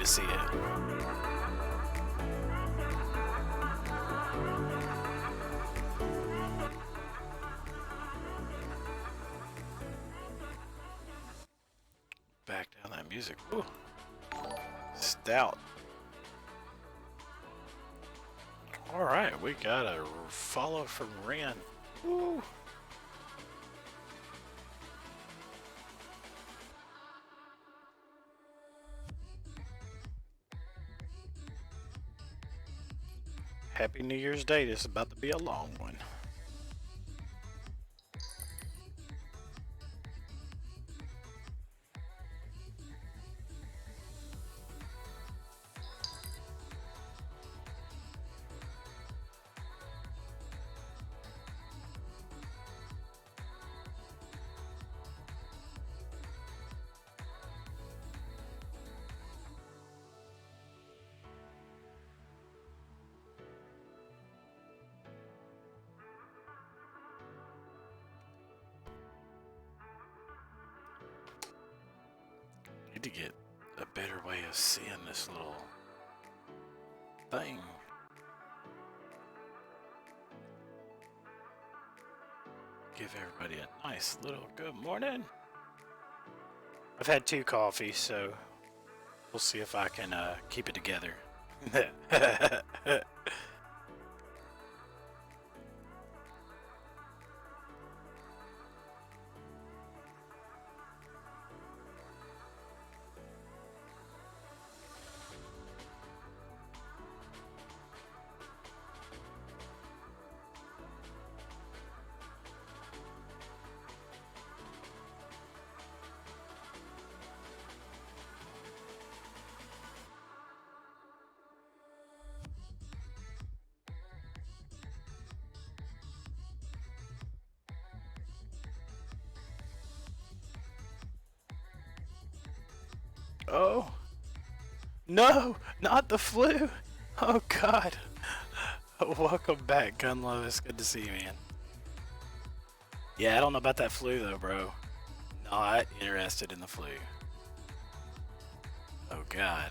to see it. Back down that music. Ooh. Stout. Alright, we got a follow from Ren. Woo. Happy New Year's Day. This is about to be a long one. Need to get a better way of seeing this little thing. Give everybody a nice little good morning. I've had 2 coffees, so we'll see if I can keep it together. Oh, no, not the flu. Oh, God. Welcome back, Gun Love. It's good to see you, man. Yeah, I don't know about that flu, though, bro. Not interested in the flu. Oh, God.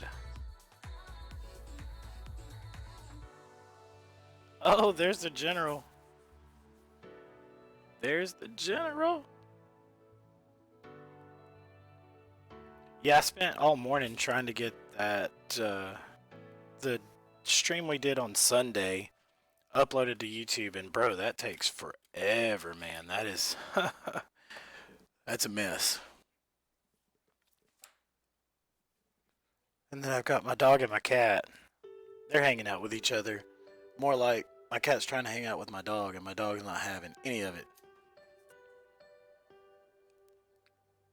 Oh, there's the general. There's the general. Yeah, I spent all morning trying to get that, the stream we did on Sunday uploaded to YouTube, and bro, that takes forever, man. That is, that's a mess. And then I've got my dog and my cat. They're hanging out with each other. More like my cat's trying to hang out with my dog, and my dog's not having any of it.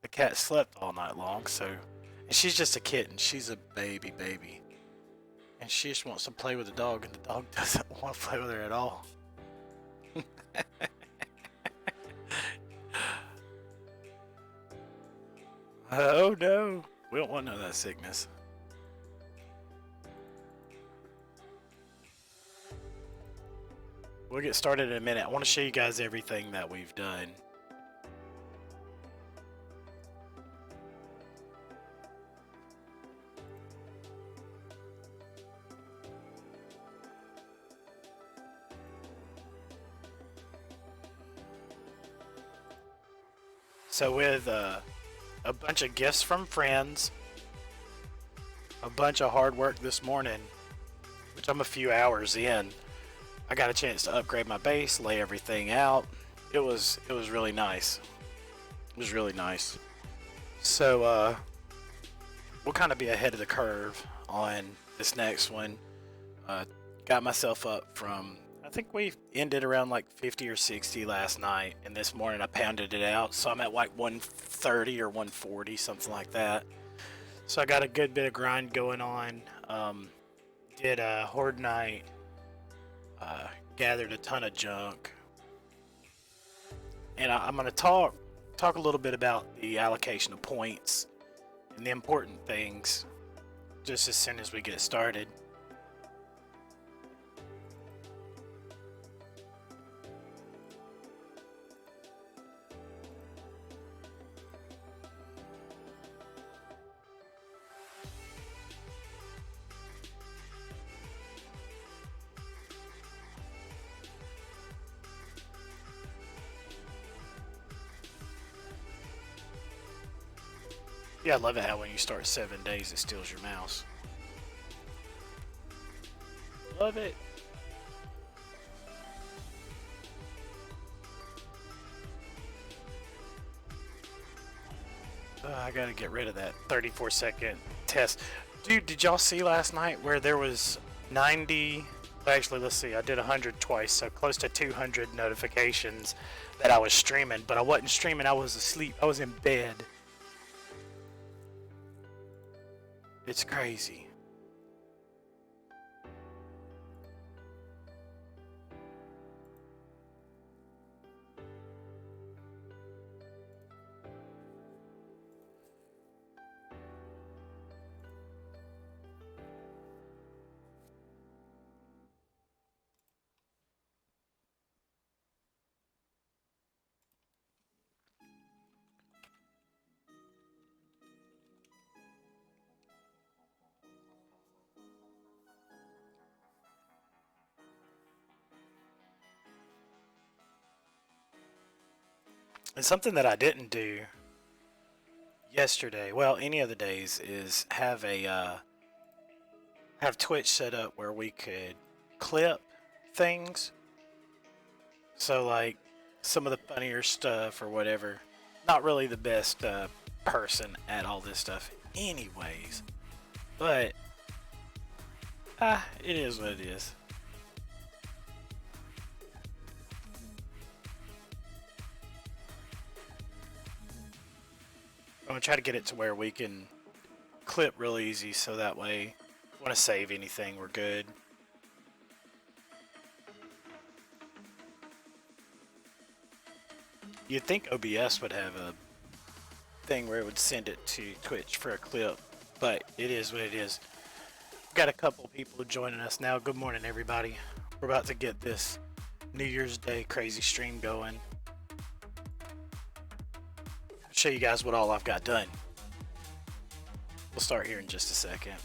The cat slept all night long, so... And she's just a kitten. She's a baby. And she just wants to play with the dog, and the dog doesn't want to play with her at all. Oh no! We don't want none of that sickness. We'll get started in a minute. I want to show you guys everything that we've done. So with a bunch of gifts from friends, a bunch of hard work this morning, which I'm a few hours in, I got a chance to upgrade my base, lay everything out. It was really nice. It was really nice. So we'll kind of be ahead of the curve on this next one. Got myself up from, I think we ended around like 50 or 60 last night, and this morning I pounded it out, so I'm at like 130 or 140, something like that. So I got a good bit of grind going on. Did a horde night, gathered a ton of junk, and I'm going to talk a little bit about the allocation of points and the important things just as soon as we get started. Yeah, I love it how when you start 7 days, it steals your mouse. Love it. I gotta get rid of that 34-second test. Dude, did y'all see last night where there was 90... Actually, let's see, I did 100 twice, so close to 200 notifications that I was streaming, but I wasn't streaming, I was asleep. I was in bed. It's crazy. And something that I didn't do yesterday, well, any of the days, is have have Twitch set up where we could clip things. So like some of the funnier stuff or whatever. Not really the best person at all this stuff, anyways. But it is what it is. I'm gonna try to get it to where we can clip real easy, so that way, if we want to save anything, we're good. You'd think OBS would have a thing where it would send it to Twitch for a clip, but it is what it is. We've got a couple people joining us now. Good morning, everybody. We're about to get this New Year's Day crazy stream going. I'll show you guys what all I've got done. We'll start here in just a second.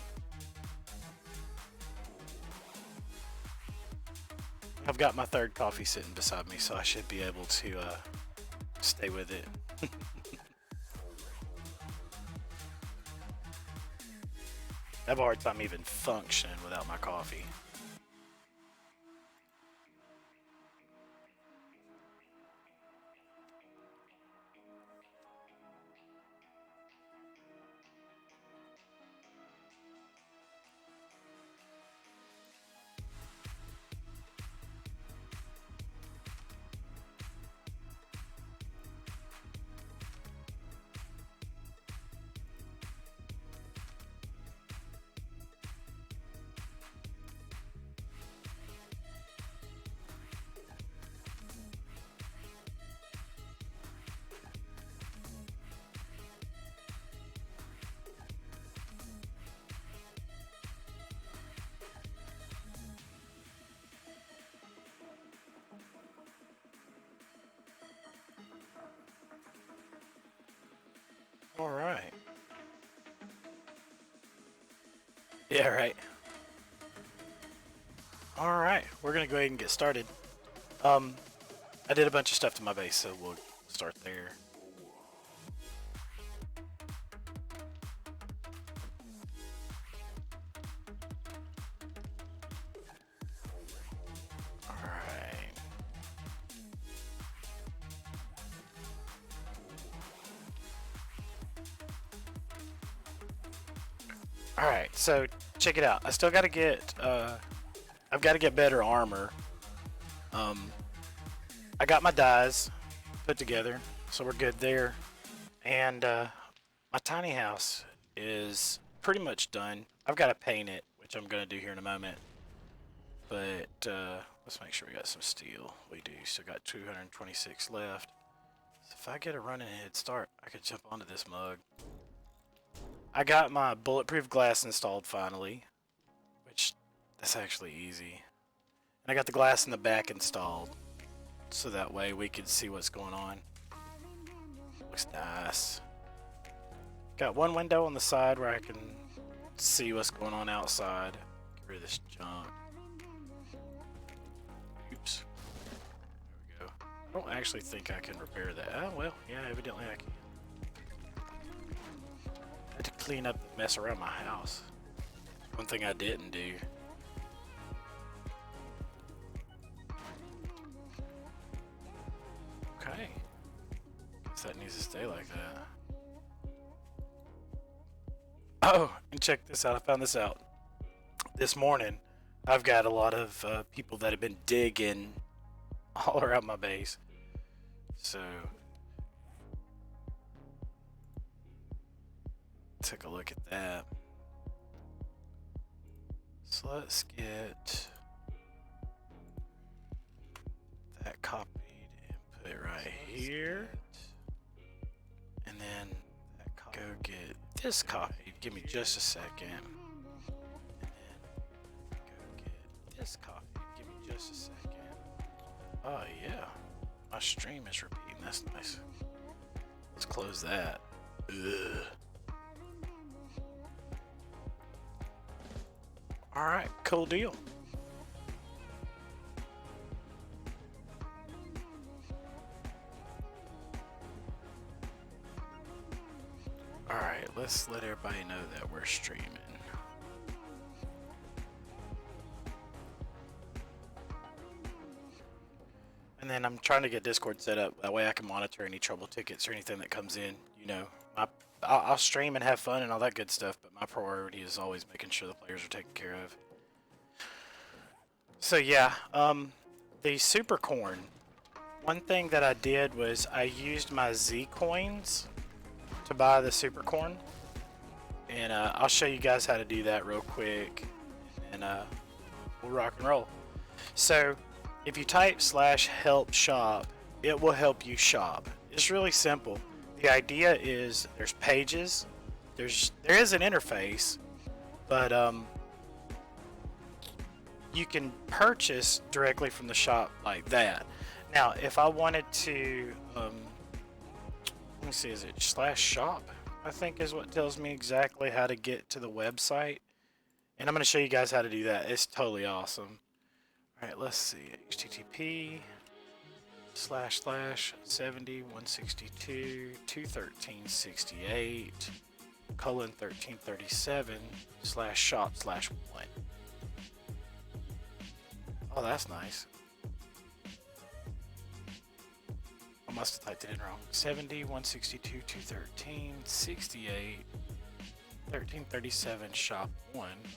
I've got my third coffee sitting beside me, so I should be able to stay with it. I have a hard time even functioning without my coffee. All right. Yeah, right. All right, we're gonna go ahead and get started. I did a bunch of stuff to my base, so we'll start there. All right. All right, so check it out. I still got to get. I've got to get better armor. I got my dyes put together, so we're good there. And my tiny house is pretty much done. I've got to paint it, which I'm gonna do here in a moment. But let's make sure we got some steel. We do. Still got 226 left. So if I get a running head start, I could jump onto this mug. I got my bulletproof glass installed finally, which that's actually easy. And I got the glass in the back installed, so that way we can see what's going on. Looks nice. Got one window on the side where I can see what's going on outside. Get rid of this junk. Oops. There we go. I don't actually think I can repair that. Oh, well, yeah, evidently I can. I had to clean up the mess around my house. One thing I didn't do. Okay. Guess that needs to stay like that. Oh, and check this out. I found this out. This morning, I've got a lot of people that have been digging all around my base. So, take a look at that. So let's get that copied and put it right here. And then go get this copied. Give me just a second. And then go get this copied. Give me just a second. Oh yeah, my stream is repeating. That's nice. Let's close that. Ugh. All right, cool deal. All right, let's let everybody know that we're streaming. And then I'm trying to get Discord set up. That way I can monitor any trouble tickets or anything that comes in. You know, I'll stream and have fun and all that good stuff, but my priority is always making sure the players are taken care of. So yeah, the super corn. One thing that I did was I used my Z coins to buy the super corn, and I'll show you guys how to do that real quick, and we'll rock and roll. So if you type /help shop, it will help you shop. It's really simple. The idea is there's pages, there is an interface, but you can purchase directly from the shop like that. Now, if I wanted to, let me see, is it /shop? I think is what tells me exactly how to get to the website. And I'm going to show you guys how to do that. It's totally awesome. All right, let's see. HTTP //70/162/213/68 :1337 /shop/1. Oh, that's nice. I must have typed it in wrong. 70/162/213/68 :1337 shop1.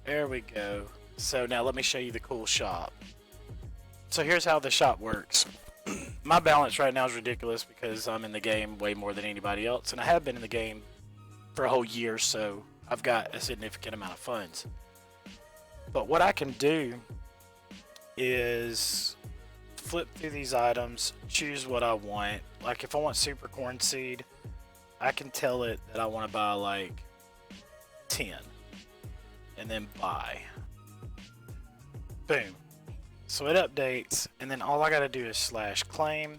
There we go. So now let me show you the cool shop. So here's how the shop works. My balance right now is ridiculous because I'm in the game way more than anybody else, and I have been in the game for a whole year, so I've got a significant amount of funds. But what I can do is flip through these items, choose what I want. Like if I want super corn seed, I can tell it that I want to buy like 10 and then buy. Boom. So it updates, and then all I got to do is /claim.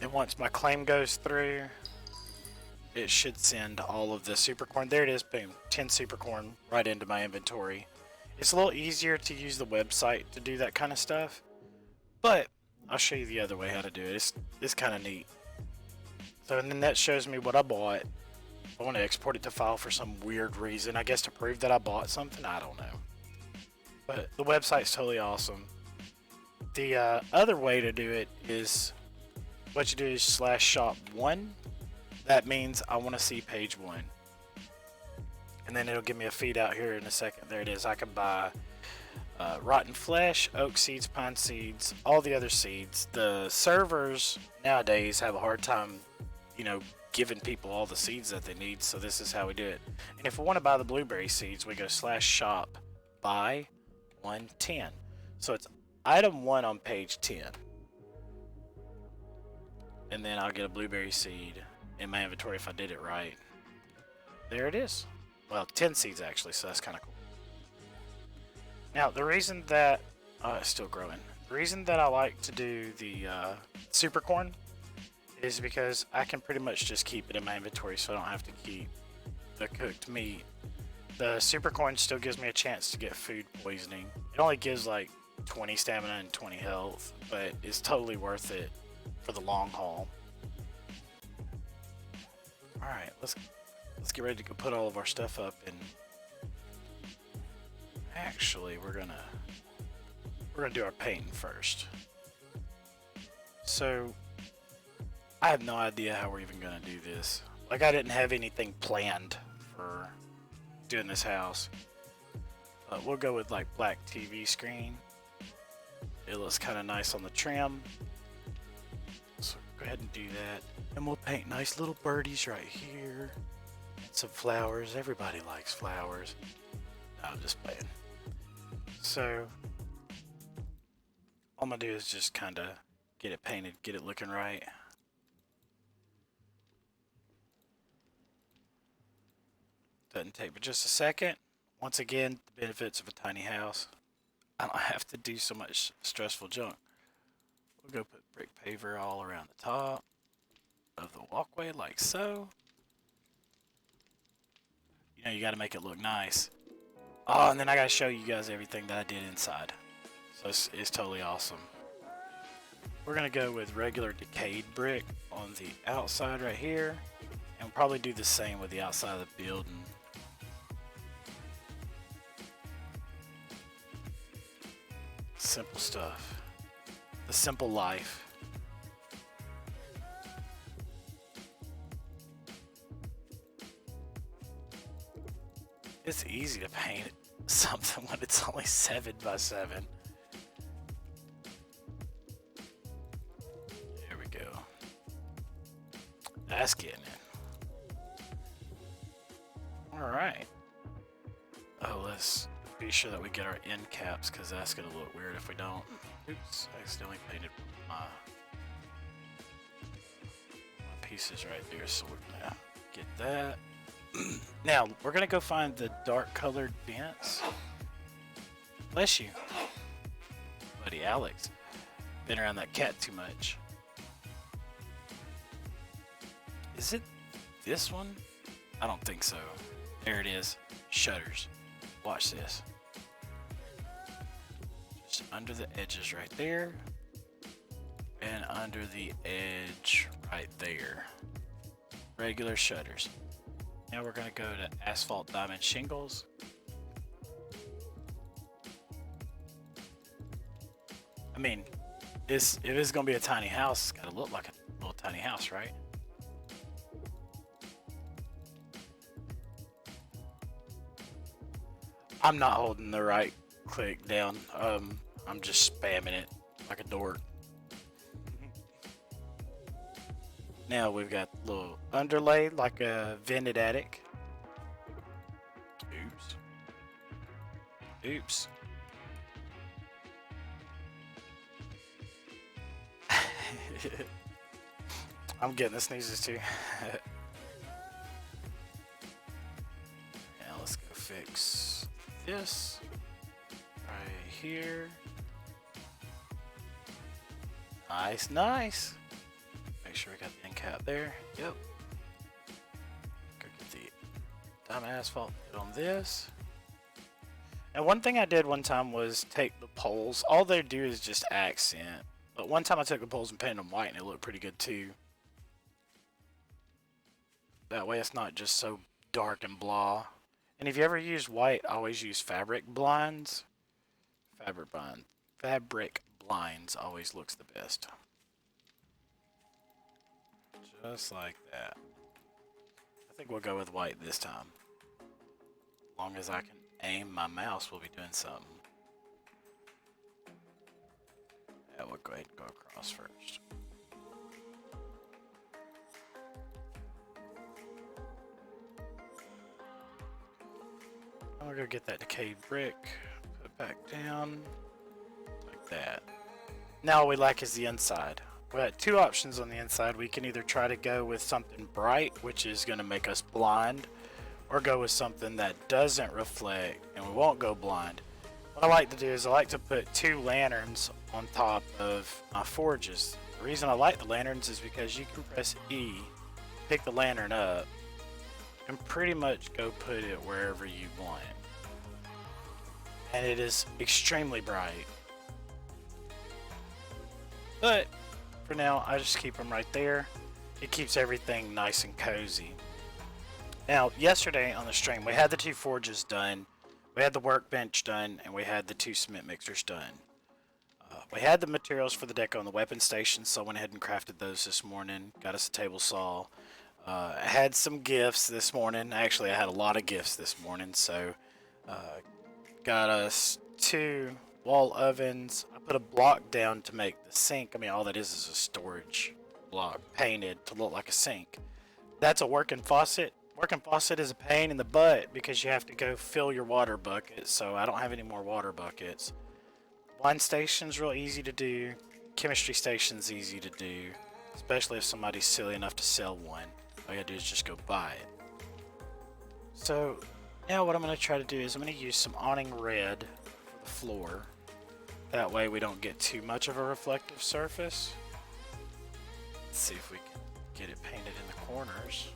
And once my claim goes through, it should send all of the super corn. There it is. Boom. 10 super corn right into my inventory. It's a little easier to use the website to do that kind of stuff, but I'll show you the other way how to do it. It's kind of neat. So, and then that shows me what I bought. I want to export it to file for some weird reason. I guess to prove that I bought something. I don't know. But the website's totally awesome. The other way to do it is what you do is /shop1. That means I want to see page 1. And then it'll give me a feed out here in a second. There it is. I can buy rotten flesh, oak seeds, pine seeds, all the other seeds. The servers nowadays have a hard time, you know, giving people all the seeds that they need. So this is how we do it. And if we want to buy the blueberry seeds, we go /shop buy 110. So it's item 1 on page 10. And then I'll get a blueberry seed in my inventory if I did it right. There it is. Well, 10 seeds actually, so that's kind of cool. Now, the reason that it's still growing. The reason that I like to do the super corn is because I can pretty much just keep it in my inventory, so I don't have to keep the cooked meat. The super corn still gives me a chance to get food poisoning. It only gives like 20 stamina and 20 health, but it's totally worth it for the long haul. Alright, let's get ready to go put all of our stuff up, and actually we're gonna do our painting first. So I have no idea how we're even gonna do this. Like, I didn't have anything planned for doing this house. We'll go with like black TV screen. It looks kind of nice on the trim. So go ahead and do that. And we'll paint nice little birdies right here. And some flowers. Everybody likes flowers. No, I'm just playing. So all I'm gonna do is just kind of get it painted, get it looking right. Doesn't take but just a second. Once again, the benefits of a tiny house. I don't have to do so much stressful junk. We'll go put brick paver all around the top of the walkway like so. You know, you got to make it look nice. Oh, and then I got to show you guys everything that I did inside. So it's totally awesome. We're going to go with regular decayed brick on the outside right here. And we'll probably do the same with the outside of the building. Simple stuff. The simple life. It's easy to paint something when it's only 7 by 7. There we go. That's getting it. Alright. Oh, let's be sure that we get our end caps, because that's going to look weird if we don't. Oops, I accidentally painted my pieces right there, so we're going to get that. Now, we're going to go find the dark colored vents. Bless you. Buddy Alex. Been around that cat too much. Is it this one? I don't think so. There it is. Shutters. Watch this. Just under the edges right there. And under the edge right there. Regular shutters. Now we're going to go to asphalt diamond shingles. I mean, if it's going to be a tiny house, it's got to look like a little tiny house, right? I'm not holding the right click down. I'm just spamming it like a dork. Now we've got a little underlay like a vented attic. Oops. Oops. I'm getting the sneezes too. Now let's go fix this right here. Nice, nice. Make sure we got the end cap there. Yep. Go get the diamond asphalt on this. And one thing I did one time was take the poles. All they do is just accent. But one time I took the poles and painted them white, and it looked pretty good too. That way it's not just so dark and blah. And if you ever use white, always use fabric blinds. Fabric blinds always looks the best. Just like that. I think we'll go with white this time. As long as I can aim my mouse, we'll be doing something. Yeah, we'll go ahead and go across first. I'm gonna go get that decayed brick, put it back down, like that. Now all we like is the inside. We got two options on the inside. We can either try to go with something bright, which is going to make us blind, or go with something that doesn't reflect and we won't go blind. What I like to do is I like to put 2 lanterns on top of my forges. The reason I like the lanterns is because you can press E, pick the lantern up, and pretty much go put it wherever you want it. And it is extremely bright. But for now, I just keep them right there. It keeps everything nice and cozy. Now, yesterday on the stream, we had the 2 forges done, we had the workbench done, and we had the 2 cement mixers done. We had the materials for the deco and the weapon station, so I went ahead and crafted those this morning. Got us a table saw. I had some gifts this morning. Actually, I had a lot of gifts this morning, so got us 2 wall ovens. I put a block down to make the sink. I mean, all that is a storage block painted to look like a sink. That's a working faucet. Working faucet is a pain in the butt because you have to go fill your water bucket, so I don't have any more water buckets. Wine station's real easy to do. Chemistry station's easy to do, especially if somebody's silly enough to sell one. All you gotta do is just go buy it. So now what I'm gonna try to do is I'm gonna use some awning red for the floor. That way we don't get too much of a reflective surface. Let's see if we can get it painted in the corners.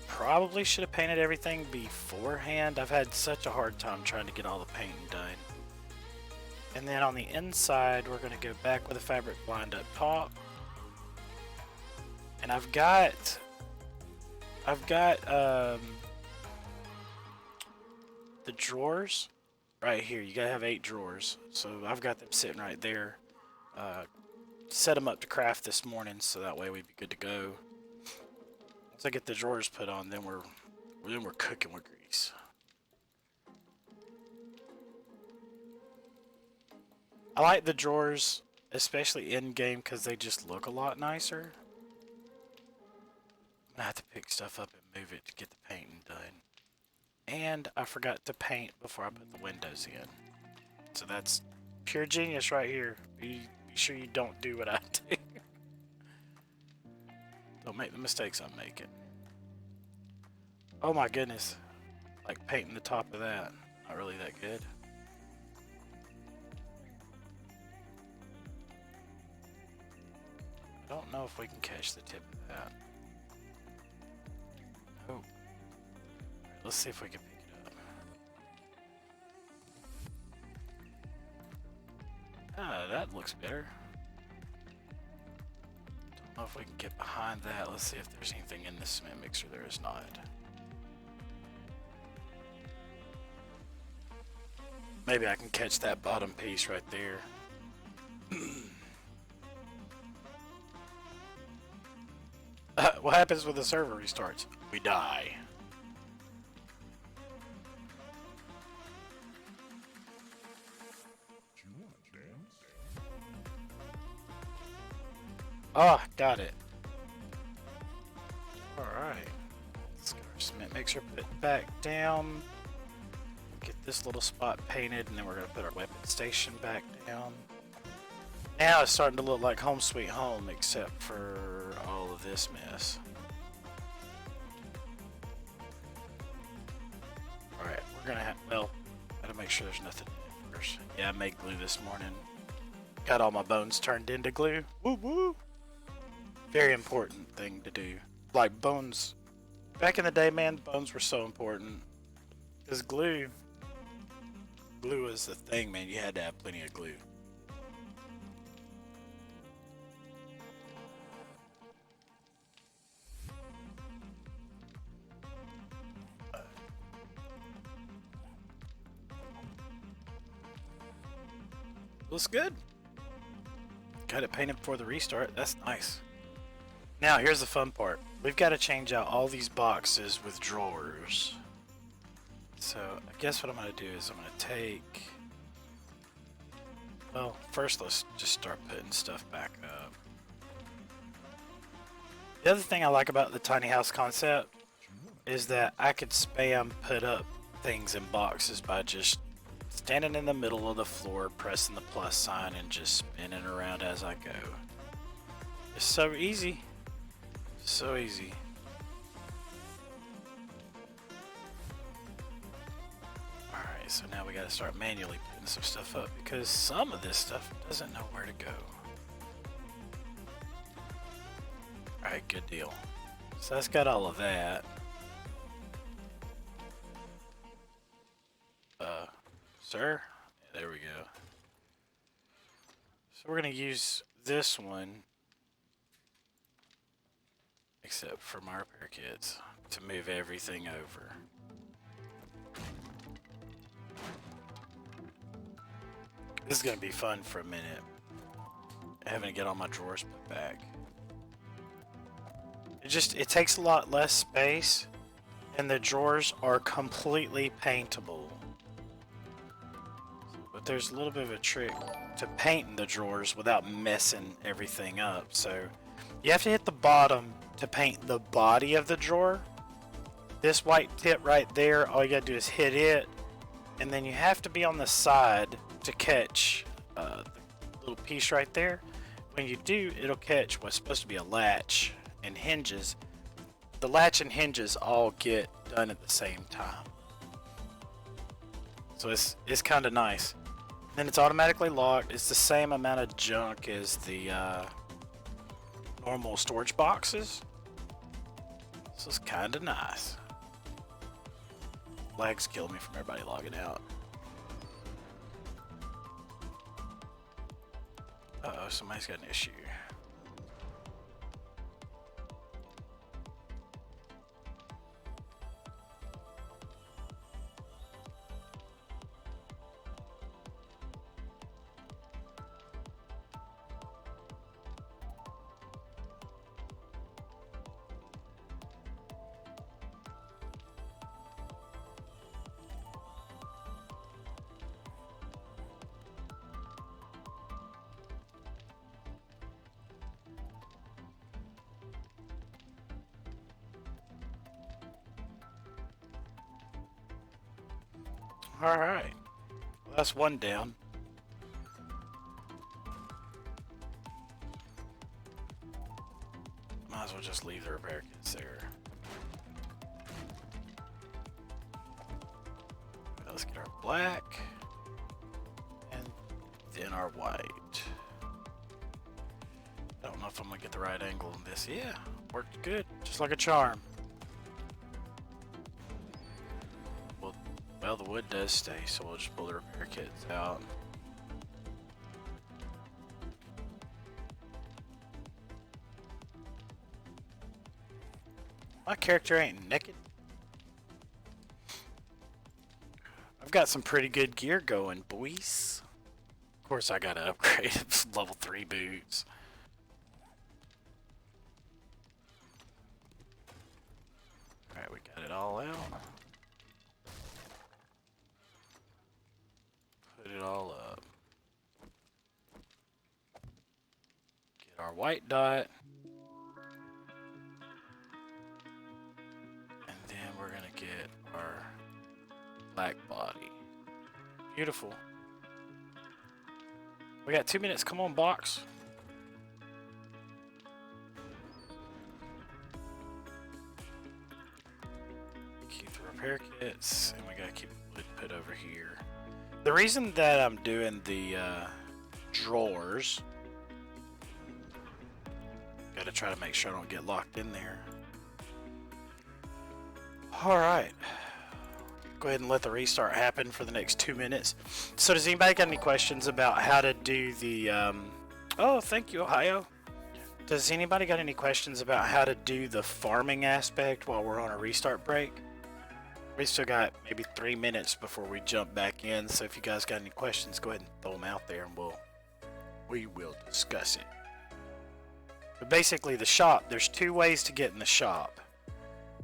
Probably should have painted everything beforehand. I've had such a hard time trying to get all the painting done. And then on the inside, we're going to go back with a fabric blind up top. And I've got the drawers right here. You gotta have 8 drawers, so I've got them sitting right there. Set them up to craft this morning, so that way we'd be good to go. Once I get the drawers put on, then we're cooking with grease. I like the drawers, especially in game, because they just look a lot nicer. I'm gonna have to pick stuff up and move it to get the painting done. And I forgot to paint before I put the windows in. So that's pure genius right here. Be sure you don't do what I do. Don't make the mistakes I'm making. Oh my goodness. Like painting the top of that. Not really that good. I don't know if we can catch the tip of that. Oh. Right, let's see if we can pick it up. Ah, that looks better. Don't know if we can get behind that. Let's see if there's anything in this cement mixer. There is not. Maybe I can catch that bottom piece right there. What happens when the server restarts? We die. Oh, got it. Alright. Let's get our cement mixer put back down. Get this little spot painted, and then we're going to put our weapon station back down. Now it's starting to look like home sweet home, except for all of this mess. Alright, we're going to have, well, gotta make sure there's nothing in it first. Yeah, I made glue this morning. Got all my bones turned into glue. Woo woo! Very important thing to do. Like bones, back in the day, man, bones were so important. Because glue was the thing, man. You had to have plenty of glue. Looks good. Got it painted before the restart. That's nice. Now, here's the fun part. We've got to change out all these boxes with drawers. So, I guess what I'm going to do is I'm going to take... Well, first let's just start putting stuff back up. The other thing I like about the tiny house concept is that I could spam put up things in boxes by just standing in the middle of the floor, pressing the plus sign, and just spinning around as I go. It's so easy. So easy. Alright, so now we gotta start manually putting some stuff up because some of this stuff doesn't know where to go. Alright, good deal. So that's got all of that. Sir? Yeah, there we go. we're going to use this one, except for my repair kits, to move everything over. This is going to be fun for a minute. Having to get all my drawers put back. It takes a lot less space, and the drawers are completely paintable. But there's a little bit of a trick to painting the drawers without messing everything up. So you have to hit the bottom to paint the body of the drawer. This white tip right there, all you gotta do is hit it, and then you have to be on the side to catch the little piece right there. When you do, it'll catch what's supposed to be a latch and hinges. The latch and hinges all get done at the same time. So it's kind of nice. Then it's automatically locked. It's the same amount of junk as the normal storage boxes. So it's kind of nice. Lags kill me from everybody logging out. Uh-oh, somebody's got an issue. Alright, well, that's one down. Might as well just leave the repair kits there. Let's get our black, and then our white. I don't know if I'm gonna get the right angle on this. Yeah, worked good, just like a charm. Well, the wood does stay, so we'll just pull the repair kits out. My character ain't naked. I've got some pretty good gear going, boys. Of course, I gotta upgrade level 3 boots. Alright, we got it all out. Put it all up. Get our white dot. And then we're gonna get our black body. Beautiful. We got 2 minutes. Come on, box. Keep the repair kits, and we gotta keep it put over here. The reason that I'm doing the drawers, gotta try to make sure I don't get locked in there. Alright, go ahead and let the restart happen for the next 2 minutes. So does anybody got any questions about how to do the oh, thank you, Ohio. Does anybody got any questions about how to do the farming aspect while we're on a restart break? We still got maybe 3 minutes before we jump back in, so if you guys got any questions, go ahead and throw them out there and we will discuss it. But basically the shop, there's 2 ways to get in the shop.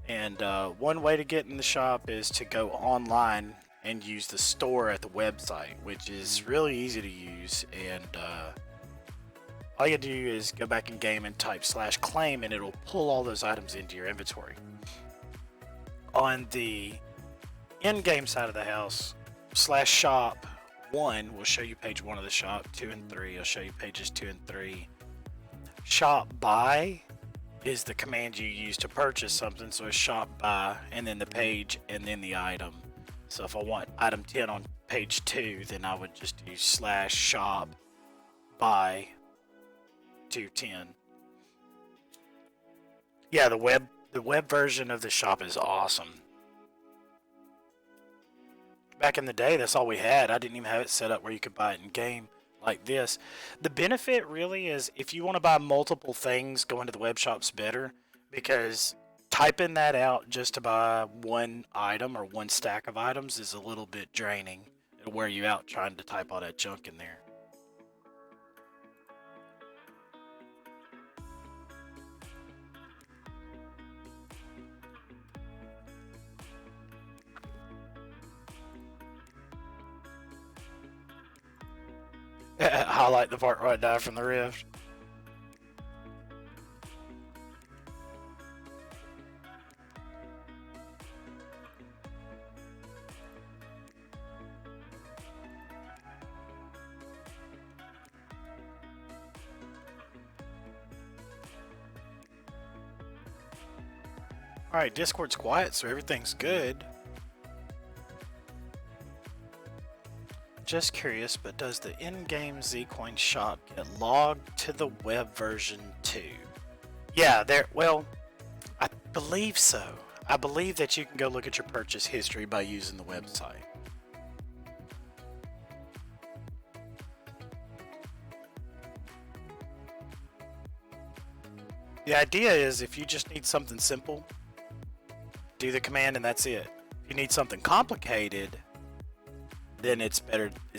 And one way to get in the shop is to go online and use the store at the website, which is really easy to use. And all you do is go back in game and type /claim, and it'll pull all those items into your inventory. On the in-game side of the house, /shop 1 will show you page 1 of the shop. 2 and 3 will show you pages 2 and 3. Shop buy is the command you use to purchase something, so it's shop buy and then the page and then the item. So if I want item 10 on page 2, then I would just do /shop buy 210. Yeah, the web version of the shop is awesome. Back in the day, that's all we had. I didn't even have it set up where you could buy it in game like this. The benefit really is if you want to buy multiple things, going to the web shop's better, because typing that out just to buy one item or one stack of items is a little bit draining. It'll wear you out trying to type all that junk in there. Highlight the part where I died from the rift. Alright, Discord's quiet, so everything's good. Just curious, but does the in-game Zcoin shop get logged to the web version too? Yeah, well, I believe so. I believe that you can go look at your purchase history by using the website. The idea is if you just need something simple, do the command and that's it. If you need something complicated, then it's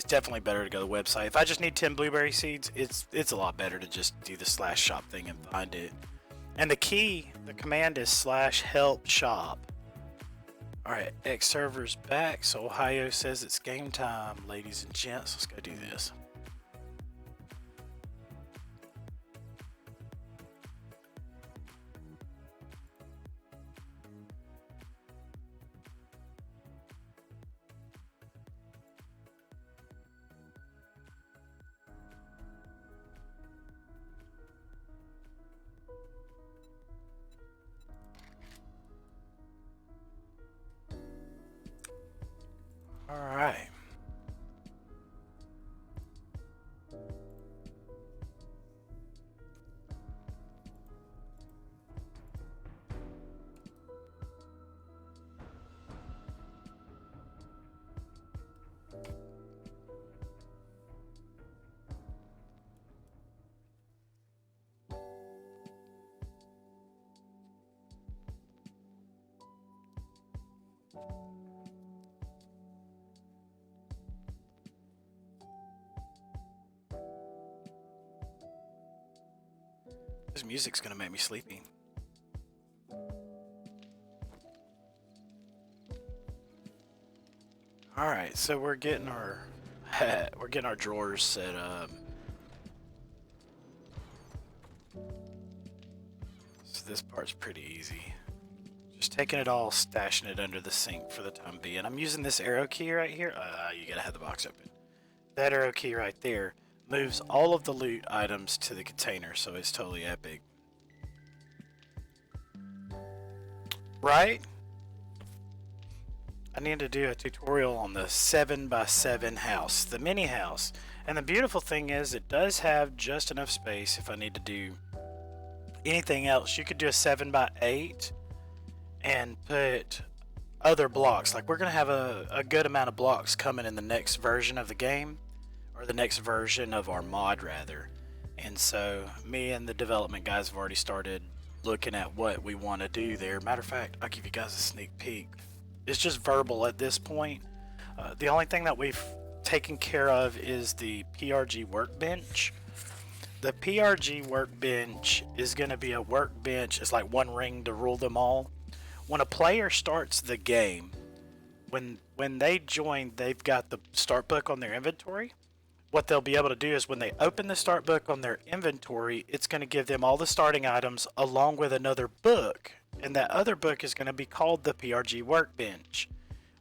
definitely better to go to the website. If I just need 10 blueberry seeds, it's a lot better to just do the /shop thing and find it. And the command is /help shop. Alright, X server's back, so Ohio says it's game time, ladies and gents. Let's go do this. All right. This music's gonna make me sleepy. All right, so we're getting our drawers set up. So this part's pretty easy. Just taking it all, stashing it under the sink for the time being. I'm using this arrow key right here. You gotta have the box open. That arrow key right there moves all of the loot items to the container, so it's totally epic. Right? I need to do a tutorial on the 7x7 house, the mini house. And the beautiful thing is it does have just enough space if I need to do anything else. You could do a 7x8 and put other blocks. Like we're going to have a good amount of blocks coming in the next version of the game. Or the next version of our mod rather. And so me and the development guys have already started looking at what we want to do there. Matter of fact, I'll give you guys a sneak peek. It's just verbal at this point. The only thing that we've taken care of is the PRG workbench. The PRG workbench is going to be a workbench. It's like one ring to rule them all. When a player starts the game, when they join, they've got the start book on their inventory. What they'll be able to do is when they open the start book on their inventory, it's going to give them all the starting items along with another book. And that other book is going to be called the PRG Workbench.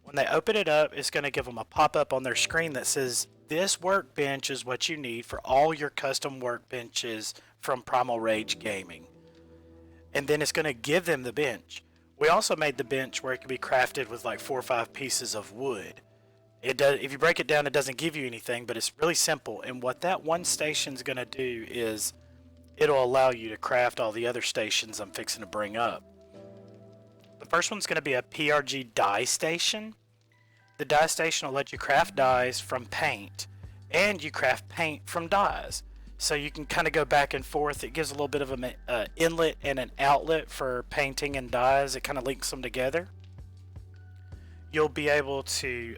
When they open it up, it's going to give them a pop-up on their screen that says, this workbench is what you need for all your custom workbenches from Primal Rage Gaming. And then it's going to give them the bench. We also made the bench where it can be crafted with like 4 or 5 pieces of wood. It does, if you break it down, it doesn't give you anything, but it's really simple. And what that one station's going to do is it'll allow you to craft all the other stations I'm fixing to bring up. The first one's going to be a PRG dye station. The dye station will let you craft dyes from paint, and you craft paint from dyes. So you can kind of go back and forth. It gives a little bit of an inlet and an outlet for painting and dyes. It kind of links them together. You'll be able to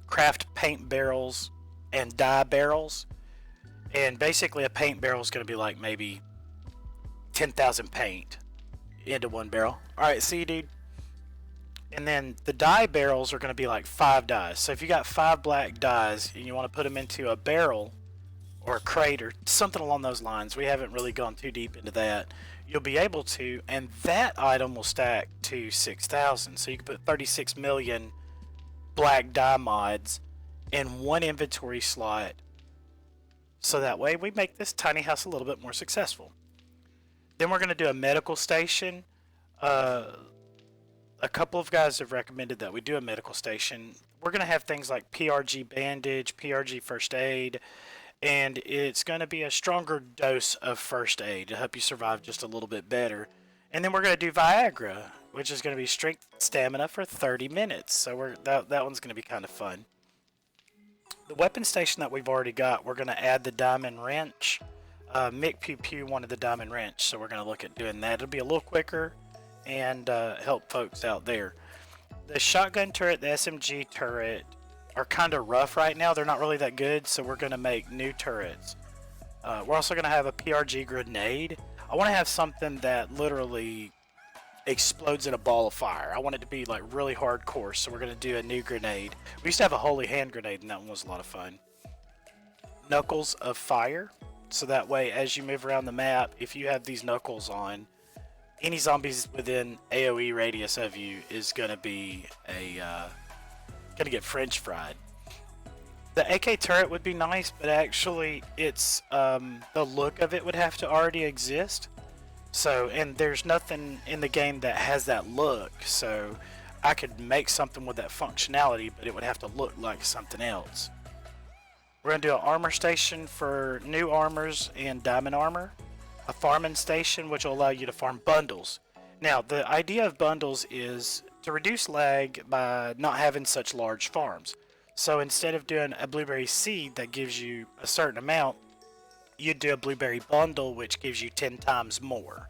craft paint barrels and dye barrels. And basically a paint barrel is going to be like maybe 10,000 paint into one barrel. Alright, see you, dude. And then the dye barrels are going to be like 5 dyes. So if you got 5 black dyes and you want to put them into a barrel or a crate or something along those lines, we haven't really gone too deep into that, you'll be able to, and that item will stack to 6,000. So you can put 36 million black dye mods in one inventory slot. So that way we make this tiny house a little bit more successful. Then we're going to do a medical station. A couple of guys have recommended that we do a medical station. We're going to have things like PRG bandage, PRG first aid, and it's going to be a stronger dose of first aid to help you survive just a little bit better. And then we're going to do Viagra, which is going to be strength stamina for 30 minutes. So that one's going to be kind of fun. The weapon station that we've already got, we're going to add the diamond wrench. Mick Pew Pew wanted the diamond wrench, so we're going to look at doing that. It'll be a little quicker and help folks out there. The shotgun turret, the SMG turret are kind of rough right now. They're not really that good, so we're going to make new turrets. We're also going to have a PRG grenade. I want to have something that literally explodes in a ball of fire. I want it to be like really hardcore, so we're going to do a new grenade. We used to have a holy hand grenade, and that one was a lot of fun. Knuckles of fire, so that way as you move around the map, if you have these knuckles on, any zombies within AoE radius of you is going to be going to get french fried. The AK turret would be nice, but actually it's the look of it would have to already exist. So, and there's nothing in the game that has that look, so I could make something with that functionality, but it would have to look like something else. We're going to do an armor station for new armors and diamond armor. A farming station, which will allow you to farm bundles. Now, the idea of bundles is to reduce lag by not having such large farms. So instead of doing a blueberry seed that gives you a certain amount, you'd do a blueberry bundle, which gives you 10 times more.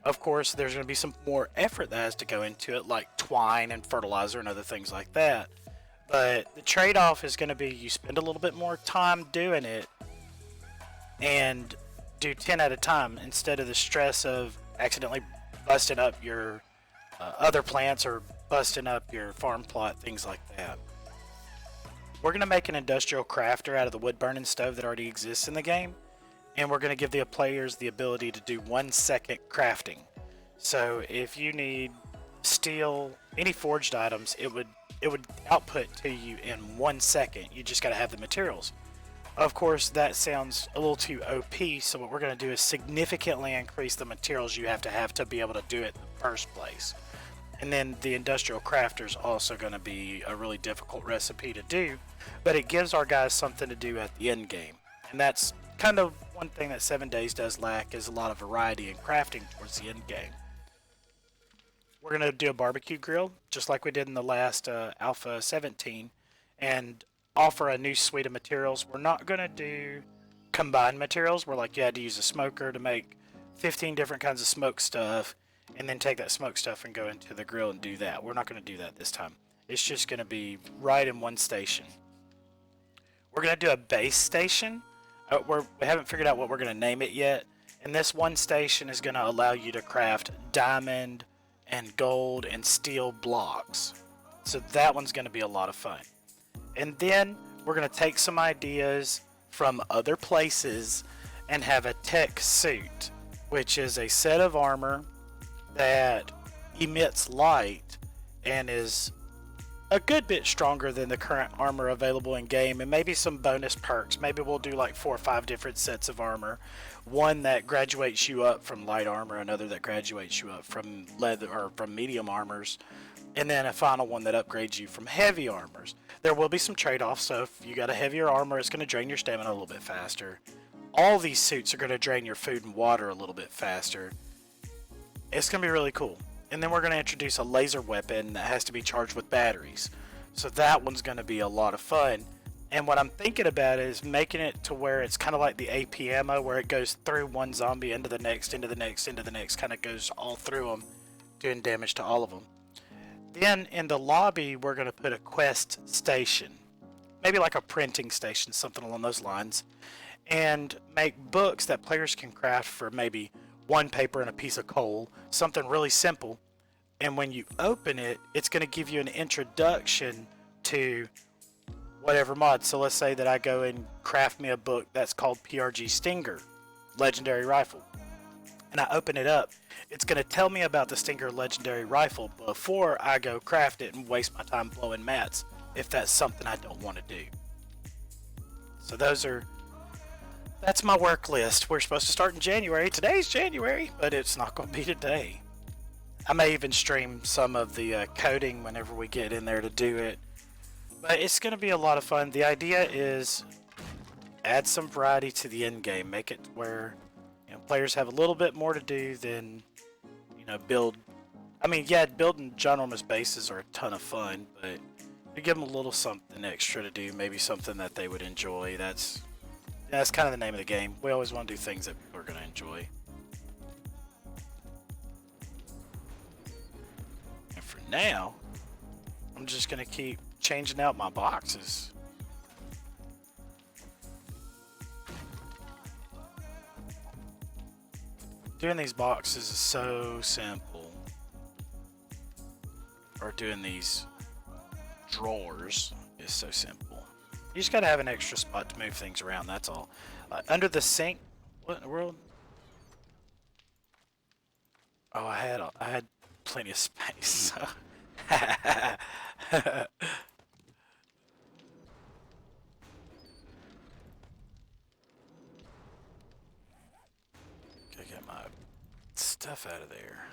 Of course, there's going to be some more effort that has to go into it, like twine and fertilizer and other things like that. But the trade-off is going to be you spend a little bit more time doing it and do 10 at a time instead of the stress of accidentally busting up your other plants or busting up your farm plot, things like that. We're going to make an industrial crafter out of the wood burning stove that already exists in the game, and we're going to give the players the ability to do 1 second crafting. So if you need steel, any forged items, it would output to you in 1 second. You just got to have the materials. Of course, that sounds a little too OP, so what we're going to do is significantly increase the materials you have to be able to do it in the first place. And then the industrial crafter is also going to be a really difficult recipe to do, but it gives our guys something to do at the end game. And that's kind of one thing that 7 Days does lack, is a lot of variety in crafting towards the end game. We're going to do a barbecue grill, just like we did in the last Alpha 17, and offer a new suite of materials. We're not going to do combined materials, where like you had to use a smoker to make 15 different kinds of smoke stuff, and then take that smoke stuff and go into the grill and do that. We're not going to do that this time. It's just going to be right in one station. We're going to do a base station. We haven't figured out what we're going to name it yet. And this one station is going to allow you to craft diamond and gold and steel blocks. So that one's going to be a lot of fun. And then we're going to take some ideas from other places and have a tech suit, which is a set of armor that emits light and is a good bit stronger than the current armor available in game, and maybe some bonus perks. Maybe we'll do like 4 or 5 different sets of armor. One that graduates you up from light armor, another that graduates you up from leather or from medium armors, and then a final one that upgrades you from heavy armors. There will be some trade-offs, so if you got a heavier armor, it's going to drain your stamina a little bit faster. All these suits are going to drain your food and water a little bit faster. It's going to be really cool. And then we're going to introduce a laser weapon that has to be charged with batteries. So that one's going to be a lot of fun. And what I'm thinking about is making it to where it's kind of like the AP ammo, where it goes through one zombie into the next, into the next, into the next, kind of goes all through them, doing damage to all of them. Then in the lobby, we're going to put a quest station, maybe like a printing station, something along those lines, and make books that players can craft for maybe one paper and a piece of coal, something really simple. And when you open it, it's going to give you an introduction to whatever mod. So let's say that I go and craft me a book that's called PRG Stinger, Legendary Rifle. And I open it up. It's going to tell me about the Stinger Legendary Rifle before I go craft it and waste my time blowing mats if that's something I don't want to do. So that's my work list. We're supposed to start in January. Today's January, but it's not going to be today. I may even stream some of the coding whenever we get in there to do it. But it's going to be a lot of fun. The idea is add some variety to the end game. Make it where players have a little bit more to do than build. I mean, yeah, building ginormous bases are a ton of fun, but to give them a little something extra to do, maybe something that they would enjoy. That's kind of the name of the game. We always want to do things that people are going to enjoy. And for now, I'm just going to keep changing out my boxes. Doing these boxes is so simple. Or doing these drawers is so simple. You just gotta have an extra spot to move things around, that's all. Under the sink, what in the world? Oh, I had plenty of space. Gotta get my stuff out of there.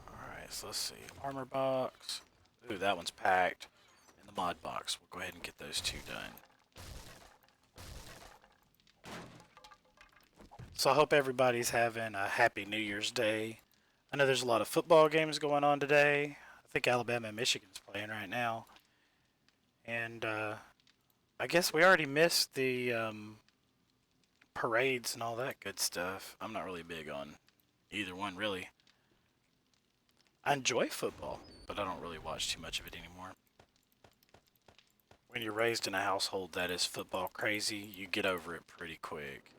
Alright, so let's see. Armor box. Ooh, that one's packed. And the mod box. We'll go ahead and get those two done. So I hope everybody's having a happy New Year's Day. I know there's a lot of football games going on today. I think Alabama and Michigan's playing right now. And I guess we already missed the parades and all that good stuff. I'm not really big on either one, really. I enjoy football, but I don't really watch too much of it anymore. When you're raised in a household that is football crazy, you get over it pretty quick.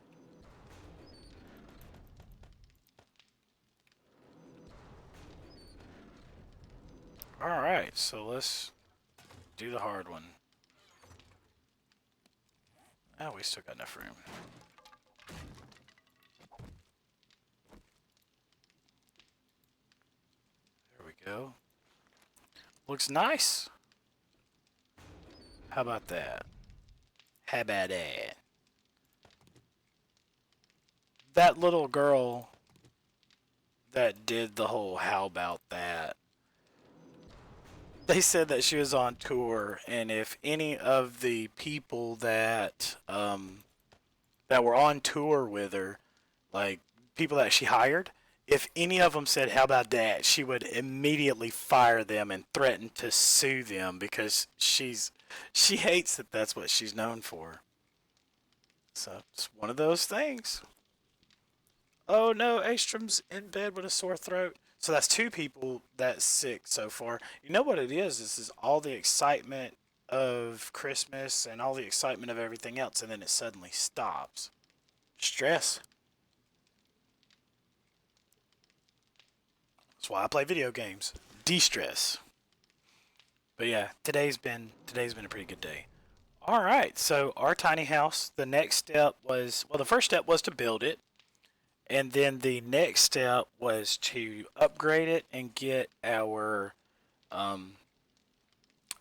Alright, so let's do the hard one. Oh, we still got enough room. There we go. Looks nice. How about that? How about that? That little girl that did the whole how about that, they said that she was on tour, and if any of the people that that were on tour with her, like people that she hired, if any of them said how about that, she would immediately fire them and threaten to sue them because she hates that that's what she's known for. So it's one of those things. Oh no, Astrom's in bed with a sore throat. So that's two people that's sick so far. You know what it is? This is all the excitement of Christmas and all the excitement of everything else, and then it suddenly stops. Stress. That's why I play video games. De-stress. But yeah, today's been a pretty good day. All right, so our tiny house. The next step was, well, the first step was to build it. And then the next step was to upgrade it and get our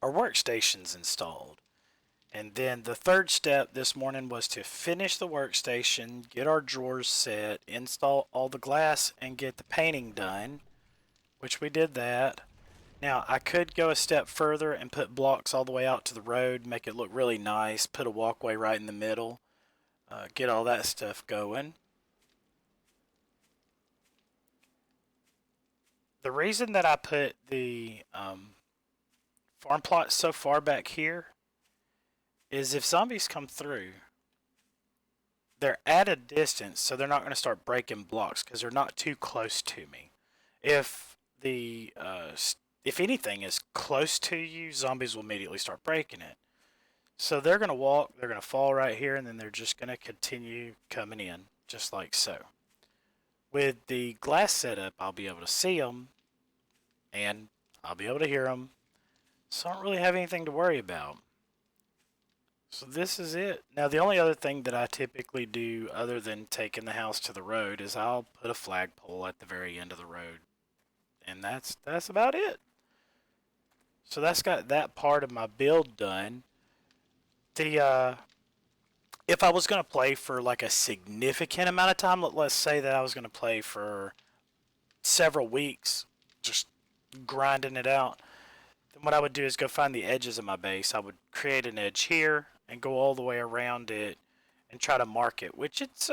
workstations installed. And then the third step this morning was to finish the workstation, get our drawers set, install all the glass, and get the painting done, which we did that. Now, I could go a step further and put blocks all the way out to the road, make it look really nice, put a walkway right in the middle, get all that stuff going. The reason that I put the farm plot so far back here is if zombies come through, they're at a distance, so they're not going to start breaking blocks because they're not too close to me. If the if anything is close to you, zombies will immediately start breaking it. So they're going to walk, they're going to fall right here, and then they're just going to continue coming in, just like so. With the glass setup, I'll be able to see them, and I'll be able to hear them, so I don't really have anything to worry about. So this is it. Now the only other thing that I typically do other than taking the house to the road is I'll put a flagpole at the very end of the road. And that's about it. So that's got that part of my build done. The if I was going to play for like a significant amount of time, let's say that I was going to play for several weeks just grinding it out, then what I would do is go find the edges of my base. I would create an edge here and go all the way around it and try to mark it, which it's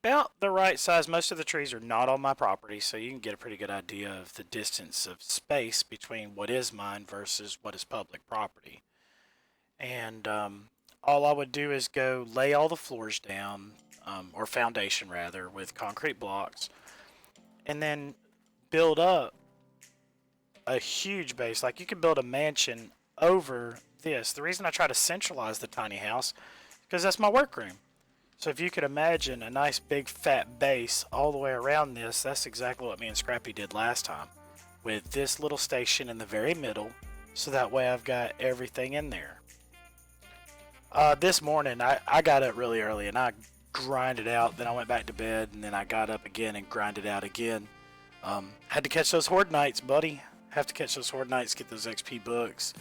about the right size. Most of the trees are not on my property, so you can get a pretty good idea of the distance of space between what is mine versus what is public property. And all I would do is go lay all the floors down, or foundation rather, with concrete blocks, and then build up a huge base. Like you could build a mansion over this. The reason I try to centralize the tiny house is because that's my workroom. So if you could imagine a nice big fat base all the way around this, that's exactly what me and Scrappy did last time, with this little station in the very middle, so that way I've got everything in there. This morning I got up really early and I grinded out, then I went back to bed, and then I got up again and grinded out again. Had to catch those horde nights, buddy. Have to catch those horde nights, get those XP books,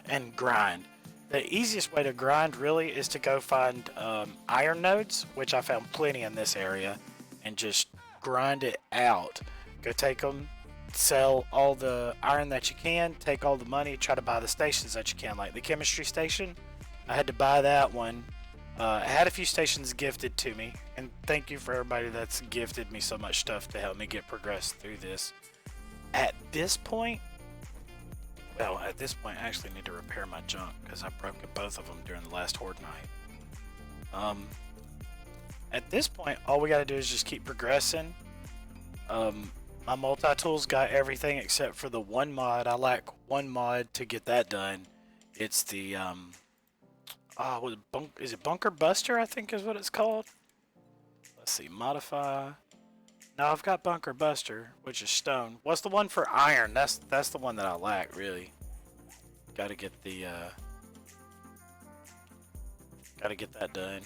and grind. The easiest way to grind really is to go find iron nodes, which I found plenty in this area, and just grind it out. Go take them, sell all the iron that you can, take all the money, try to buy the stations that you can, like the chemistry station. I had to buy that one. I had a few stations gifted to me, and thank you for everybody that's gifted me so much stuff to help me get progressed through this. At this point, I actually need to repair my junk because I broke both of them during the last horde night. At this point, all we got to do is just keep progressing. My multi-tools got everything except for the one mod. I lack one mod to get that done. It's the is it Bunker Buster, I think is what it's called. Let's see, modify. No, I've got Bunker Buster, which is stone. What's the one for iron? That's the one that I lack, really. Gotta get that done.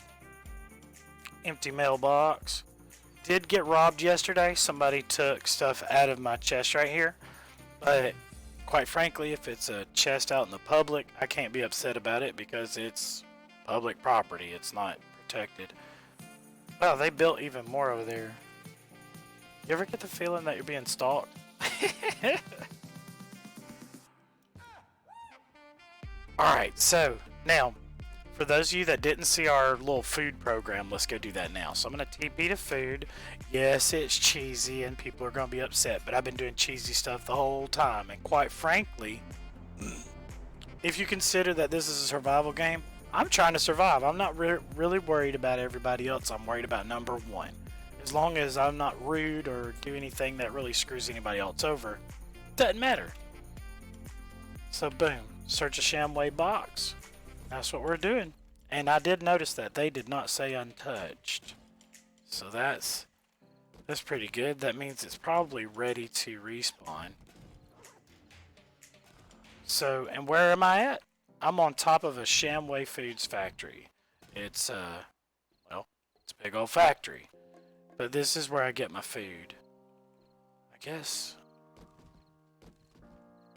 Empty mailbox. Did get robbed yesterday. Somebody took stuff out of my chest right here. But quite frankly, if it's a chest out in the public, I can't be upset about it because it's public property. It's not protected. Wow, they built even more over there. You ever get the feeling that you're being stalked? Alright, so now, for those of you that didn't see our little food program, let's go do that now. So I'm going to TP to food. Yes, it's cheesy and people are going to be upset, but I've been doing cheesy stuff the whole time. And quite frankly, if you consider that this is a survival game, I'm trying to survive. I'm not really worried about everybody else. I'm worried about number one. As long as I'm not rude or do anything that really screws anybody else over, doesn't matter. So boom, search a Shamway box. That's what we're doing. And I did notice that they did not say untouched. So that's pretty good. That means it's probably ready to respawn. So, and where am I at? I'm on top of a Shamway Foods factory. It's it's a big old factory. But this is where I get my food. I guess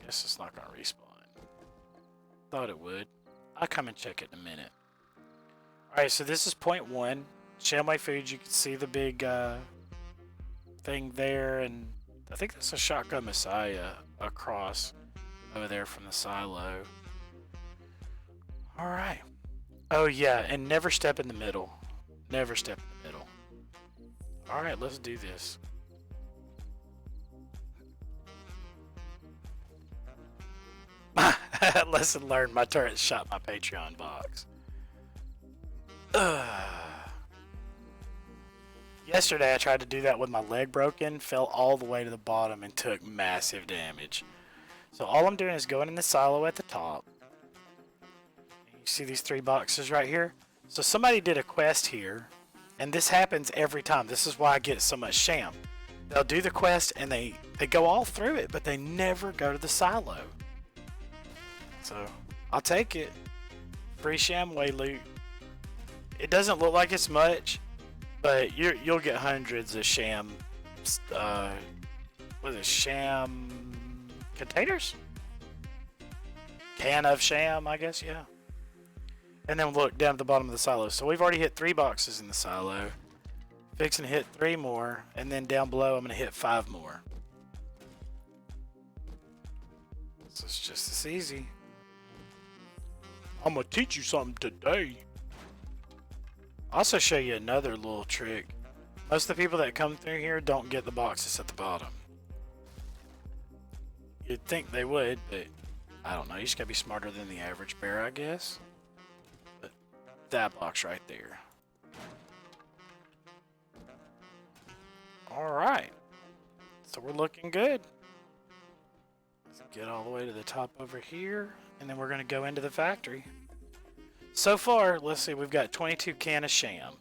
it's not gonna respawn. Thought it would. I'll come and check it in a minute. Alright, so this is point one. Shamway Foods, you can see the big thing there, and I think that's a Shotgun Messiah across over there from the silo. Alright. Oh yeah, and never step in the middle. Never step in the middle. Alright, let's do this. Lesson learned, my turret shot my Patreon box. Yesterday I tried to do that with my leg broken, fell all the way to the bottom and took massive damage. So all I'm doing is going in the silo at the top. You see these 3 boxes right here? So somebody did a quest here, and this happens every time. This is why I get so much sham. They'll do the quest and they go all through it, but they never go to the silo. So I'll take it. Free Shamway loot. It doesn't look like it's much, but you'll get hundreds of sham. What is it? Sham containers? Can of sham, I guess. Yeah. And then look down at the bottom of the silo. So we've already hit 3 boxes in the silo. Fixing to hit 3 more, and then down below I'm gonna hit 5 more. So it's just as easy. I'm gonna teach you something today. I'll also show you another little trick. Most of the people that come through here don't get the boxes at the bottom. You'd think they would, but I don't know. You just gotta be smarter than the average bear, I guess. But that box right there. Alright. So we're looking good. Let's get all the way to the top over here, and then we're gonna go into the factory. So far, let's see, we've got 22 can of sham.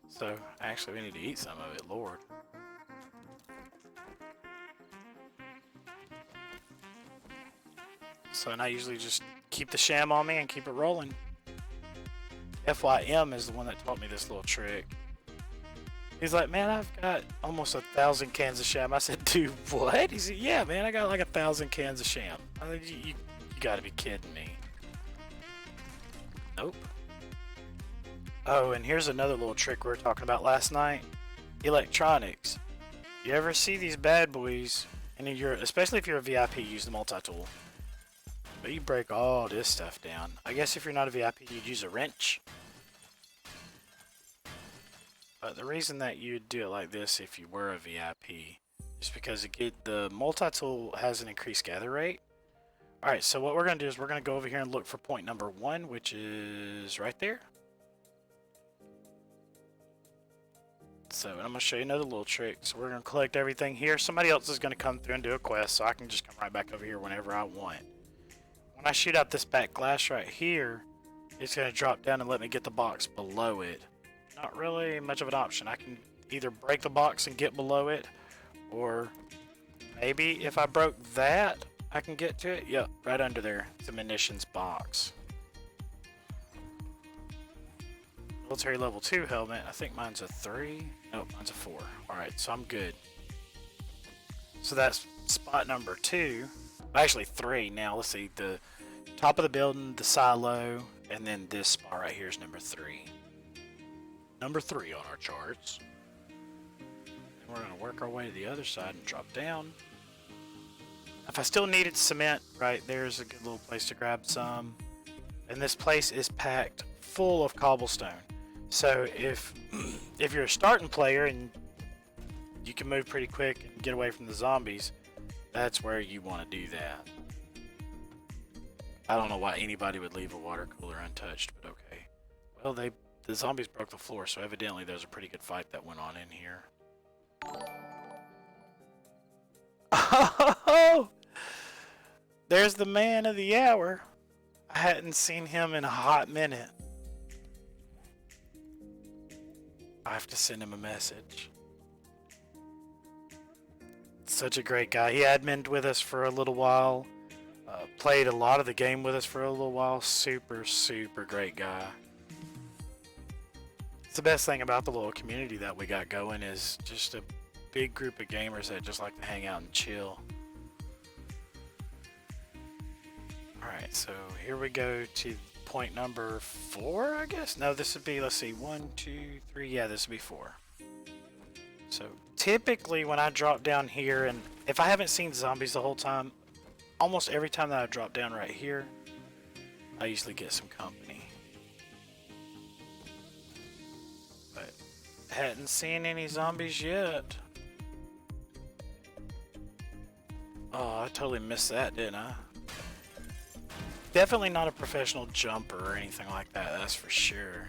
So, actually, we need to eat some of it, Lord. So, and I usually just keep the sham on me and keep it rolling. FYM is the one that taught me this little trick. He's like, man, I've got almost 1,000 cans of sham. I said, dude, what? He said, yeah, man, I got like 1,000 cans of sham. I said, you gotta be kidding me. Nope. Oh, and here's another little trick we were talking about last night. Electronics. You ever see these bad boys, and especially if you're a VIP, use the multi-tool. But you break all this stuff down. I guess if you're not a VIP, you'd use a wrench. But the reason that you'd do it like this if you were a VIP is because the multi-tool has an increased gather rate. Alright, so what we're going to do is we're going to go over here and look for point number 1, which is right there. So I'm going to show you another little trick. So we're going to collect everything here. Somebody else is going to come through and do a quest, so I can just come right back over here whenever I want. When I shoot out this back glass right here, it's going to drop down and let me get the box below it. Not really much of an option. I can either break the box and get below it, or maybe if I broke that, I can get to it. Yep, right under there. It's a munitions box. Military level 2 helmet. I think mine's a 3. Nope, mine's a 4. Alright, so I'm good. So that's spot number 2. Actually 3 now. Let's see. The top of the building, the silo, and then this spot right here is number 3. Number 3 on our charts. And we're going to work our way to the other side and drop down. If I still needed cement, right, there's a good little place to grab some. And this place is packed full of cobblestone. So if you're a starting player and you can move pretty quick and get away from the zombies, that's where you want to do that. I don't know why anybody would leave a water cooler untouched, but okay. Well, the zombies broke the floor, so evidently there's a pretty good fight that went on in here. Oh! There's the man of the hour. I hadn't seen him in a hot minute. I have to send him a message. Such a great guy. He admined with us for a little while. Played a lot of the game with us for a little while. Super, super great guy. It's the best thing about the little community that we got going is just a big group of gamers that just like to hang out and chill. Alright, so here we go to point number 4, I guess? No, this would be, let's see, 1, 2, 3, yeah, this would be 4. So typically when I drop down here, and if I haven't seen zombies the whole time, almost every time that I drop down right here, I usually get some company. But hadn't seen any zombies yet. Oh, I totally missed that, didn't I? Definitely not a professional jumper or anything like that, that's for sure.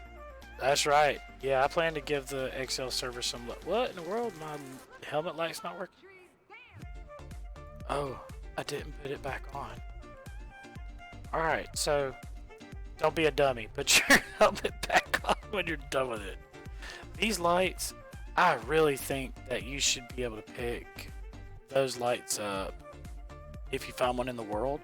That's right. Yeah, I plan to give the XL server some. What in the world? My helmet light's not working. Oh, I didn't put it back on. All right, so don't be a dummy. Put your helmet back on when you're done with it. These lights, I really think that you should be able to pick those lights up if you find one in the world.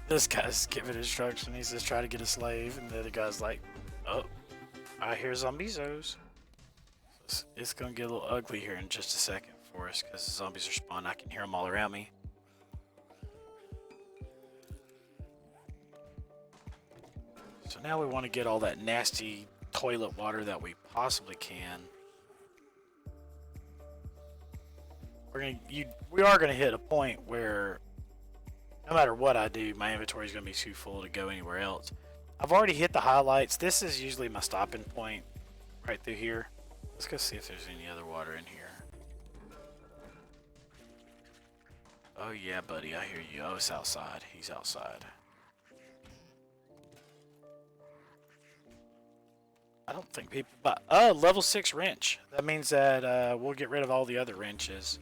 This guy's giving instruction. He's just trying to get a slave, and the other guy's like, "Oh, I hear zombizos." It's gonna get a little ugly here in just a second for us because the zombies are spawning. I can hear them all around me. So now we want to get all that nasty toilet water that we possibly can. We are gonna hit a point where no matter what I do, my inventory is gonna be too full to go anywhere else. I've already hit the highlights. This is usually my stopping point right through here. Let's go see if there's any other water in here. Oh yeah, buddy, I hear you. Oh, it's outside. He's outside. I don't think people buy. Oh, level 6 wrench. That means that we'll get rid of all the other wrenches.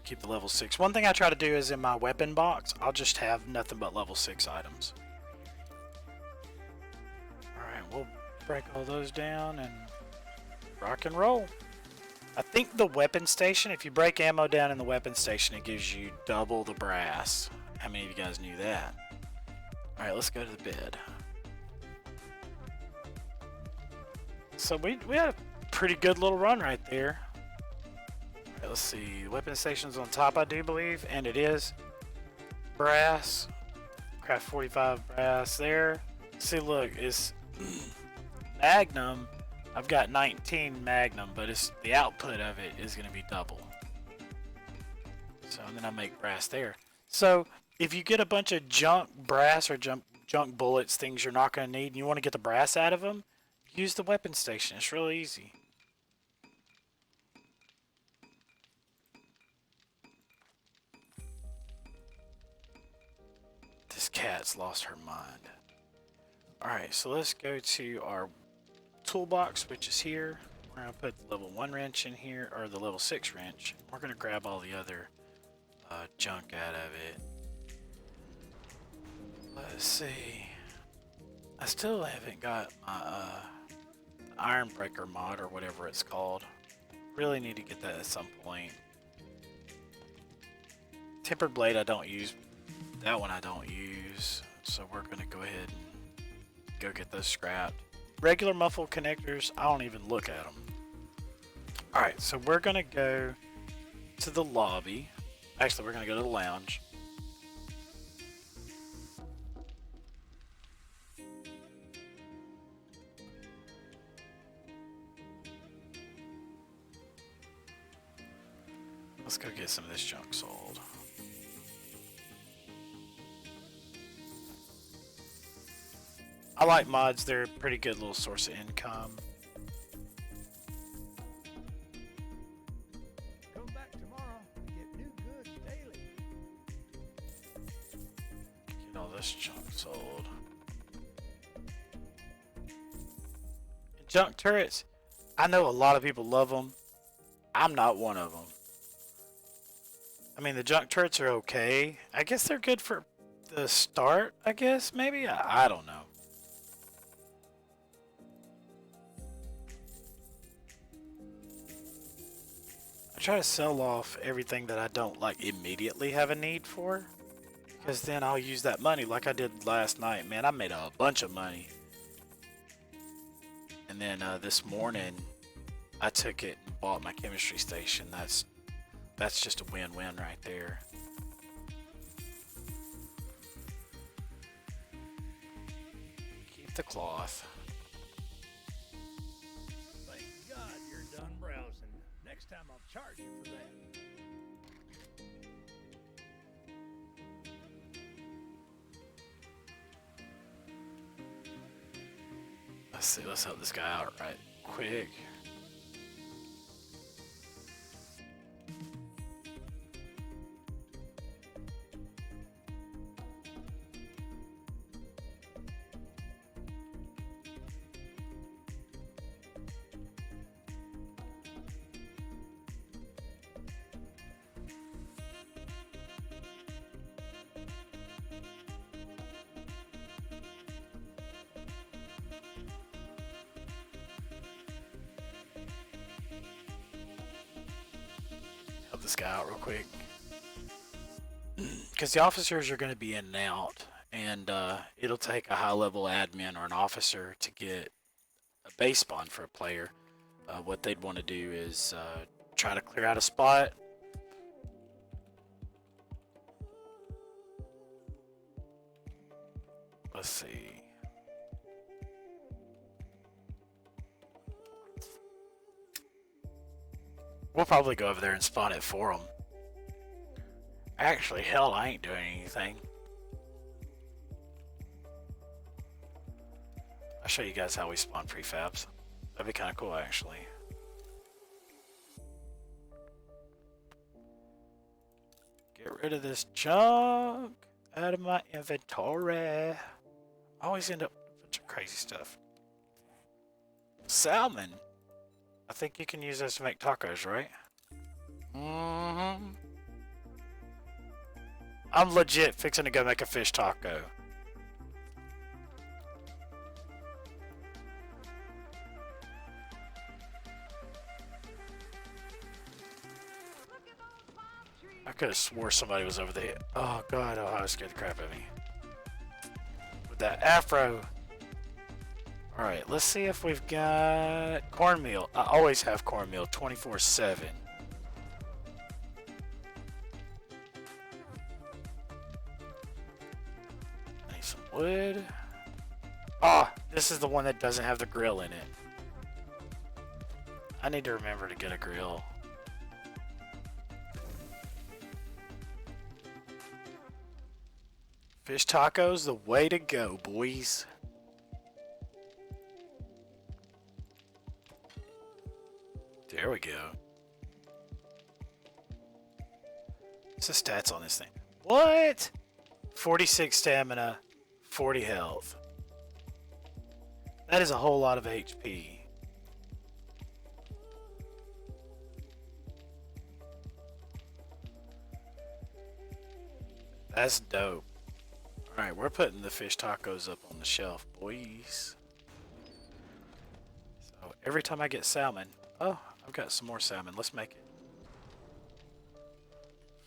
Keep the level 6. One thing I try to do is in my weapon box, I'll just have nothing but level 6 items. Alright, we'll break all those down and rock and roll. I think the weapon station, if you break ammo down in the weapon station, it gives you double the brass. How many of you guys knew that? Alright, let's go to the bed. So we had a pretty good little run right there. Alright, let's see. Weapon station's on top, I do believe, and it is. Brass. Craft 45 brass there. See, look, it's Magnum. I've got 19 Magnum, but it's the output of it is going to be double. So, and then I make brass there. So, if you get a bunch of junk brass or junk bullets, things you're not going to need, and you want to get the brass out of them, use the weapon station. It's really easy. This cat's lost her mind. Alright, so let's go to our toolbox, which is here. We're going to put the level 1 wrench in here, or the level 6 wrench. We're going to grab all the other junk out of it. Let's see. I still haven't got my Iron Breaker mod, or whatever it's called. Really need to get that at some point. Tempered blade I don't use. That one I don't use. So we're going to go ahead and go get those scrapped. Regular muffled connectors, I don't even look at them. Alright, so we're going to go to the lobby. Actually, we're going to go to the lounge. Let's go get some of this junk sold. I like mods, they're a pretty good little source of income. Come back tomorrow and get new goods daily. Get all this junk sold. Junk turrets, I know a lot of people love them. I'm not one of them. I mean, the junk turrets are okay. I guess they're good for the start, I guess, maybe? I don't know. I try to sell off everything that I don't, like, immediately have a need for. Because then I'll use that money like I did last night. Man, I made a bunch of money. And then this morning, I took it and bought my chemistry station. That's just a win-win right there. Keep the cloth. Thank God you're done browsing. Next time I'll charge you for that. Let's see, let's help this guy out right quick. this guy out real quick. Because the officers are going to be in and out, and it'll take a high-level admin or an officer to get a base spawn for a player. What they'd want to do is try to clear out a spot. Let's see. We'll probably go over there and spawn it for them. Actually, hell, I ain't doing anything. I'll show you guys how we spawn prefabs. That'd be kind of cool, actually. Get rid of this junk out of my inventory. I always end up with a bunch of crazy stuff. Salmon. I think you can use those to make tacos, right? Mm-hmm. I'm legit fixing to go make a fish taco. I could have swore somebody was over there. Oh god, Ohio scared the crap out of me. With that afro. Alright, let's see if we've got cornmeal. I always have cornmeal 24/7. I need some wood. Ah, this is the one that doesn't have the grill in it. I need to remember to get a grill. Fish tacos, the way to go, boys. There we go. What's the stats on this thing? What? 46 stamina, 40 health. That is a whole lot of HP. That's dope. Alright, we're putting the fish tacos up on the shelf, boys. So every time I get salmon... Oh, I've got some more salmon. Let's make it.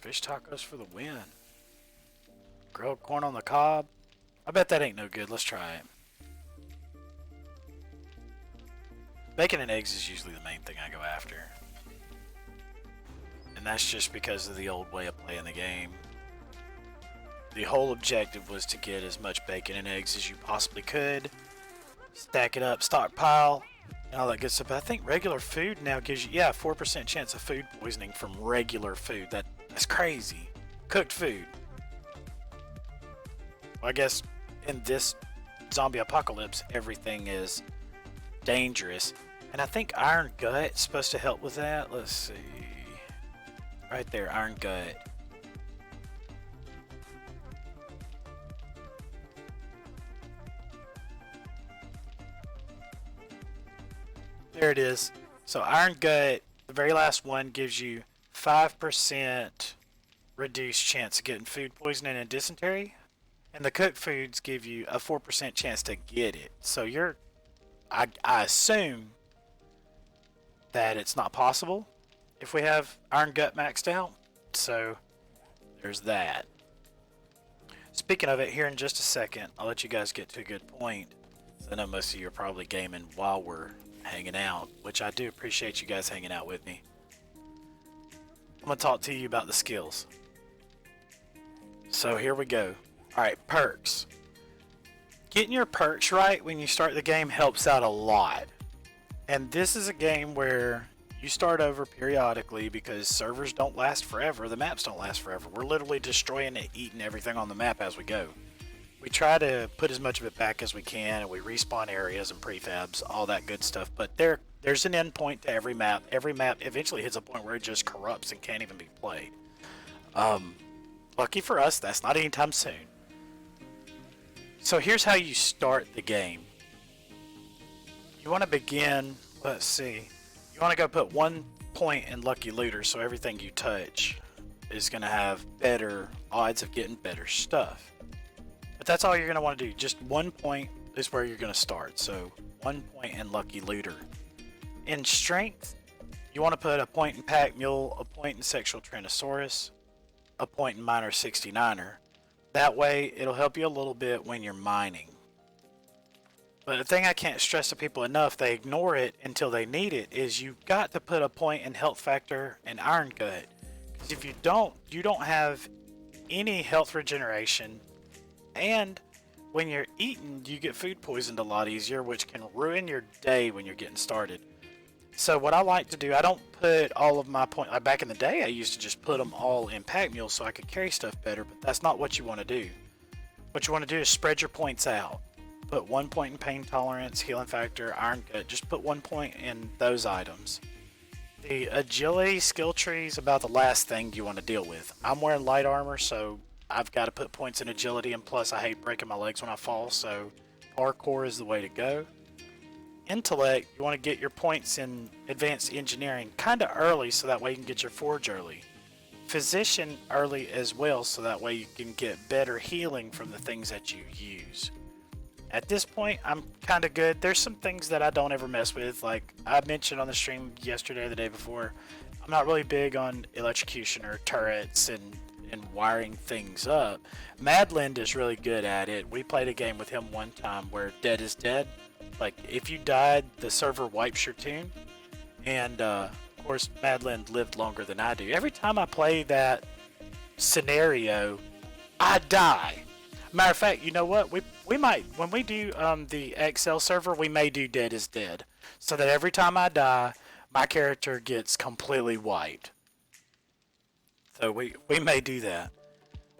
Fish tacos for the win. Grilled corn on the cob. I bet that ain't no good. Let's try it. Bacon and eggs is usually the main thing I go after. And that's just because of the old way of playing the game. The whole objective was to get as much bacon and eggs as you possibly could. Stack it up, stockpile, and all that good stuff. But I think regular food now gives you, yeah, 4% chance of food poisoning from regular food. That's crazy. Cooked food. Well, I guess in this zombie apocalypse, everything is dangerous. And I think Iron Gut's supposed to help with that. Let's see. Right there, Iron Gut. There it is. So Iron Gut, the very last one, gives you 5% reduced chance of getting food poisoning and dysentery. And the cooked foods give you a 4% chance to get it. So I assume that it's not possible if we have Iron Gut maxed out. So there's that. Speaking of it, here in just a second, I'll let you guys get to a good point. So I know most of you are probably gaming while we're hanging out, which I do appreciate you guys hanging out with me. I'm going to talk to you about the skills. So here we go. Alright, perks. Getting your perks right when you start the game helps out a lot. And this is a game where you start over periodically because servers don't last forever, the maps don't last forever. We're literally destroying and eating everything on the map as we go. We try to put as much of it back as we can, and we respawn areas and prefabs, all that good stuff. But there's an end point to every map. Every map eventually hits a point where it just corrupts and can't even be played. Lucky for us, that's not anytime soon. So here's how you start the game. You want to begin, let's see. You want to go put 1 point in Lucky Looter, so everything you touch is going to have better odds of getting better stuff. But that's all you're going to want to do. Just 1 point is where you're going to start. So 1 point in Lucky Looter. In Strength, You want to put a point in pack mule, a point in sexual Tyrannosaurus, a point in miner 69er. That way, it'll help you a little bit when you're mining. But the thing I can't stress to people enough, they ignore it until they need it, is you've got to put a point in health factor and iron gut. Because if you don't have any health regeneration, and when you're eating, you get food poisoned a lot easier, which can ruin your day when you're getting started. So what I like to do, I don't put all of my points, like back in the day I used to just put them all in pack mules so I could carry stuff better, but that's not what you want to do. What you want to do is spread your points out. Put 1 point in pain tolerance, healing factor, iron gut, just put 1 point in those items. The agility skill tree is about the last thing you want to deal with. I'm wearing light armor, so I've got to put points in agility, and plus I hate breaking my legs when I fall, so parkour is the way to go. Intellect, you want to get your points in advanced engineering kind of early so that way you can get your forge early. Physician early as well so that way you can get better healing from the things that you use. At this point, I'm kind of good. There's some things that I don't ever mess with, like I mentioned on the stream yesterday or the day before. I'm not really big on electrocution or turrets and wiring things up. Madland is really good at it. We played a game with him one time where dead is dead. Like, if you died, the server wipes your tune. And, of course, Madland lived longer than I do. Every time I play that scenario, I die. Matter of fact, you know what? We might, when we do the XL server, we may do dead is dead. So that every time I die, my character gets completely wiped. So we may do that.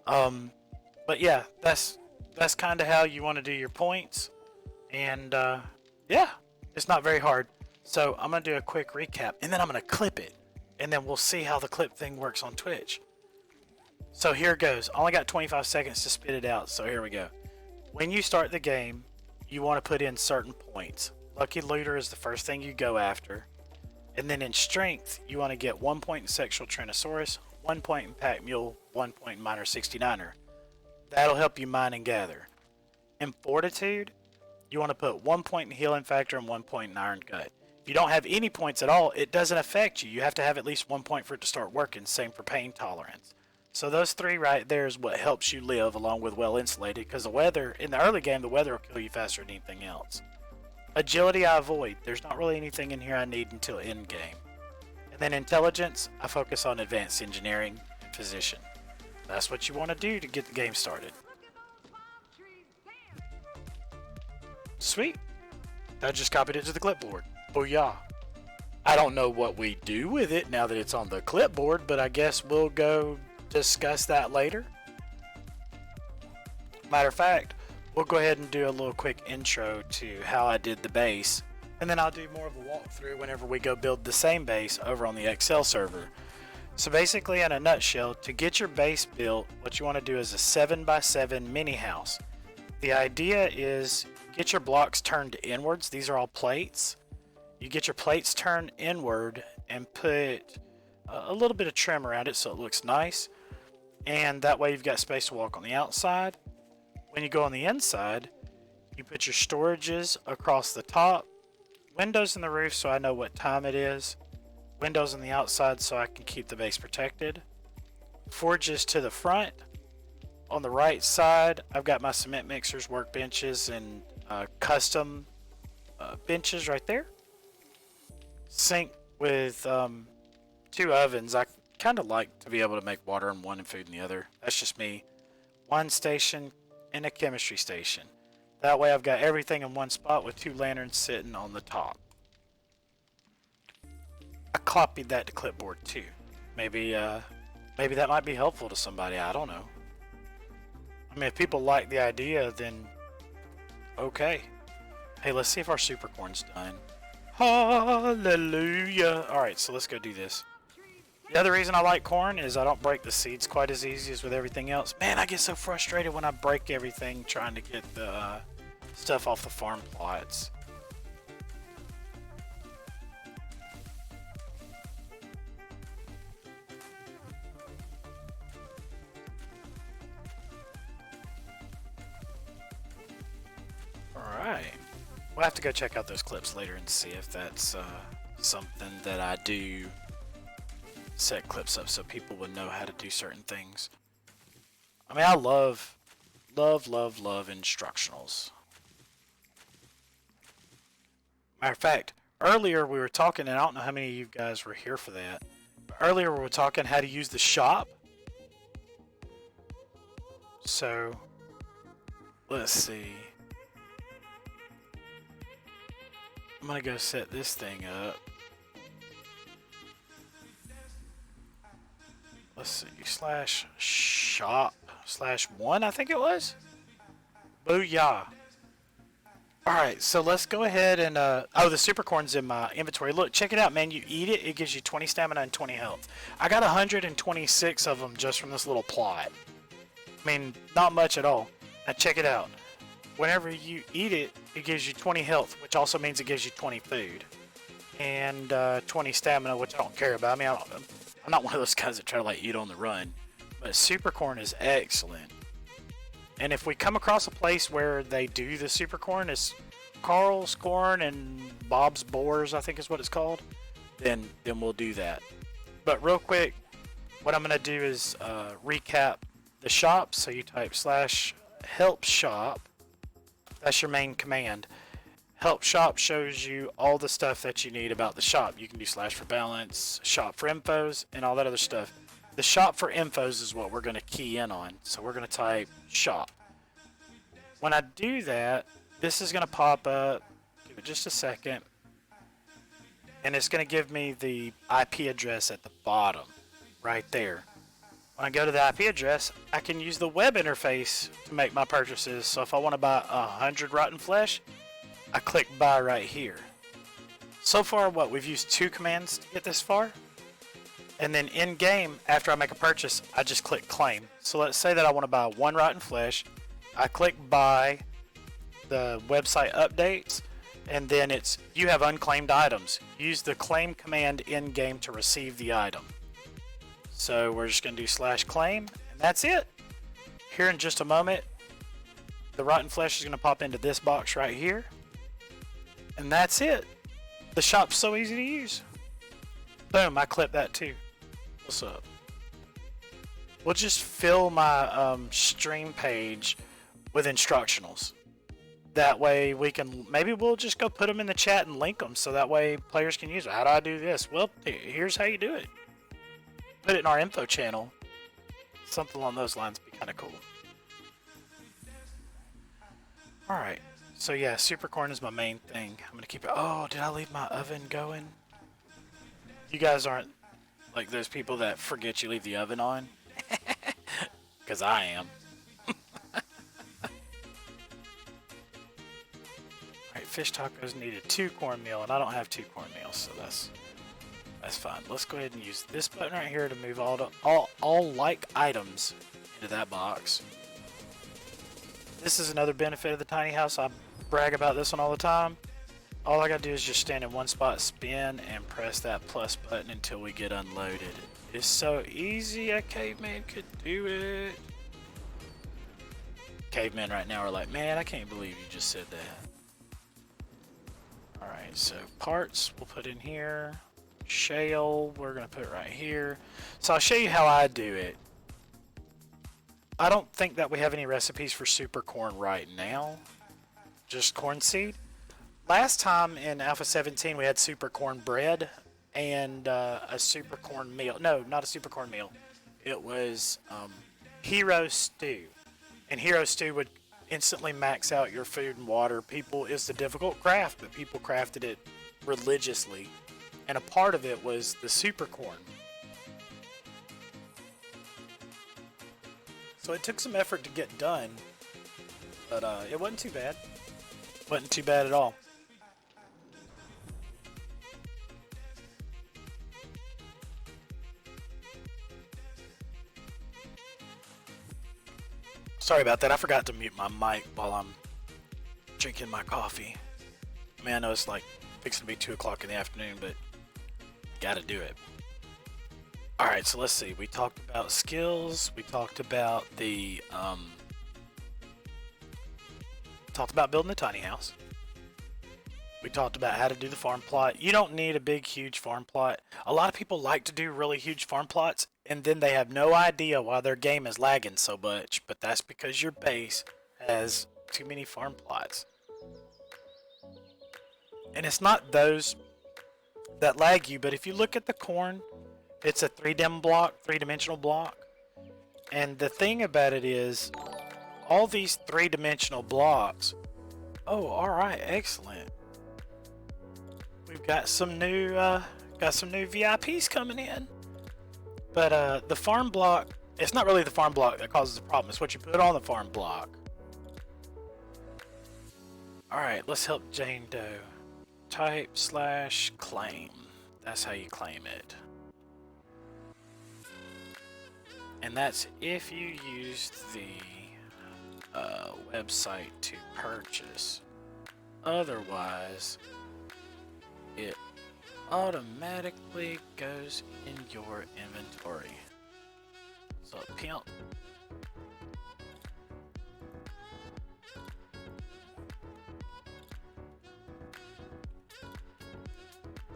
But yeah, that's kind of how you want to do your points. And yeah, it's not very hard. So I'm going to do a quick recap, and then I'm going to clip it. And then we'll see how the clip thing works on Twitch. So here goes. I only got 25 seconds to spit it out, so here we go. When you start the game, you want to put in certain points. Lucky Looter is the first thing you go after. And then in Strength, you want to get 1 point in Sexual Tyrannosaurus, 1 point in Pack Mule, 1 point in Miner 69er. That'll help you mine and gather. In Fortitude, you want to put 1 point in Healing Factor and 1 point in Iron Gut. If you don't have any points at all, it doesn't affect you. You have to have at least 1 point for it to start working. Same for Pain Tolerance. So those three right there is what helps you live, along with well insulated, because the weather, in the early game, the weather will kill you faster than anything else. Agility I avoid. There's not really anything in here I need until end game. And then Intelligence, I focus on Advanced Engineering and Physician. That's what you want to do to get the game started. Sweet. I just copied it to the clipboard. Oh yeah. I don't know what we do with it now that it's on the clipboard, but I guess we'll go discuss that later. Matter of fact, we'll go ahead and do a little quick intro to how I did the base, and then I'll do more of a walkthrough whenever we go build the same base over on the XL server. So basically, in a nutshell, to get your base built, what you want to do is a 7x7 mini house. The idea is get your blocks turned inwards. These are all plates. You get your plates turned inward and put a little bit of trim around it so it looks nice. And that way you've got space to walk on the outside. When you go on the inside, you put your storages across the top, windows in the roof so I know what time it is, windows on the outside so I can keep the base protected, forges to the front. On the right side, I've got my cement mixers, workbenches, and custom benches right there. Sink with 2 ovens. I kind of like to be able to make water in one and food in the other. That's just me. One station and a chemistry station. That way I've got everything in one spot with 2 lanterns sitting on the top. I copied that to clipboard too. Maybe that might be helpful to somebody. I don't know. I mean, if people like the idea, then okay. Hey, let's see if our super corn's done. Hallelujah. Alright, so let's go do this. The other reason I like corn is I don't break the seeds quite as easy as with everything else. Man, I get so frustrated when I break everything trying to get the stuff off the farm plots. Alright. We'll have to go check out those clips later and see if that's something that I do set clips up so people would know how to do certain things. I mean, I love instructionals. Matter of fact, earlier we were talking, and I don't know how many of you guys were here for that. But earlier we were talking how to use the shop. So, let's see. I'm gonna go set this thing up. Let's see, /shop/1, I think it was. Booyah. Alright, so let's go ahead and, oh, the super corn's in my inventory. Look, check it out, man. You eat it, it gives you 20 stamina and 20 health. I got 126 of them just from this little plot. I mean, not much at all. Now check it out. Whenever you eat it, it gives you 20 health, which also means it gives you 20 food. And 20 stamina, which I don't care about. I mean, I'm not one of those guys that try to like eat on the run. But super corn is excellent. And if we come across a place where they do the super corn, it's Carl's Corn and Bob's Boars, I think is what it's called, then we'll do that. But real quick, what I'm going to do is recap the shop. So you type /help shop. That's your main command. Help shop shows you all the stuff that you need about the shop. You can do / for balance, shop for infos, and all that other stuff. The shop for infos is what we're going to key in on. So we're going to type shop. When I do that, this is going to pop up. Give it just a second. And it's going to give me the IP address at the bottom, right there. When I go to the IP address, I can use the web interface to make my purchases. So if I want to buy 100 rotten flesh, I click buy right here. So far, we've used 2 commands to get this far. And then in game, after I make a purchase, I just click claim. So let's say that I want to buy 1 rotten flesh. I click buy, the website updates, and then it's you have unclaimed items. Use the claim command in game to receive the item. So we're just going to do /claim, and that's it. Here in just a moment, the rotten flesh is going to pop into this box right here. And that's it. The shop's so easy to use. Boom, I clipped that too. What's up? We'll just fill my stream page with instructionals. That way we can, maybe we'll just go put them in the chat and link them so that way players can use it. How do I do this? Well, here's how you do it. Put it in our info channel. Something along those lines would be kind of cool. Alright, so yeah, super corn is my main thing. I'm going to keep it. Oh, did I leave my oven going? You guys aren't like those people that forget you leave the oven on? Because I am. Alright, fish tacos needed 2 cornmeal, and I don't have 2 cornmeals, so that's fine. Let's go ahead and use this button right here to move all like items into that box. This is another benefit of the tiny house. I brag about this one all the time. All I gotta do is just stand in one spot, spin, and press that plus button until we get unloaded. It's so easy, a caveman could do it. Cavemen right now are like, man, I can't believe you just said that. Alright, so parts we'll put in here. Shale, we're gonna put right here. So I'll show you how I do it. I don't think that we have any recipes for super corn right now. Just corn seed. Last time in Alpha 17 we had super corn bread and a super corn meal. No, not a super corn meal. It was hero stew. And hero stew would instantly max out your food and water. It's a difficult craft, but people crafted it religiously. And a part of it was the super corn. So it took some effort to get done, but it wasn't too bad. Wasn't too bad at all. Sorry about that. I forgot to mute my mic while I'm drinking my coffee. I mean, I know it's like fixing to be 2 o'clock in the afternoon, but gotta do it. Alright, so let's see. We talked about skills. We talked about the talked about building the tiny house. We talked about how to do the farm plot. You don't need a big, huge farm plot. A lot of people like to do really huge farm plots, and then they have no idea why their game is lagging so much. But that's because your base has too many farm plots. And it's not those that lag you, but if you look at the corn, it's a three-dimensional block. And the thing about it is, all these three-dimensional blocks... Oh, alright, excellent. We've got some new VIPs coming in. But the farm block, it's not really the farm block that causes the problem. It's what you put on the farm block. Alright, let's help Jane Doe. Type/claim. That's how you claim it. And that's if you use the website to purchase. Otherwise, it automatically goes in your inventory. So pimp.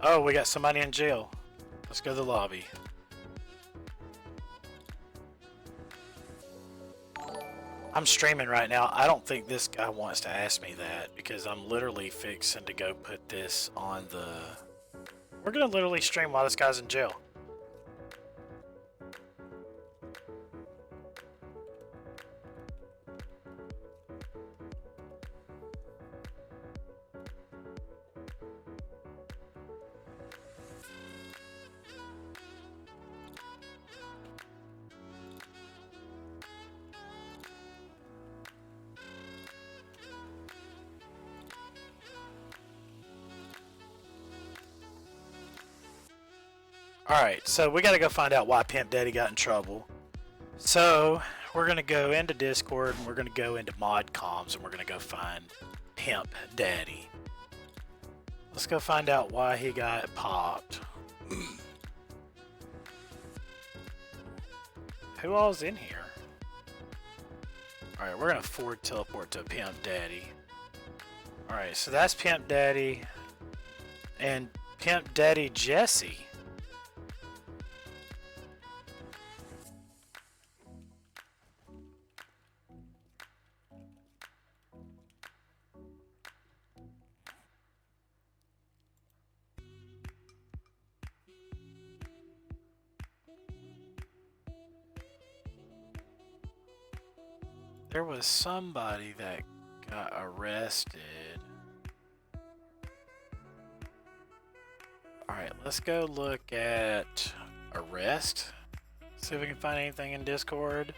Oh, we got somebody in jail. Let's go to the lobby. I'm streaming right now. I don't think this guy wants to ask me that because I'm literally fixing to go put this on the... We're gonna literally stream while this guy's in jail. Alright, so we gotta go find out why Pimp Daddy got in trouble. So, we're gonna go into Discord and we're gonna go into mod comms and we're gonna go find Pimp Daddy. Let's go find out why he got popped. Who all's in here? Alright, we're gonna forward teleport to Pimp Daddy. Alright, so that's Pimp Daddy and Pimp Daddy Jesse. There was somebody that got arrested. Alright, let's go look at arrest. See if we can find anything in Discord.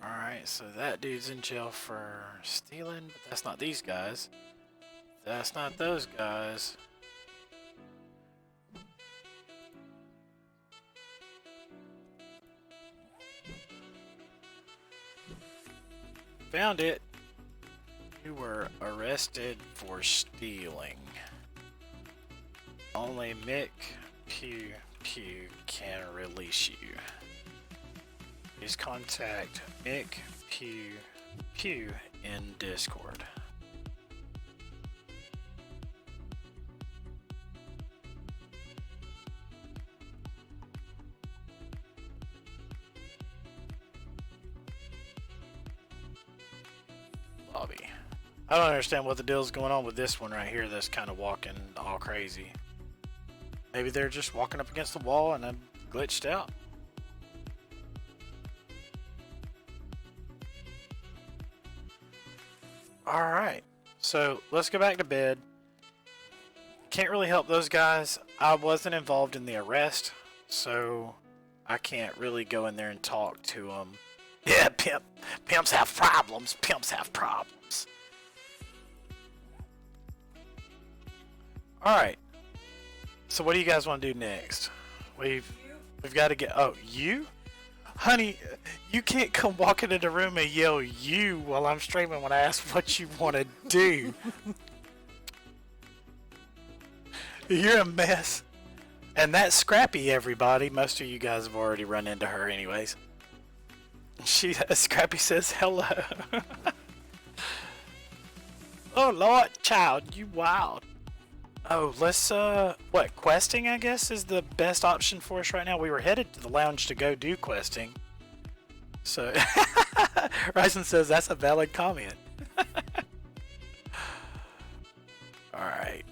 Alright, so that dude's in jail for stealing, but that's not these guys. That's not those guys. Found it. You were arrested for stealing. Only Mick Pew Pew can release you. Please contact Mick Pew Pew in Discord. Lobby. I don't understand what the deal's going on with this one right here that's kind of walking all crazy. Maybe they're just walking up against the wall and then glitched out. Alright, so let's go back to bed. Can't really help those guys. I wasn't involved in the arrest, so I can't really go in there and talk to them. Yeah, pimps have problems. Pimps have problems. Alright, so what do you guys want to do next? We've got to get... Oh, you? Honey, you can't come walk into the room and yell you while I'm streaming when I ask what you want to do. You're a mess. And that's Scrappy, everybody. Most of you guys have already run into her anyways. Scrappy says hello. Oh Lord, child, you wild. Oh, let's what, questing I guess is the best option for us right now. We were headed to the lounge to go do questing. So Ryzen says that's a valid comment. Alright.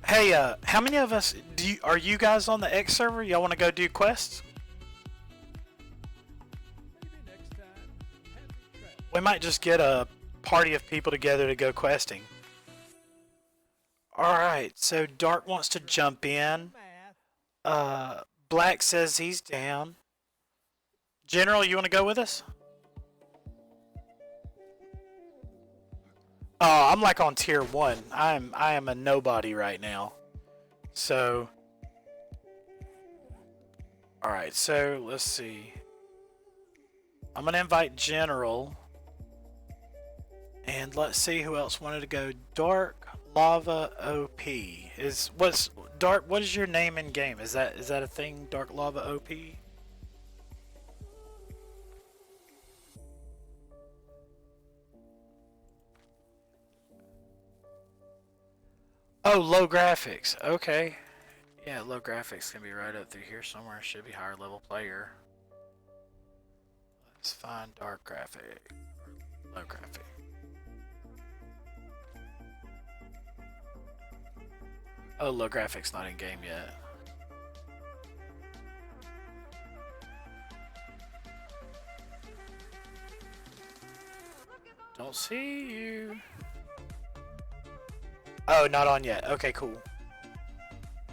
Hey, how many of us are you guys on the X server? Y'all want to go do quests? Maybe next time. Happy travel. We might just get a party of people together to go questing. Alright, so Dark wants to jump in. Black says he's down. General, you want to go with us? Oh, I'm like on tier 1. I am a nobody right now. So alright, so let's see. I'm gonna invite General. And let's see who else wanted to go. Dark Lava OP. Dark, what is your name in game? Is that a thing, Dark Lava OP? Oh, low graphics. Okay. Yeah, low graphics can be right up through here somewhere. Should be higher level player. Let's find dark graphic. Low graphic. Oh, low graphics not in game yet. Don't see you. Oh, not on yet. Okay, cool.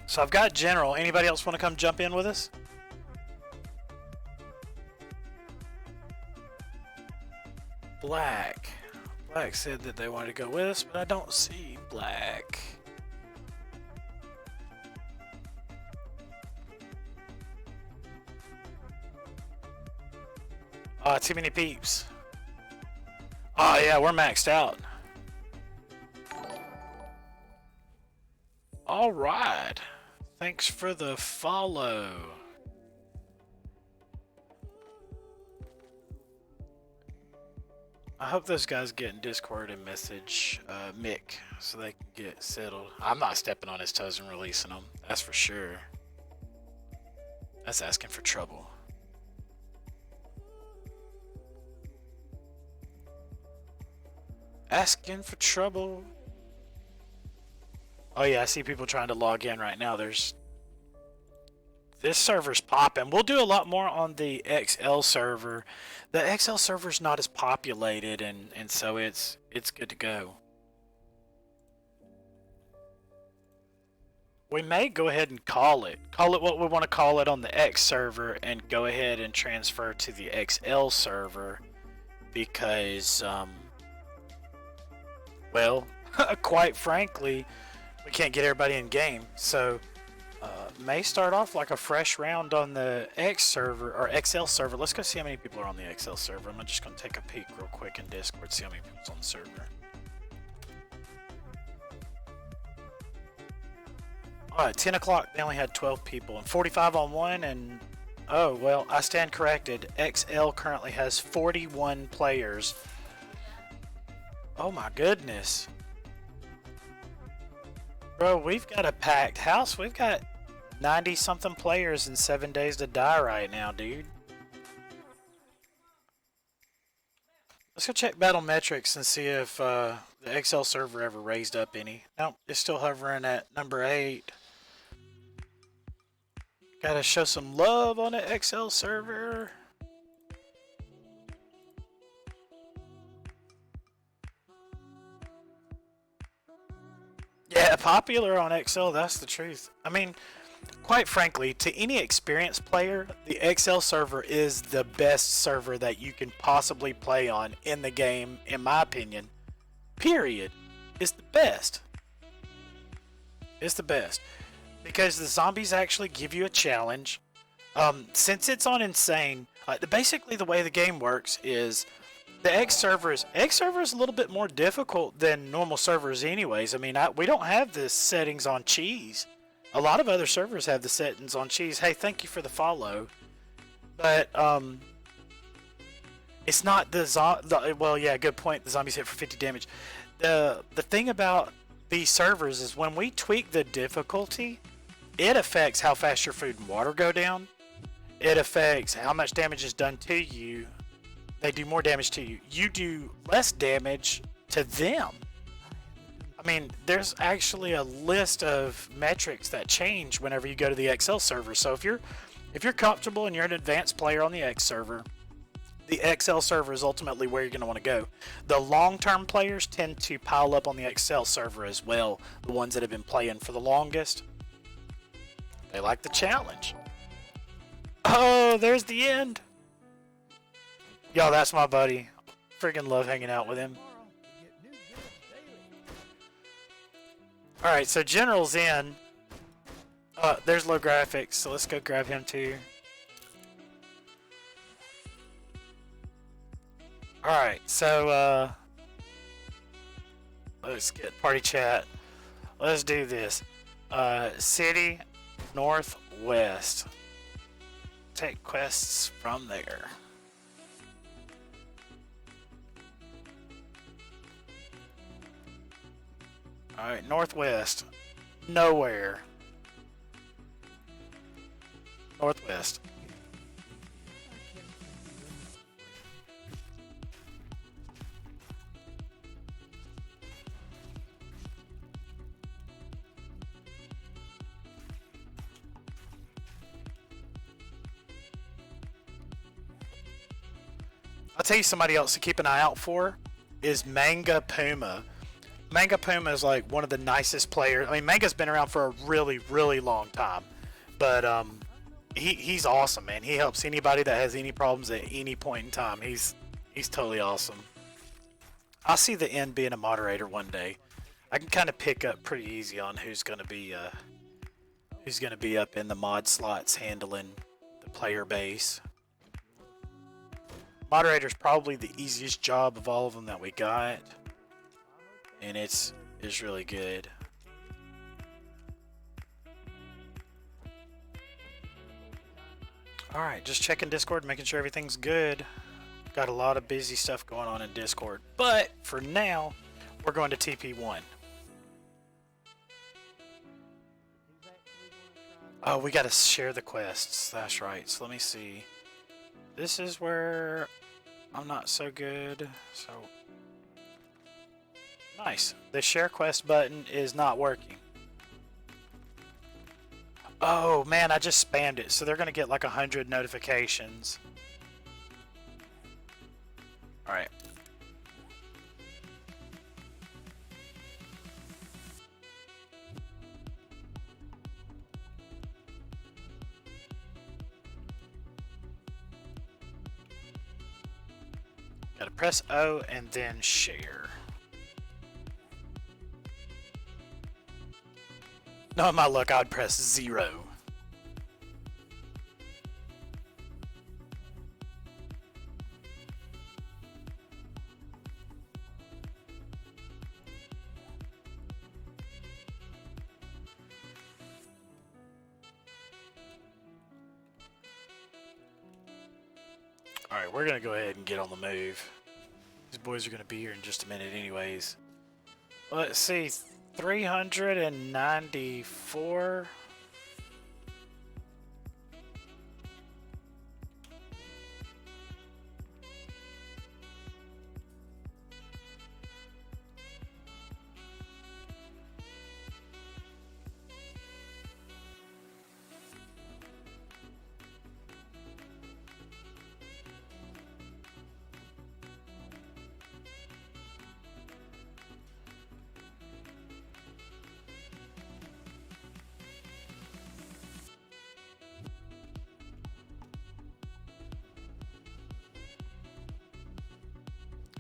So I've got General. Anybody else want to come jump in with us? Black. Black said that they wanted to go with us, but I don't see Black. Oh, too many peeps. Oh yeah, we're maxed out. Alright. Thanks for the follow. I hope those guys get in Discord and message Mick so they can get settled. I'm not stepping on his toes and releasing them. That's for sure. That's asking for trouble. Asking for trouble. Oh yeah, I see people trying to log in right now. This server's popping. We'll do a lot more on the XL server. The XL server's not as populated, and so it's good to go. We may go ahead and call it what we want to call it on the X server, and go ahead and transfer to the XL server because well, quite frankly, we can't get everybody in game, so may start off like a fresh round on the X server or XL server. Let's go see how many people are on the XL server. I'm just gonna take a peek real quick in Discord, see how many people's on the server. Alright, 10 o'clock they only had 12 people and 45 on one, and oh well, I stand corrected. XL currently has 41 players. Oh my goodness. Bro, we've got a packed house. We've got 90 something players in 7 days to die right now, dude. Let's go check battle metrics and see if the XL server ever raised up any. Nope, it's still hovering at number 8. Gotta show some love on the XL server. Yeah, popular on XL, that's the truth. I mean, quite frankly, to any experienced player, the XL server is the best server that you can possibly play on in the game, in my opinion. Period. It's the best. It's the best. Because the zombies actually give you a challenge. Since it's on Insane, basically the way the game works is The X server is a little bit more difficult than normal servers, anyways. I mean, we don't have the settings on cheese. A lot of other servers have the settings on cheese. Hey, thank you for the follow. But it's not well, yeah, good point. The zombies hit for 50 damage. The thing about these servers is when we tweak the difficulty, it affects how fast your food and water go down. It affects how much damage is done to you. They do more damage to you. You do less damage to them. I mean, there's actually a list of metrics that change whenever you go to the XL server. So if you're comfortable and you're an advanced player on the X server, the XL server is ultimately where you're going to want to go. The long-term players tend to pile up on the XL server as well. The ones that have been playing for the longest. They like the challenge. Oh, there's the end. Yo, that's my buddy. Freaking love hanging out with him. Alright, so General's in. There's low graphics, so let's go grab him too. Alright, so let's get party chat. Let's do this. City Northwest. Take quests from there. Alright, Northwest. Nowhere. Northwest. I'll tell you somebody else to keep an eye out for is Manga Puma. Manga Puma is like one of the nicest players. I mean, Manga's been around for a really, really long time, but he's awesome, man. He helps anybody that has any problems at any point in time. He's totally awesome. I'll see the end being a moderator one day. I can kind of pick up pretty easy on who's gonna be up in the mod slots handling the player base. Moderator's probably the easiest job of all of them that we got. And it's really good. Alright, just checking Discord, making sure everything's good. Got a lot of busy stuff going on in Discord. But for now, we're going to TP1. Oh, we gotta share the quests. That's right. So let me see. This is where I'm not so good. So nice. The share quest button is not working. Oh man, I just spammed it. So they're gonna get like 100 notifications. Alright. Gotta press O and then share. No, my luck, I'd press 0. Alright, we're gonna go ahead and get on the move. These boys are gonna be here in just a minute anyways. Let's see, 394.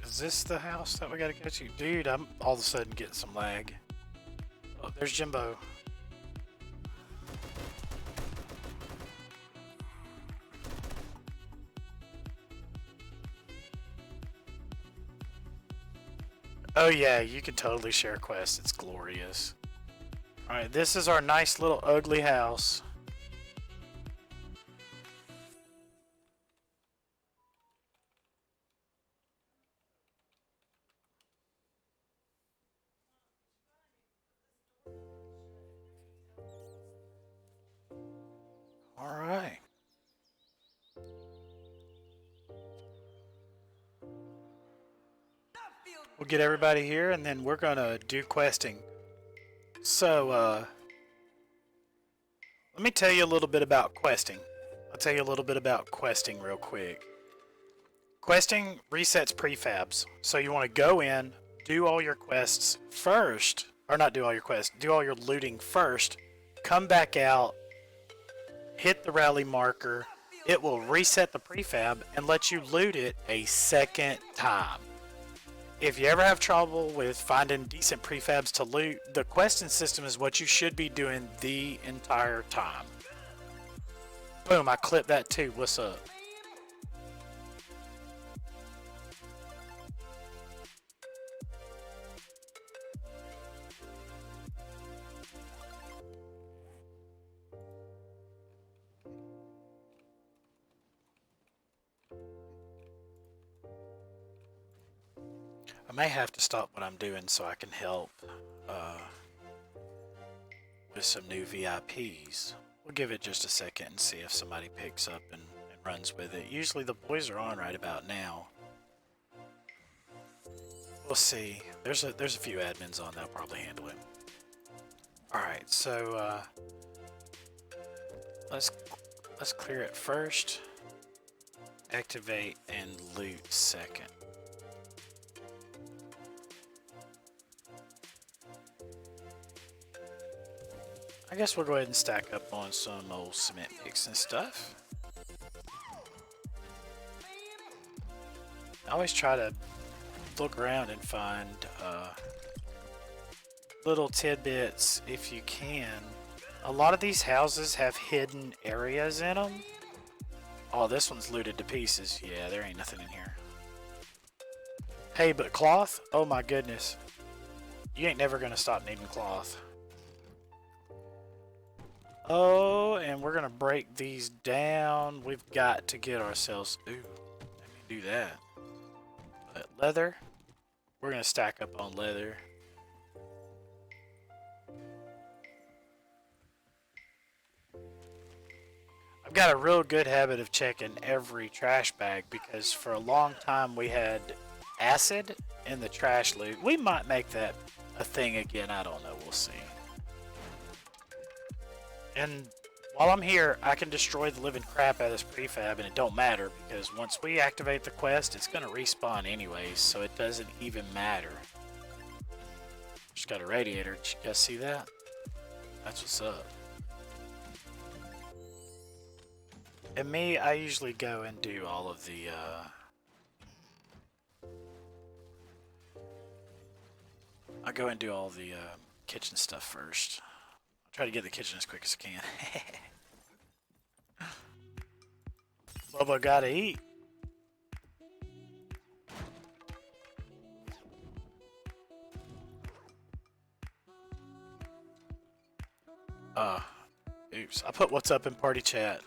Is this the house that we gotta go to? Dude, I'm all of a sudden getting some lag. Oh, there's Jimbo. Oh yeah, you can totally share quests. It's glorious. Alright, this is our nice little ugly house. Alright. We'll get everybody here and then we're gonna do questing. So, let me tell you a little bit about questing. I'll tell you a little bit about questing real quick. Questing resets prefabs. So you want to go in, do all your quests first, or not do all your quests, do all your looting first, come back out, hit the rally marker, it will reset the prefab and let you loot it a second time. If you ever have trouble with finding decent prefabs to loot, the questing system is what you should be doing the entire time. Boom, I clipped that too. What's up? I may have to stop what I'm doing so I can help with some new VIPs. We'll give it just a second and see if somebody picks up and runs with it. Usually the boys are on right about now. We'll see. There's a few admins on, they'll probably handle it. Alright, so let's clear it first. Activate and loot second. I guess we'll go ahead and stack up on some old cement picks and stuff. I always try to look around and find little tidbits if you can. A lot of these houses have hidden areas in them. Oh, this one's looted to pieces. Yeah, there ain't nothing in here. Hey, but cloth? Oh my goodness. You ain't never gonna stop needing cloth. Oh, and we're gonna break these down. We've got to get ourselves... Ooh, let me do that. But leather. We're gonna stack up on leather. I've got a real good habit of checking every trash bag because for a long time we had acid in the trash loot. We might make that a thing again. I don't know. We'll see. And while I'm here, I can destroy the living crap out of this prefab and it don't matter because once we activate the quest, it's going to respawn anyways, so it doesn't even matter. Just got a radiator. Did you guys see that? That's what's up. And me, I usually go and do all of the, I go and do all the kitchen stuff first. I'll try to get the kitchen as quick as I can. Bubba gotta eat. Oops. I put what's up in party chat.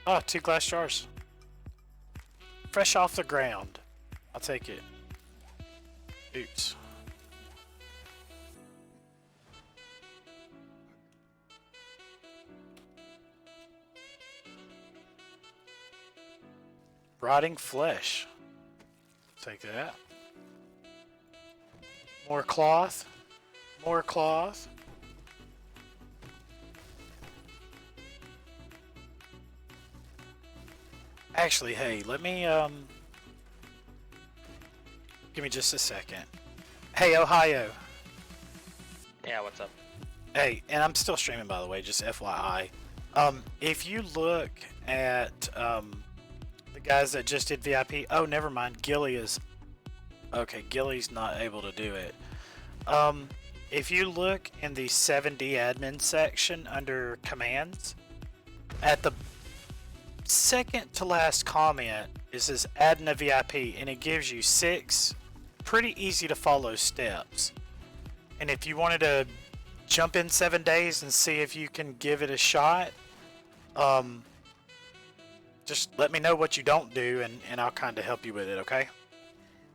Oh, 2 glass jars. Fresh off the ground. I'll take it. Oops. Rotting flesh. Take that. More cloth. More cloth. Actually, hey, let me, give me just a second. Hey, Ohio. Yeah, what's up? Hey, and I'm still streaming, by the way, just FYI. If you look at, the guys that just did VIP, oh, never mind, Gilly is, okay, Gilly's not able to do it. If you look in the 7D admin section under commands, at the second to last comment is this adding a VIP, and it gives you 6 pretty easy to follow steps. And if you wanted to jump in 7 days and see if you can give it a shot, just let me know what you don't do, and I'll kind of help you with it, okay?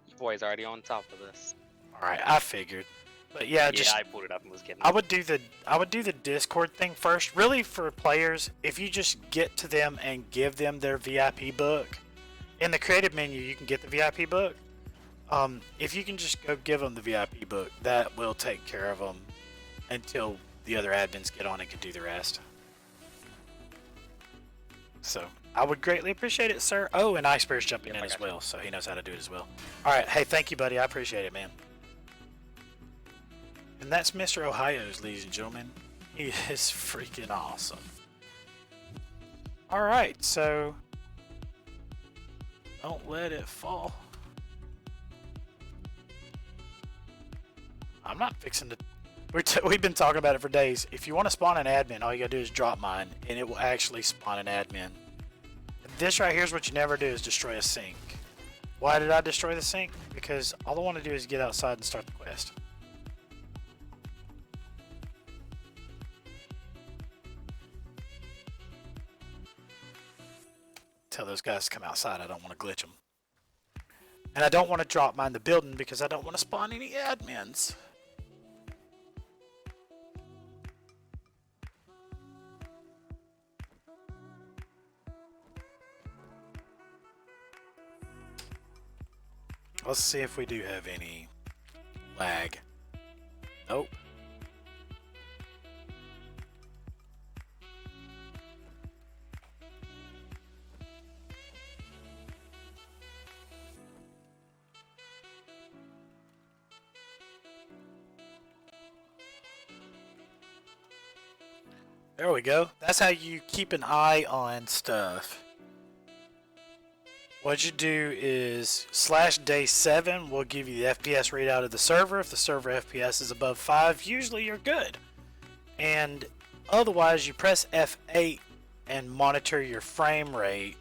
Your boy's already on top of this. Alright, I figured. But yeah, just I pulled it up and was getting. I would do the Discord thing first. Really, for players, if you just get to them and give them their VIP book, in the creative menu you can get the VIP book. If you can just go give them the VIP book, that will take care of them until the other admins get on and can do the rest. So I would greatly appreciate it, sir. Oh, and Icebear's jumping in as well, so he knows how to do it as well. All right, hey, thank you, buddy. I appreciate it, man. And that's Mr. Ohio's, ladies and gentlemen. He is freaking awesome. All right, so don't let it fall. I'm not fixing to. We've been talking about it for days. If you want to spawn an admin, all you gotta do is drop mine, and it will actually spawn an admin. This right here is what you never do, is destroy a sink. Why did I destroy the sink? Because all I want to do is get outside and start the quest. Tell those guys to come outside. I don't want to glitch them. And I don't want to drop mine in the building because I don't want to spawn any admins. Let's see if we do have any lag. Nope. There we go. That's how you keep an eye on stuff. What you do is /day7 will give you the FPS readout of the server. If the server FPS is above 5, usually you're good. And otherwise you press F8 and monitor your frame rate.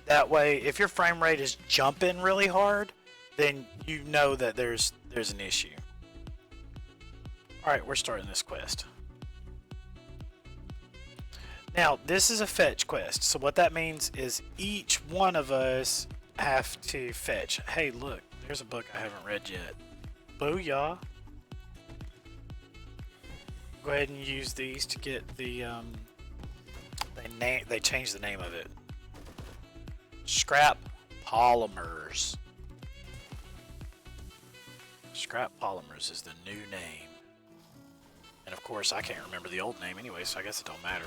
That way, if your frame rate is jumping really hard, then you know that there's an issue. Alright, we're starting this quest. Now, this is a fetch quest, so what that means is each one of us have to fetch. Hey, look, there's a book I haven't read yet. Booyah. Go ahead and use these to get the, they changed the name of it. Scrap Polymers. Scrap Polymers is the new name. And of course, I can't remember the old name anyway, so I guess it don't matter.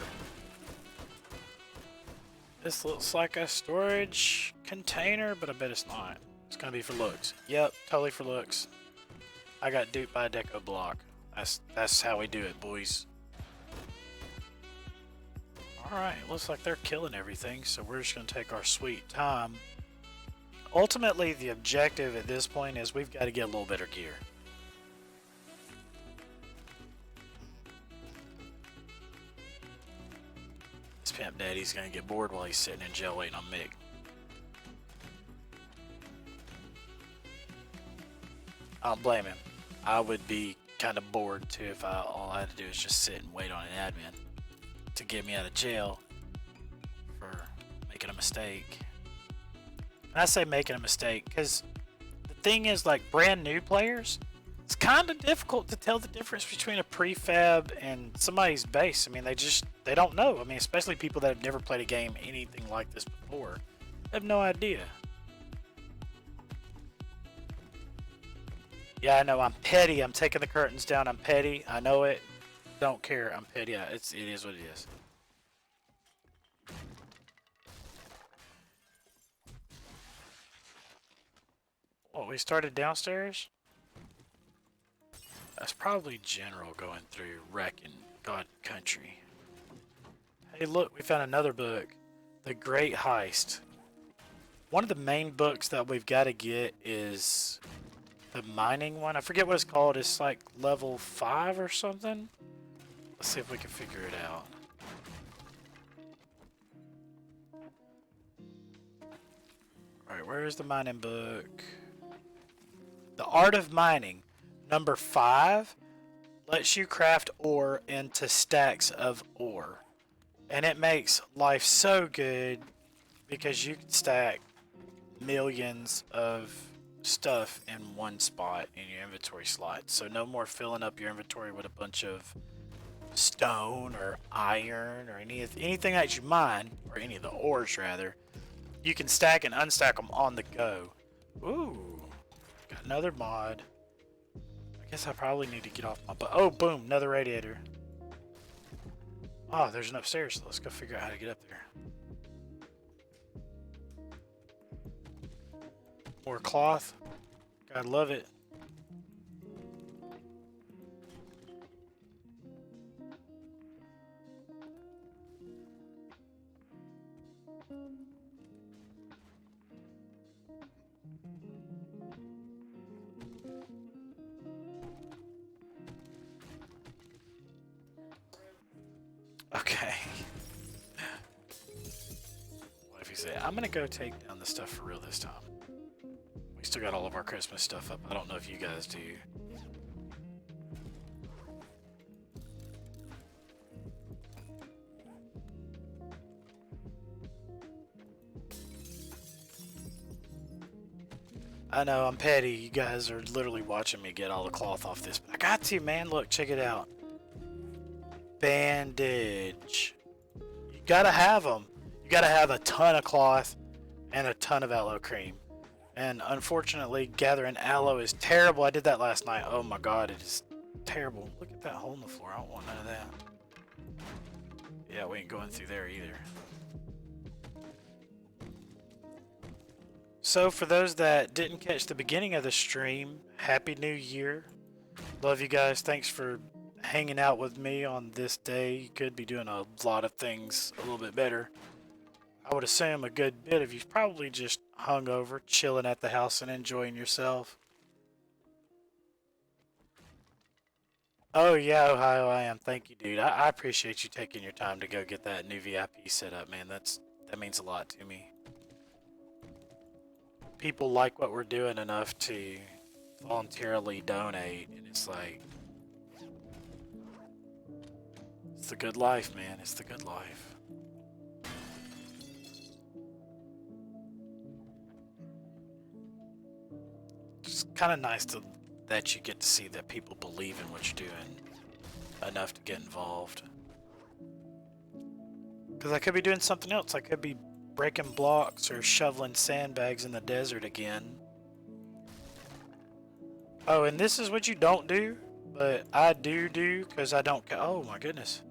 This looks like a storage container, but I bet it's not. It's gonna be for looks. Yep, totally for looks. I got duped by a deco block. That's how we do it, boys. Alright, looks like they're killing everything, so we're just gonna take our sweet time. Ultimately, the objective at this point is we've got to get a little better gear. Pimp Daddy's gonna get bored while he's sitting in jail waiting on Mick. I don't blame him. I would be kind of bored too if all I had to do is just sit and wait on an admin to get me out of jail for making a mistake. And I say making a mistake because the thing is, like, brand new players, it's kind of difficult to tell the difference between a prefab and somebody's base. I mean, they don't know. I mean, especially people that have never played a game anything like this before. They have no idea. Yeah, I know, I'm petty. I'm taking the curtains down. I'm petty. I know it. Don't care. I'm petty. It is what it is. Oh, we started downstairs? That's probably General going through wrecking God Country. Hey, look, we found another book. The Great Heist. One of the main books that we've got to get is the mining one. I forget what it's called. It's like level 5 or something. Let's see if we can figure it out. Where's the mining book? The Art of Mining, number 5, lets you craft ore into stacks of ore. And it makes life so good because you can stack millions of stuff in one spot in your inventory slot. So no more filling up your inventory with a bunch of stone or iron or anything that you mine, or any of the ores rather. You can stack and unstack them on the go. Ooh, got another mod. I guess I probably need to get off my butt. Oh, boom, another radiator. Oh, there's an upstairs, so let's go figure out how to get up there. More cloth. God love it. Okay. What if you say, I'm gonna go take down the stuff for real this time. We still got all of our Christmas stuff up. I don't know if you guys do. I know, I'm petty. You guys are literally watching me get all the cloth off this. I got to, man. Look, check it out. Bandage. You gotta have them. You gotta have a ton of cloth and a ton of aloe cream. And unfortunately, gathering aloe is terrible. I did that last night. Oh my god, it is terrible. Look at that hole in the floor. I don't want none of that. Yeah, we ain't going through there either. So for those that didn't catch the beginning of the stream, Happy New Year. Love you guys. Thanks for hanging out with me on this day. You could be doing a lot of things a little bit better. I would assume a good bit of you probably just hung over, chilling at the house and enjoying yourself. Oh yeah, Ohio, I am. Thank you, dude. I appreciate you taking your time to go get that new VIP set up, man. That means a lot to me. People like what we're doing enough to voluntarily donate, and it's like, it's the good life, man. It's the good life. It's kind of nice that you get to see that people believe in what you're doing enough to get involved. Because I could be doing something else. I could be breaking blocks or shoveling sandbags in the desert again. Oh, and this is what you don't do, but I do because I don't. Oh my goodness.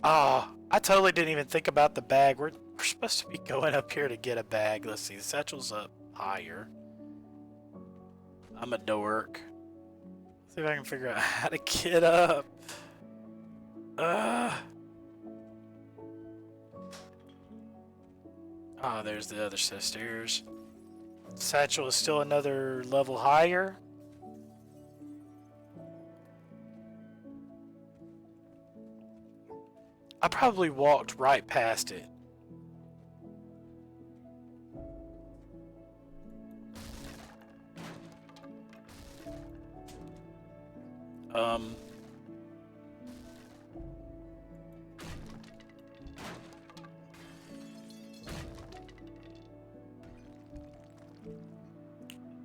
Oh, I totally didn't even think about the bag. We're supposed to be going up here to get a bag. Let's see, the satchel's up higher. I'm a dork. Let's see if I can figure out how to get up. Oh, there's the other set of stairs. Satchel is still another level higher. I probably walked right past it.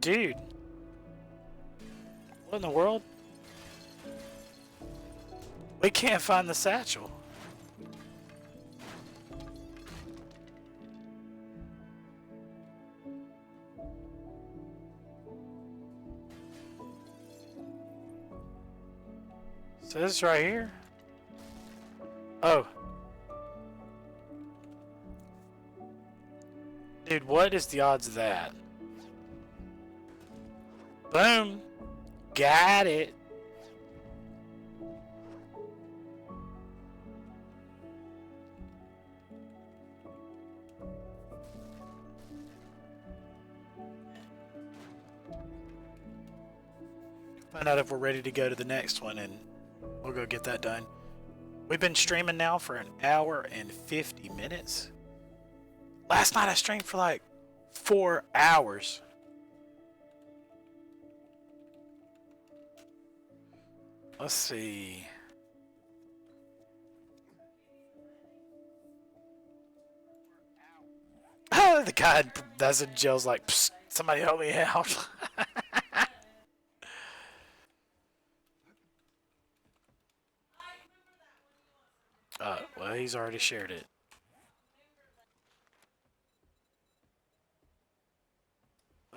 Dude. What in the world? We can't find the satchel. So this is right here. Oh. Dude, what is the odds of that? Boom. Got it. Find out if we're ready to go to the next one and we'll go get that done. We've been streaming now for 1 hour and 50 minutes. Last night I streamed for like 4 hours. Let's see. The guy that's in jail's like, psst, somebody help me out. Well, he's already shared it.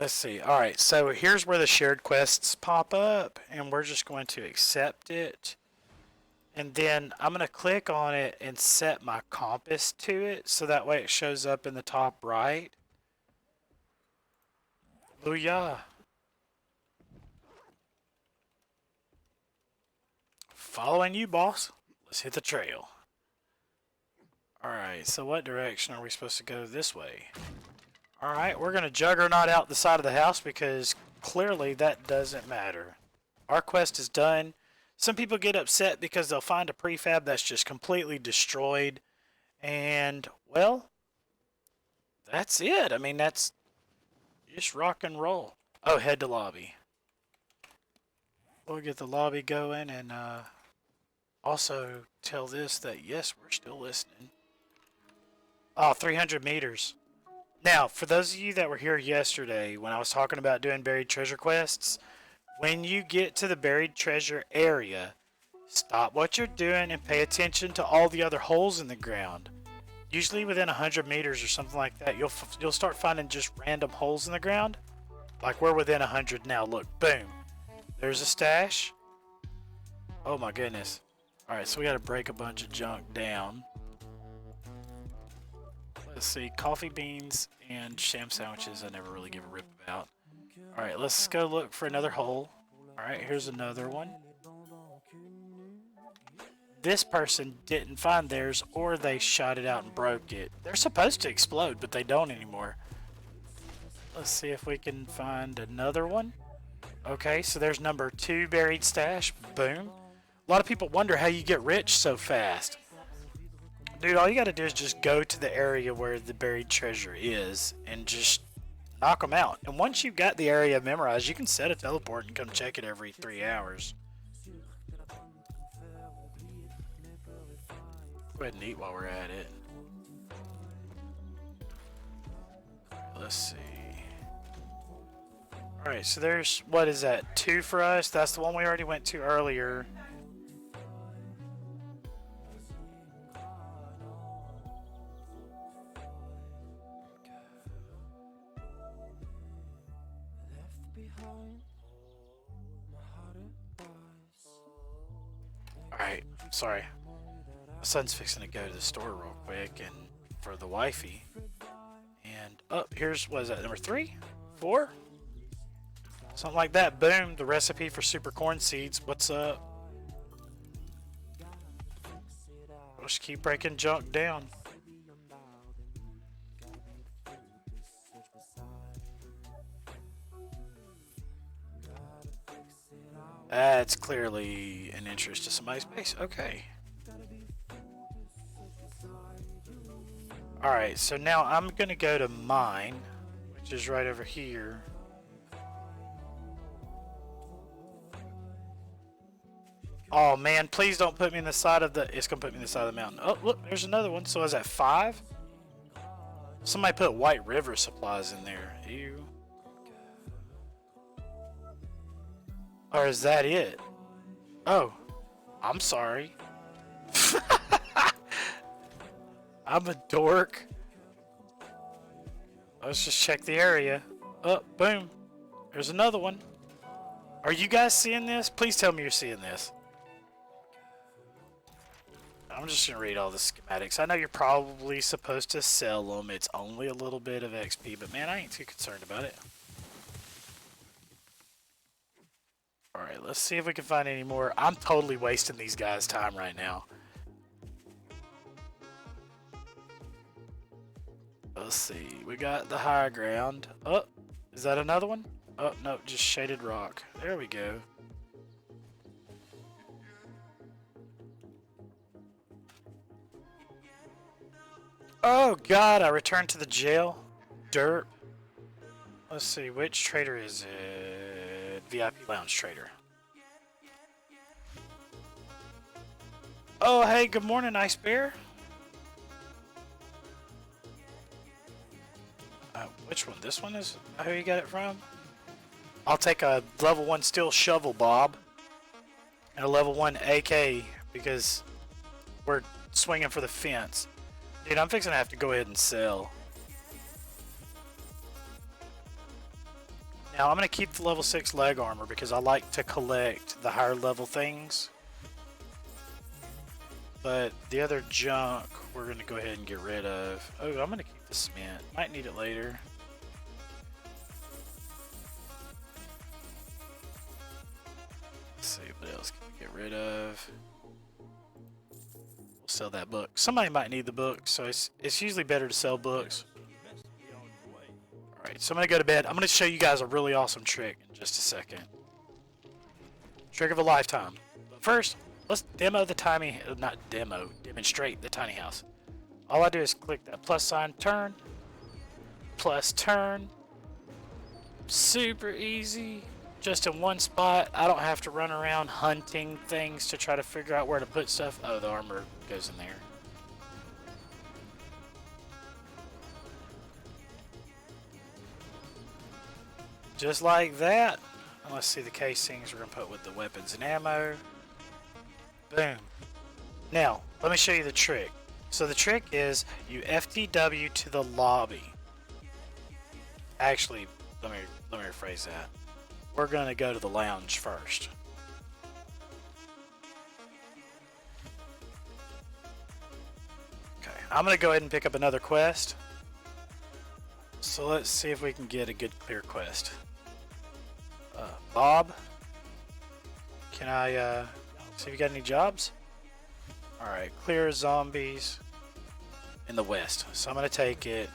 Let's see. All right, so here's where the shared quests pop up, and we're just going to accept it. And then I'm going to click on it and set my compass to it, so that way it shows up in the top right. Booyah. Following you, boss. Let's hit the trail. Alright, so what direction are we supposed to go this way? Alright, we're going to juggernaut out the side of the house because clearly that doesn't matter. Our quest is done. Some people get upset because they'll find a prefab that's just completely destroyed. And, well, that's it. I mean, that's just rock and roll. Oh, head to lobby. We'll get the lobby going and also tell this that, yes, we're still listening. Oh, 300 meters. Now, for those of you that were here yesterday when I was talking about doing buried treasure quests, when you get to the buried treasure area, stop what you're doing and pay attention to all the other holes in the ground. Usually within 100 meters or something like that, you'll start finding just random holes in the ground. Like we're within 100 now. Look, boom. There's a stash. Oh my goodness. Alright, so we gotta break a bunch of junk down. Let's see, coffee beans and sham sandwiches I never really give a rip about. Alright, let's go look for another hole. Alright, here's another one. This person didn't find theirs, or they shot it out and broke it. They're supposed to explode, but they don't anymore. Let's see if we can find another one. Okay, so there's number 2 buried stash. Boom. A lot of people wonder how you get rich so fast. Dude, all you gotta do is just go to the area where the buried treasure is and just knock them out. And once you've got the area memorized, you can set a teleport and come check it every 3 hours. Go ahead and eat while we're at it. Let's see. Alright, so there's, what is that, 2 for us? That's the one we already went to earlier. Alright, sorry. My son's fixing to go to the store real quick and for the wifey. And, oh, here's, what is that, number 3? 4? Something like that. Boom, the recipe for super corn seeds. What's up? We'll just keep breaking junk down. That's clearly an interest to somebody's base. Okay. Alright, so now I'm going to go to mine, which is right over here. Oh man, please don't put me in the side of the... It's going to put me in the side of the mountain. Oh, look, there's another one. So is that 5? Somebody put White River supplies in there. Ew. Or is that it? Oh, I'm sorry. I'm a dork. Let's just check the area. Oh, boom. There's another one. Are you guys seeing this? Please tell me you're seeing this. I'm just going to read all the schematics. I know you're probably supposed to sell them. It's only a little bit of XP, but man, I ain't too concerned about it. Alright, let's see if we can find any more. I'm totally wasting these guys' time right now. Let's see. We got the high ground. Oh, is that another one? Oh, no, just shaded rock. There we go. Oh, God, I returned to the jail. Dirt. Let's see, which trader is it? VIP Lounge Trader. Oh, hey, good morning, Ice Bear. Which one? This one is who you got it from? I'll take a level 1 steel shovel, Bob. And a level 1 AK because we're swinging for the fence. Dude, I'm fixing to have to go ahead and sell. Now, I'm going to keep the level 6 leg armor because I like to collect the higher level things. But the other junk, we're going to go ahead and get rid of. Oh, I'm going to keep the cement. Might need it later. Let's see what else can we get rid of. We'll sell that book. Somebody might need the book, so it's usually better to sell books. Alright, so I'm going to go to bed. I'm going to show you guys a really awesome trick in just a second. Trick of a lifetime. But first, let's demo the tiny, not demo, demonstrate the tiny house. All I do is click that plus sign, turn, plus turn. Super easy. Just in one spot. I don't have to run around hunting things to try to figure out where to put stuff. Oh, the armor goes in there. Just like that. And let's see the casings we're going to put with the weapons and ammo. Boom. Now, let me show you the trick. So the trick is you FTW to the lobby. Actually, let me rephrase that. We're going to go to the lounge first. Okay, I'm going to go ahead and pick up another quest. So let's see if we can get a good clear quest. Bob, can I see if you got any jobs? Alright, clear zombies in the west. So I'm going to take it.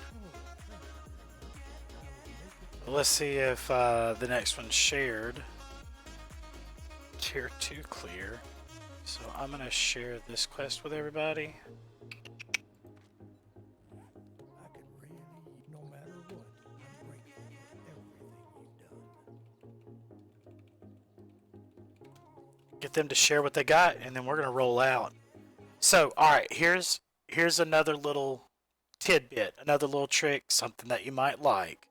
Let's see if the next one's shared. Tier 2 clear. So I'm going to share this quest with everybody. Get them to share what they got, and then we're gonna roll out. So, all right, here's another little tidbit, another little trick, something that you might like.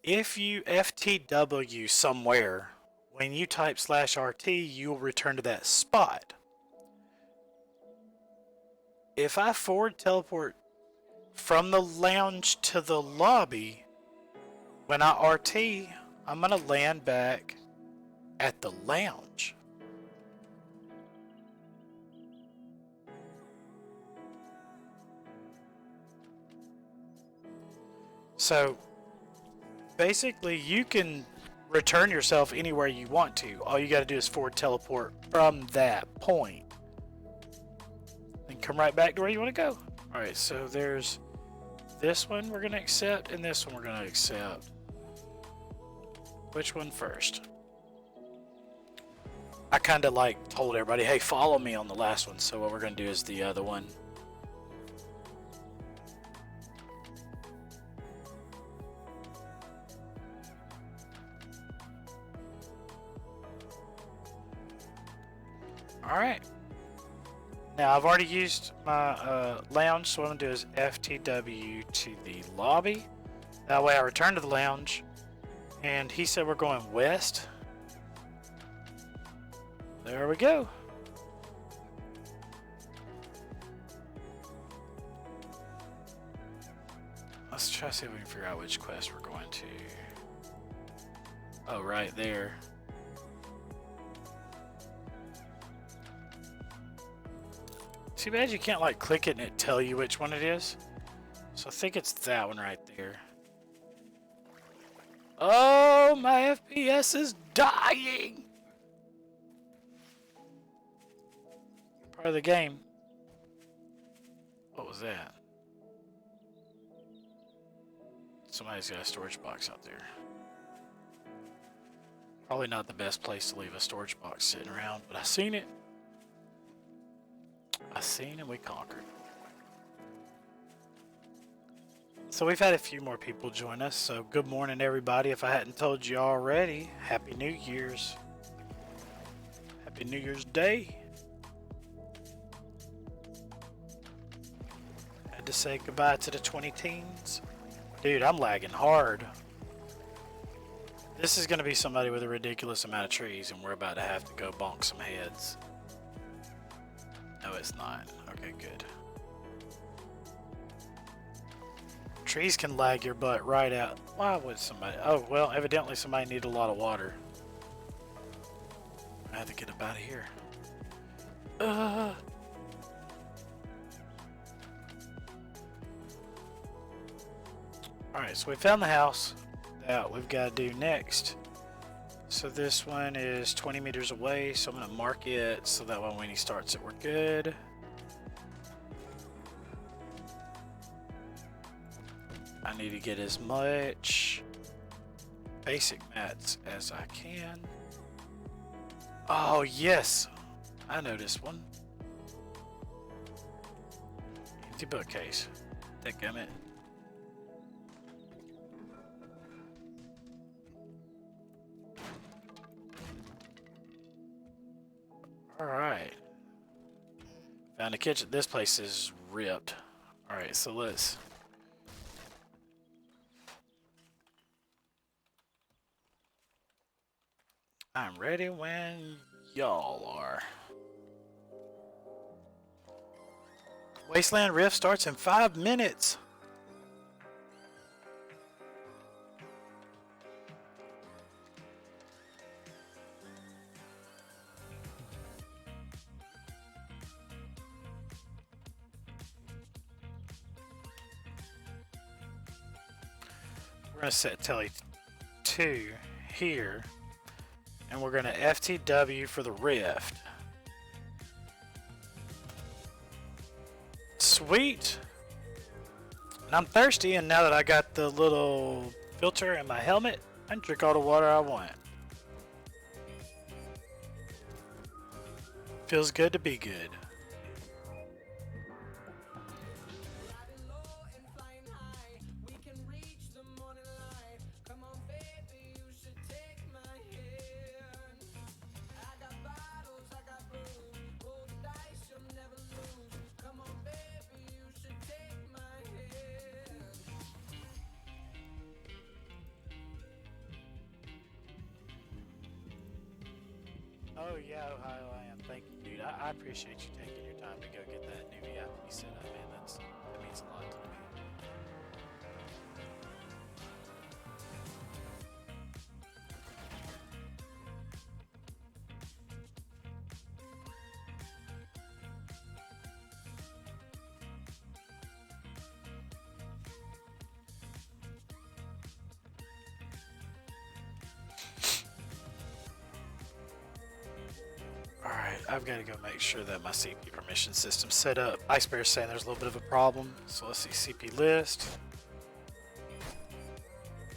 If you FTW somewhere, when you type /RT, you'll return to that spot. If I forward teleport from the lounge to the lobby, when I RT, I'm gonna land back at the lounge. So basically you can return yourself anywhere you want to. All you got to do is forward teleport from that point and come right back to where you want to go. Alright, so there's this one we're going to accept and this one we're going to accept. Which one first? I kind of like told everybody, hey, follow me on the last one. So what we're going to do is the other one. Alright. Now I've already used my lounge, so what I'm going to do is FTW to the lobby. That way I return to the lounge. And he said we're going west. There we go. Let's try to see if we can figure out which quest we're going to. Oh, right there. Too bad you can't like click it and it tell you which one it is. So I think it's that one right there. Oh, my FPS is dying. Part of the game. What was that? Somebody's got a storage box out there. Probably not the best place to leave a storage box sitting around, but I seen it. I seen and we conquered. So we've had a few more people join us, so good morning everybody. If I hadn't told you already, Happy New Year's. Happy New Year's Day. Had to say goodbye to the 20 teens. Dude, I'm lagging hard. This is going to be somebody with a ridiculous amount of trees, and we're about to have to go bonk some heads. No, it's not. Okay, good. Trees can lag your butt right out. Why would somebody? Oh, well, evidently somebody needed a lot of water. I have to get up out of here. Alright, so we found the house that we've got to do next. So this one is 20 meters away, so I'm going to mark it so that when he starts it, we're good. I need to get as much basic mats as I can. Oh, yes! I know this one. Empty bookcase. Dadgummit. Alright. Found a kitchen. This place is ripped. Alright, so let's... I'm ready when y'all are. Wasteland Rift starts in 5 minutes. We're going to set Telly 2 here. And we're going to FTW for the Rift. Sweet. And I'm thirsty, and now that I got the little filter in my helmet, I can drink all the water I want. Feels good to be good. Oh yeah, Ohio, I am. Thank you, dude. I appreciate you taking your time to go get that new VIP set up, man. That means a lot to me. Alright, I've got to go make sure that my CP permission system's set up. Ice Bear's saying there's a little bit of a problem, so let's see CP list.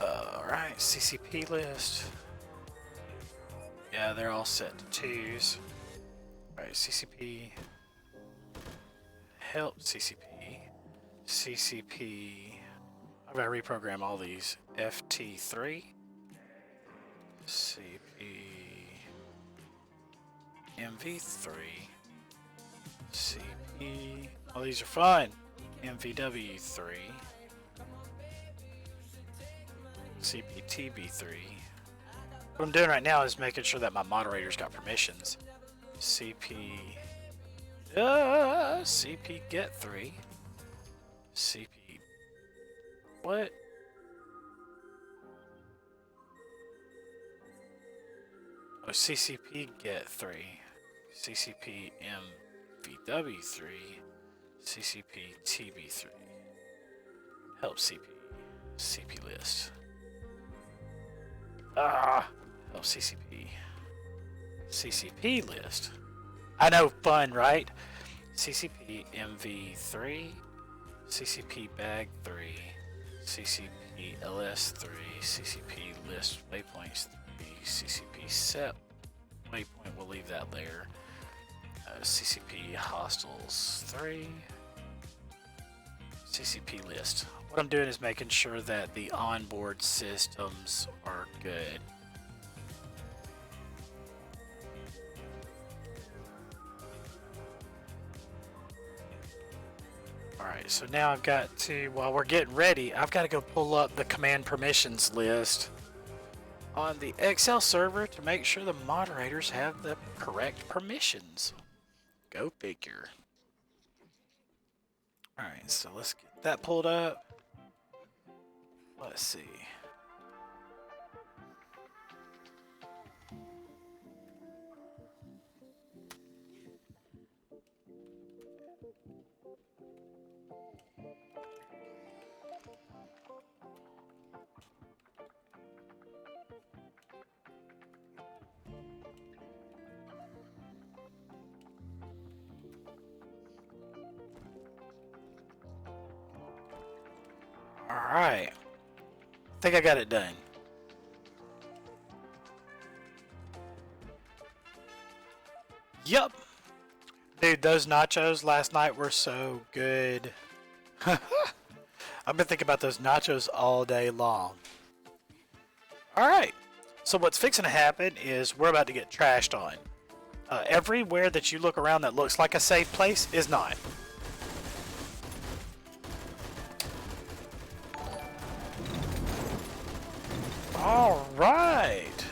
Alright, CCP list. Yeah, they're all set to 2s. Alright, CCP. Help CCP. CCP. I've got to reprogram all these. FT3. CP. MV3, CP, oh these are fun, MVW3, CPTB3. What I'm doing right now is making sure that my moderator's got permissions. CP, CP get 3, CP, what? Oh, CCP get 3. CCP MVW3, CCP TB3, help CP, CP list, help CCP, CCP list, I know, fun, right? CCP MV3, CCP bag 3, CCP LS3, CCP list waypoints 3, CCP set waypoint, we'll leave that there. CCP hostels 3, CCP list What I'm doing is making sure that the onboard systems are good. Alright, so now I've got to, while we're getting ready, I've got to go pull up the command permissions list on the Excel server to make sure the moderators have the correct permissions. Go figure. Alright, so let's get that pulled up. Let's see. Alright. I think I got it done. Yup. Dude, those nachos last night were so good. I've been thinking about those nachos all day long. Alright. So what's fixing to happen is we're about to get trashed on. Everywhere that you look around that looks like a safe place is not. Alright.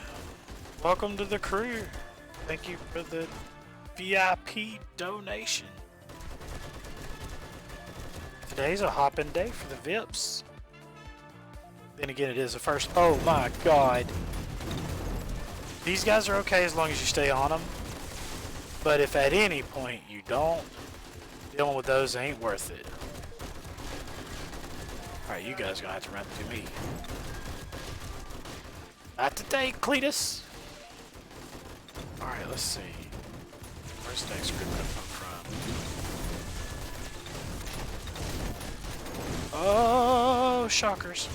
Welcome to the crew. Thank you for the VIP donation. Today's a hopping day for the VIPs. Then again, it is the first. Oh my god. These guys are okay as long as you stay on them. But if at any point you don't, dealing with those ain't worth it. Alright, you guys are gonna have to run through me. Not today, Cletus. Alright, let's see. Where's the next group gonna come from? Oh, shockers.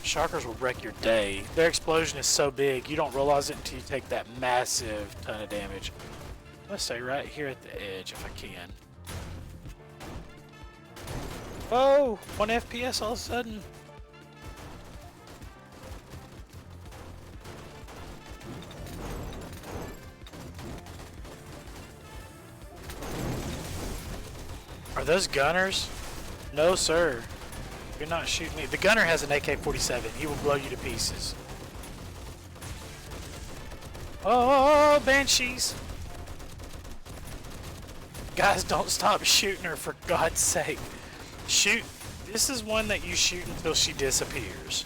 Shockers will wreck your day. Their explosion is so big, you don't realize it until you take that massive ton of damage. Let's stay right here at the edge if I can. Oh, 1 FPS all of a sudden. Are those gunners? No, sir. You're not shooting me. The gunner has an AK-47. He will blow you to pieces. Oh, banshees. Guys, don't stop shooting her, for God's sake. Shoot. This is one that you shoot until she disappears.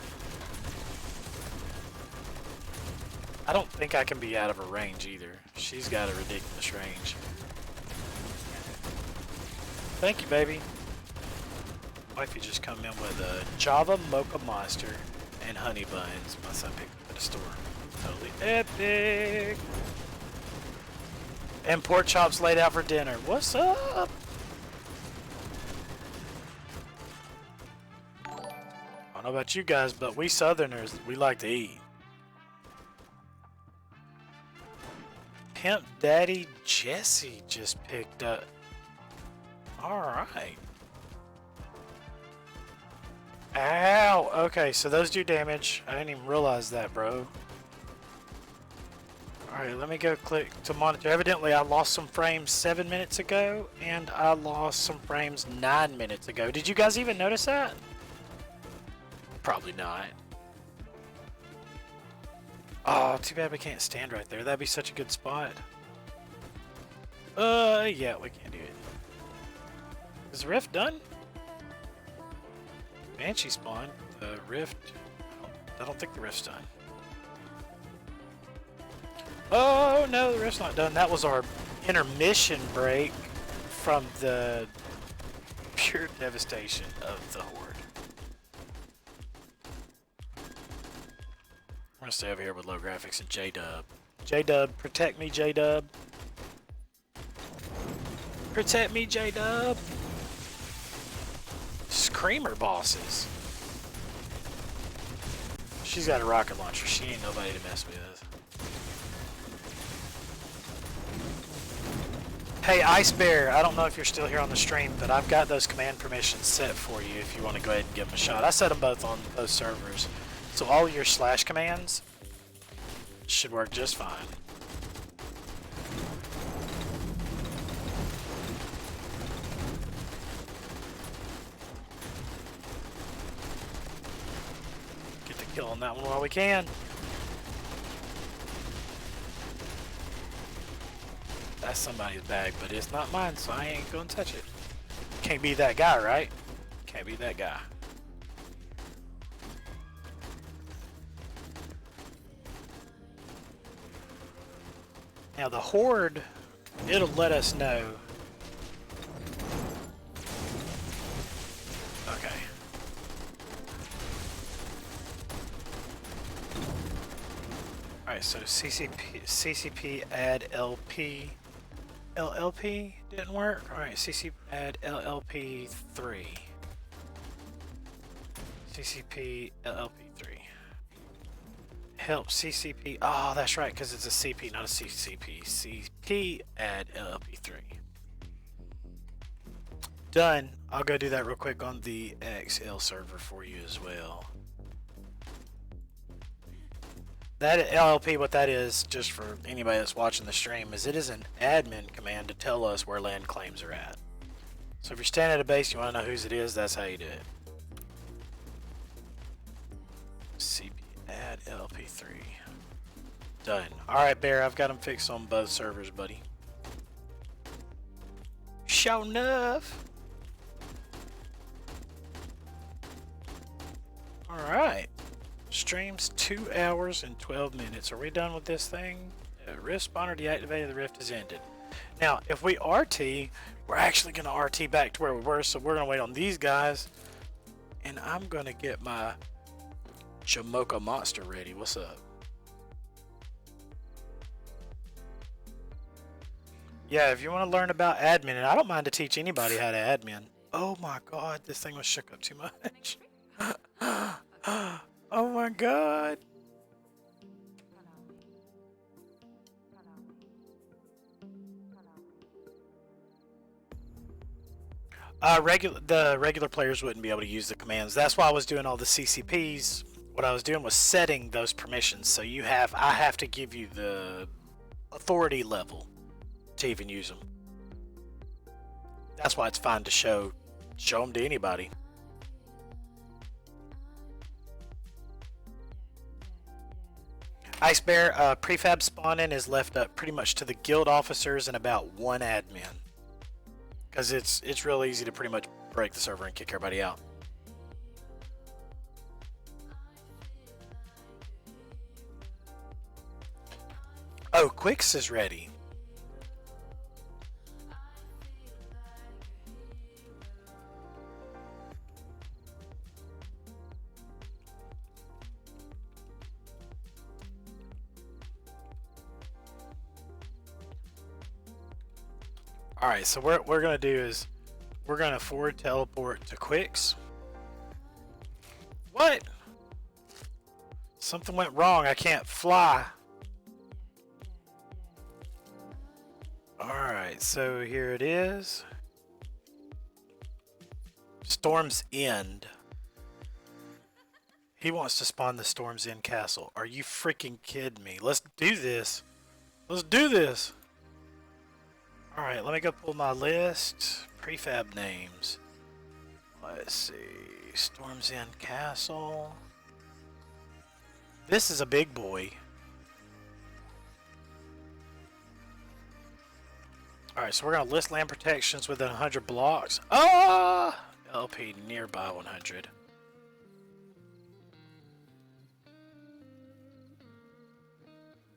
I don't think I can be out of her range either. She's got a ridiculous range. Thank you, baby. Wifey just come in with a Java Mocha Monster and honey buns. My son picked up at the store. Totally epic. And pork chops laid out for dinner. What's up? I don't know about you guys, but we Southerners, we like to eat. Pimp Daddy Jesse just picked up. Alright. Ow! Okay, so those do damage. I didn't even realize that, bro. Alright, let me go click to monitor. Evidently, I lost some frames 7 minutes ago, and I lost some frames 9 minutes ago. Did you guys even notice that? Probably not. Oh, too bad we can't stand right there. That'd be such a good spot. Yeah, we can't do it. Is the rift done? Banshee spawn. The rift. I don't think the rift's done. Oh no, the rift's not done. That was our intermission break from the pure devastation of the horde. We're gonna stay over here with low graphics and J-Dub. J-Dub, protect me, J-Dub. Protect me, J-Dub. Screamer bosses. She's got a rocket launcher. She ain't nobody to mess with. Hey, Ice Bear, I don't know if you're still here on the stream, but I've got those command permissions set for you if you want to go ahead and give them a shot. I set them both on both servers. So all your slash commands should work just fine. Get the kill on that one while we can. That's somebody's bag, but it's not mine, so I ain't gonna touch it. Can't be that guy, right? Can't be that guy. Now the horde, it'll let us know. Okay. Alright, so CCP add LP. LLP didn't work. Alright, CCP add LLP3. CCP LLP3. Help CCP. Oh, that's right, because it's a CP, not a CCP. CP add LLP3. Done. I'll go do that real quick on the XL server for you as well. That LLP, what that is, just for anybody that's watching the stream, is it is an admin command to tell us where land claims are at. So if you're standing at a base, you want to know whose it is, that's how you do it. CP add LLP3. Done. Alright, Bear, I've got them fixed on both servers, buddy. Show enough. Alright. Streams 2 hours and 12 minutes. Are we done with this thing? Rift spawner deactivated. The rift has ended. Now, if we RT, we're actually going to RT back to where we were. So we're going to wait on these guys. And I'm going to get my Jamocha monster ready. What's up? Yeah, if you want to learn about admin, and I don't mind to teach anybody how to admin. Oh my god, this thing was shook up too much. Oh my god. The regular players wouldn't be able to use the commands. That's why I was doing all the CCPs. What I was doing was setting those permissions. So I have to give you the authority level to even use them. That's why it's fine to show them to anybody. Ice Bear, prefab spawn-in is left up pretty much to the guild officers and about one admin. Because it's real easy to pretty much break the server and kick everybody out. Oh, Quicks is ready. Alright, so what we're going to do is we're going to forward teleport to Quicks. What? Something went wrong. I can't fly. Alright, so here it is. Storm's End. He wants to spawn the Storm's End castle. Are you freaking kidding me? Let's do this. Let's do this. Alright, let me go pull my list. Prefab names. Let's see. Storm's End Castle. This is a big boy. Alright, so we're going to list land protections within 100 blocks. Ah! LP nearby 100.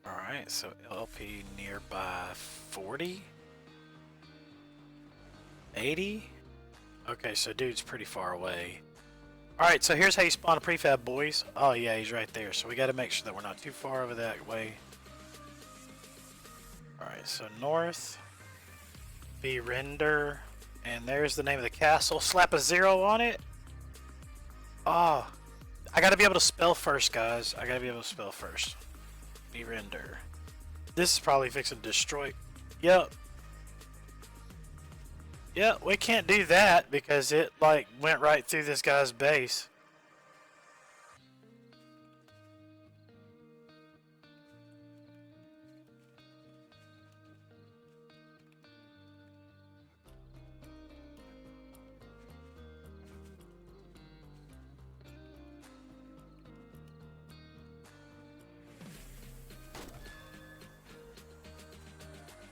Alright, so LP nearby 40? 80? Okay, so dude's pretty far away. Alright, so here's how you spawn a prefab, boys. Oh yeah, he's right there. So we got to make sure that we're not too far over that way. Alright, so north. Be render. And there's the name of the castle. Slap a 0 on it. Oh. I got to be able to spell first, guys. I got to be able to spell first. Be render. This is probably fixing to destroy. Yep. Yeah, we can't do that because it, like, went right through this guy's base.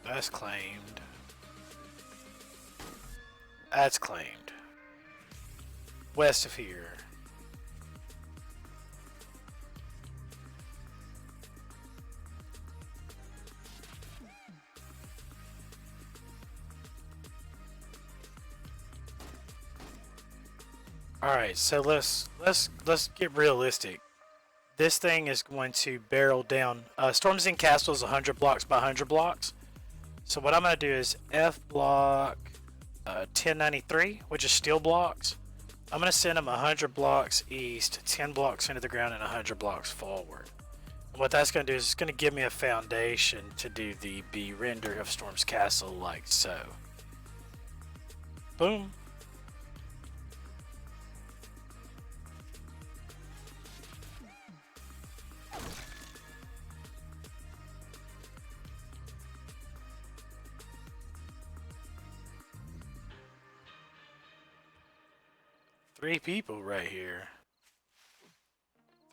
That's claimed. That's claimed. West of here. Alright, so let's get realistic. This thing is going to barrel down. Storm's End Castle is 100 blocks by 100 blocks. So what I'm going to do is F block 1093, which is steel blocks. I'm going to send them 100 blocks east, 10 blocks into the ground, and 100 blocks forward. And what that's going to do is it's going to give me a foundation to do the B render of Storm's Castle like so. Boom. Three people right here.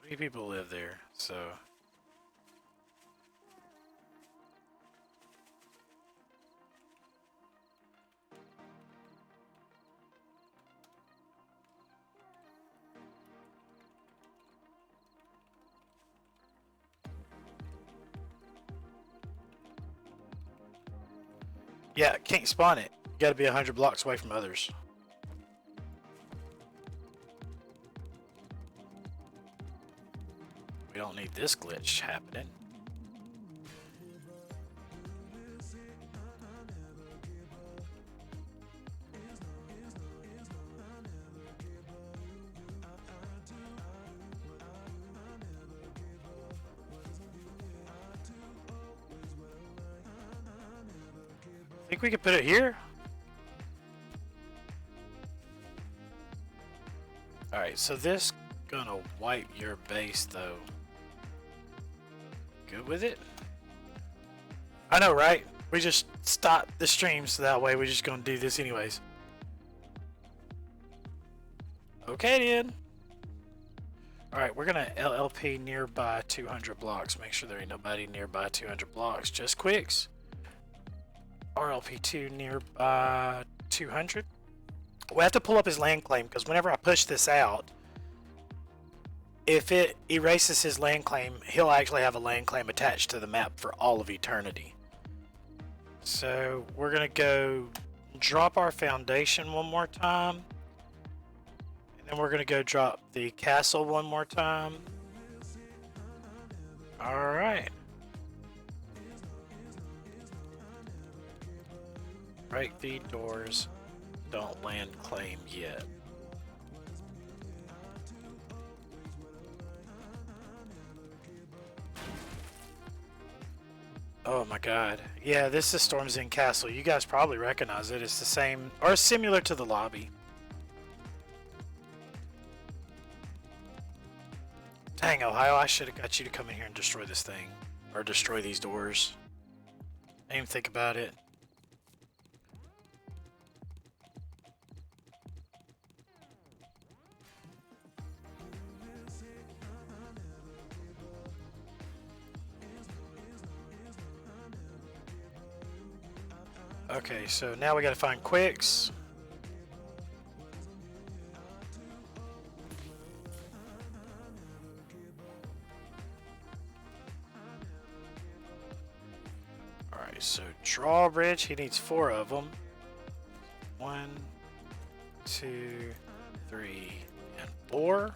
Three people live there, so. Yeah, can't spawn it. You gotta be 100 blocks away from others. We don't need this glitch happening. Think we could put it here? Alright, so this gonna wipe your base though. Good with it? I know, right? We just stopped the stream so that way we're just gonna do this anyways. Okay then. Alright, we're gonna LLP nearby 200 blocks. Make sure there ain't nobody nearby 200 blocks. Just quicks. RLP2 nearby 200. We have to pull up his land claim because whenever I push this out, if it erases his land claim, he'll actually have a land claim attached to the map for all of eternity. So we're gonna go drop our foundation one more time, and then we're gonna go drop the castle one more time. All right. Break the doors. Don't land claim yet. Oh my god. Yeah, this is Storm's End Castle. You guys probably recognize it. It's the same, or similar to the lobby. Dang, Ohio, I should have got you to come in here and destroy this thing. Or destroy these doors. I didn't even think about it. Okay, so now we gotta find quicks. Alright, so drawbridge, he needs 4 of them. 1, 2, 3, and 4.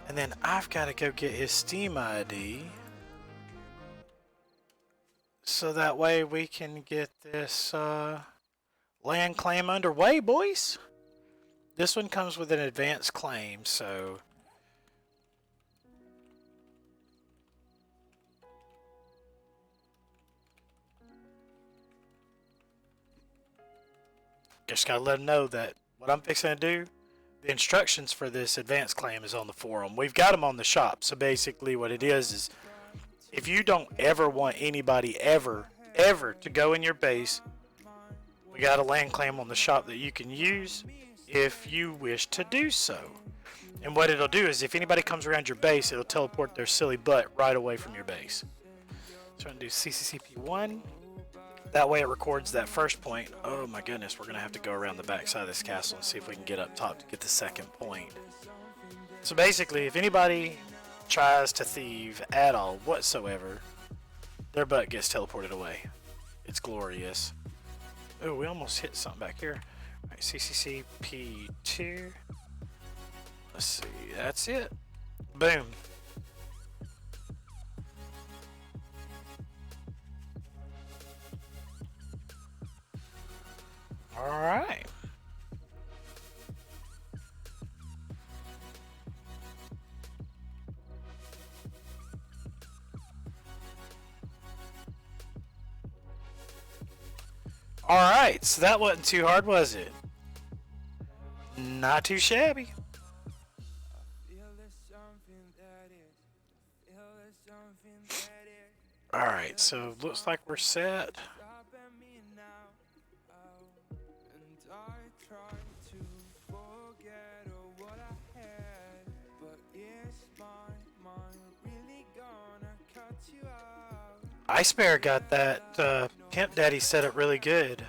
And then I've got to go get his Steam ID. So that way we can get this land claim underway, boys. This one comes with an advanced claim, so... Just gotta let them know that what I'm fixing to do, the instructions for this advanced claim is on the forum. We've got them on the shop. So basically what it is if you don't ever want anybody ever to go in your base, we got a land claim on the shop that you can use if you wish to do so. And what it'll do is if anybody comes around your base, it'll teleport their silly butt right away from your base. So I'm going to do CCCP1. That way it records that first point. Oh my goodness, we're going to have to go around the back side of this castle and see if we can get up top to get the second point. So basically, if anybody tries to thieve at all whatsoever, their butt gets teleported away. It's glorious. Oh, we almost hit something back here. All right, CCCP2. Let's see, that's it. Boom. All right. All right, so that wasn't too hard, was it? Not too shabby. All right, so looks like we're set. Ice Bear got that Pimp Daddy set up really good.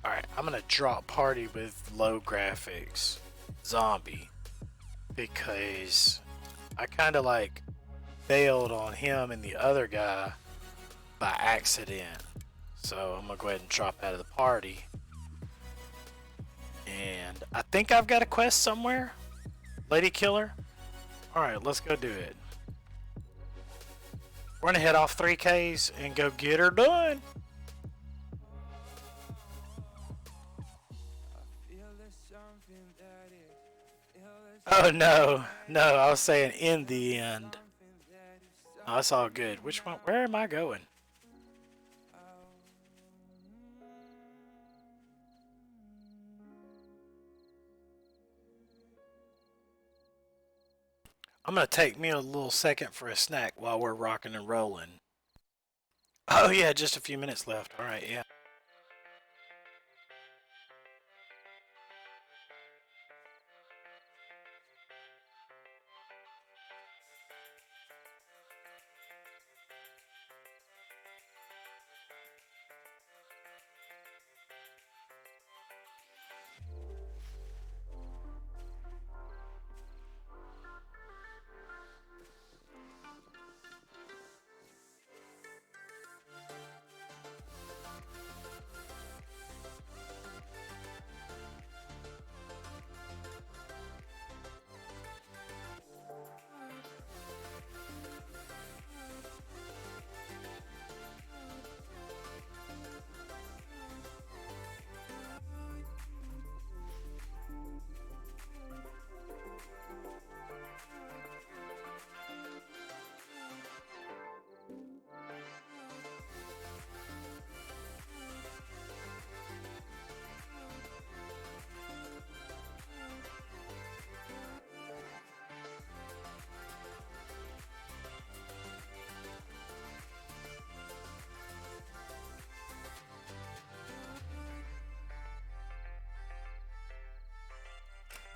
Alright, I'm gonna drop party with low graphics zombie because I kinda like bailed on him and the other guy by accident. So I'm gonna go ahead and drop out of the party. And I think I've got a quest somewhere. Lady Killer. Alright, let's go do it. We're gonna head off 3Ks and go get her done. Oh no, no, I was saying in the end. Oh, that's all good. Which one? Where am I going? I'm gonna take me a little second for a snack while we're rocking and rolling. Oh yeah, just a few minutes left. All right, yeah.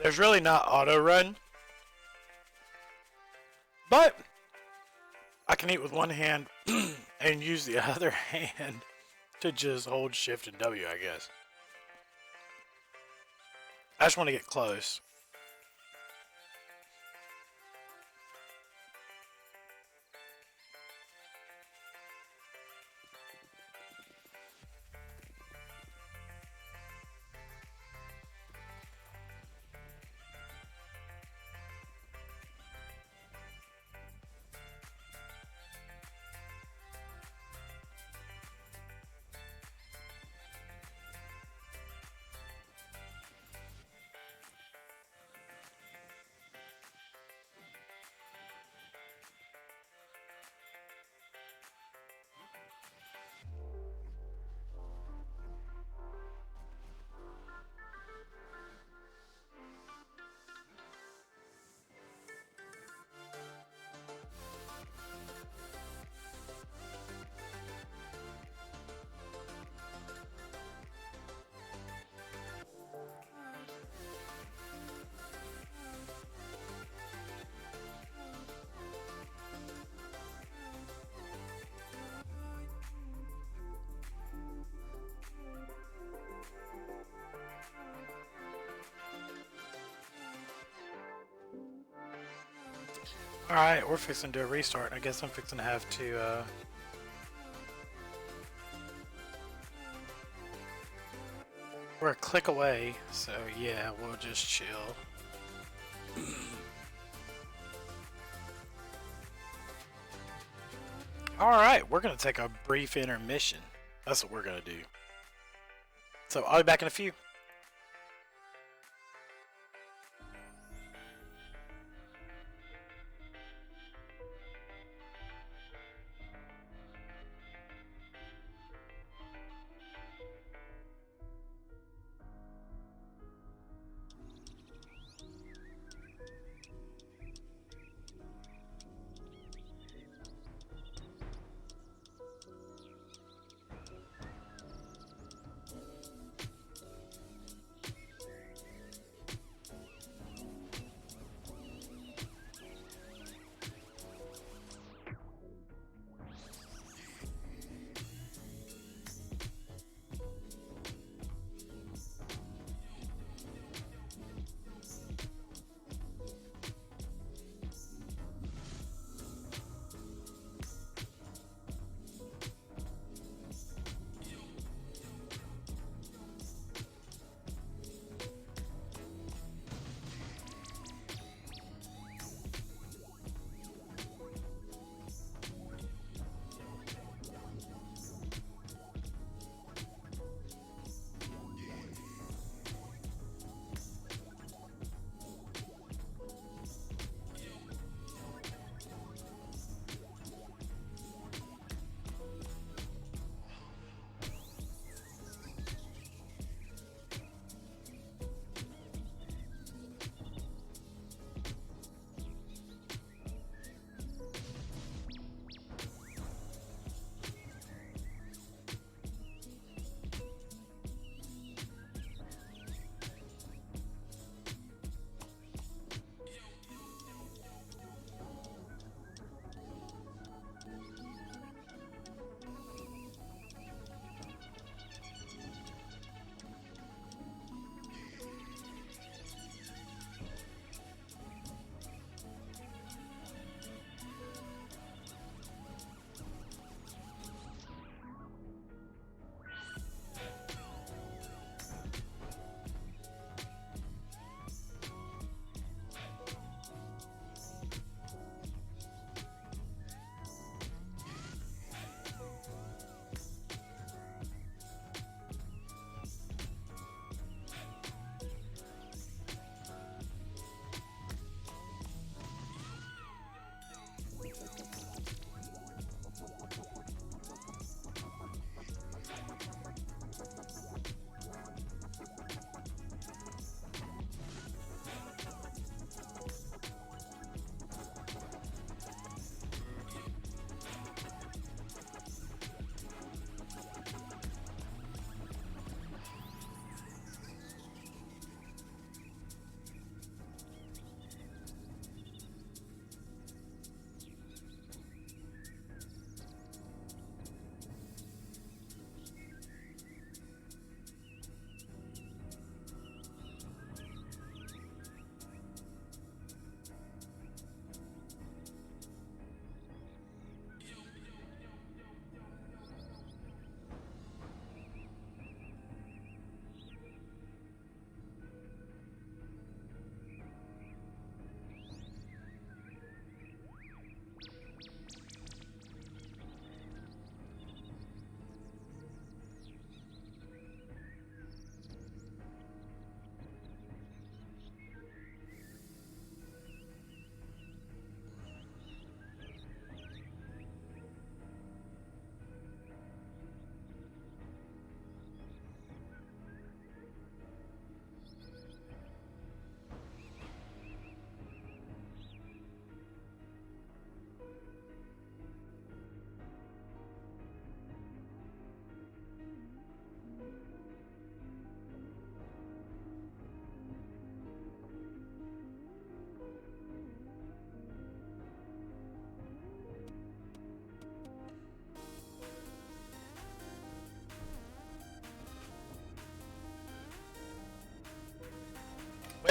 There's really not auto run, but I can eat with one hand and use the other hand to just hold shift and W, I guess. I just want to get close. Alright, we're fixing to do a restart. I guess I'm fixing to have to, we're a click away, so yeah, we'll just chill. Alright, we're gonna take a brief intermission. That's what we're gonna do. So I'll be back in a few.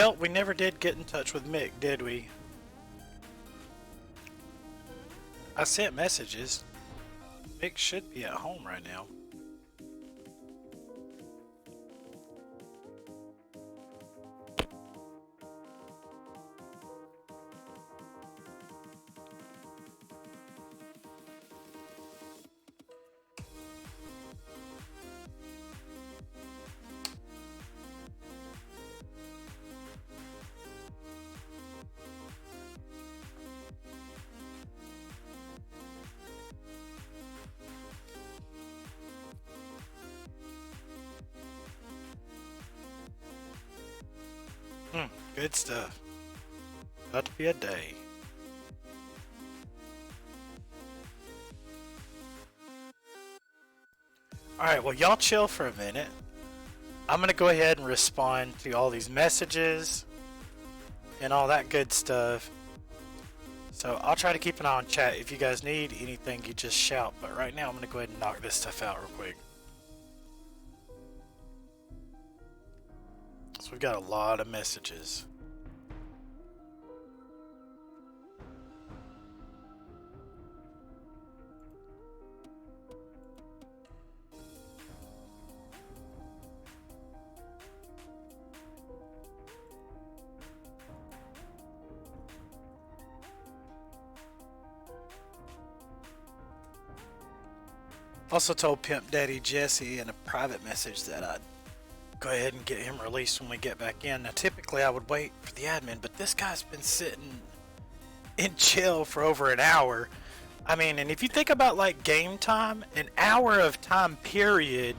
Well, we never did get in touch with Mick, did we? I sent messages. Vic should be at home right now. Good stuff. About to be a day. Alright, well, y'all chill for a minute. I'm going to go ahead and respond to all these messages and all that good stuff. So I'll try to keep an eye on chat. If you guys need anything, you just shout. But right now, I'm going to go ahead and knock this stuff out real quick. So we've got a lot of messages. Also told Pimp Daddy Jesse in a private message that I'd go ahead and get him released when we get back in. Now typically I would wait for the admin, but this guy's been sitting in jail for over an hour. I mean, and if you think about like game time, an hour of time period,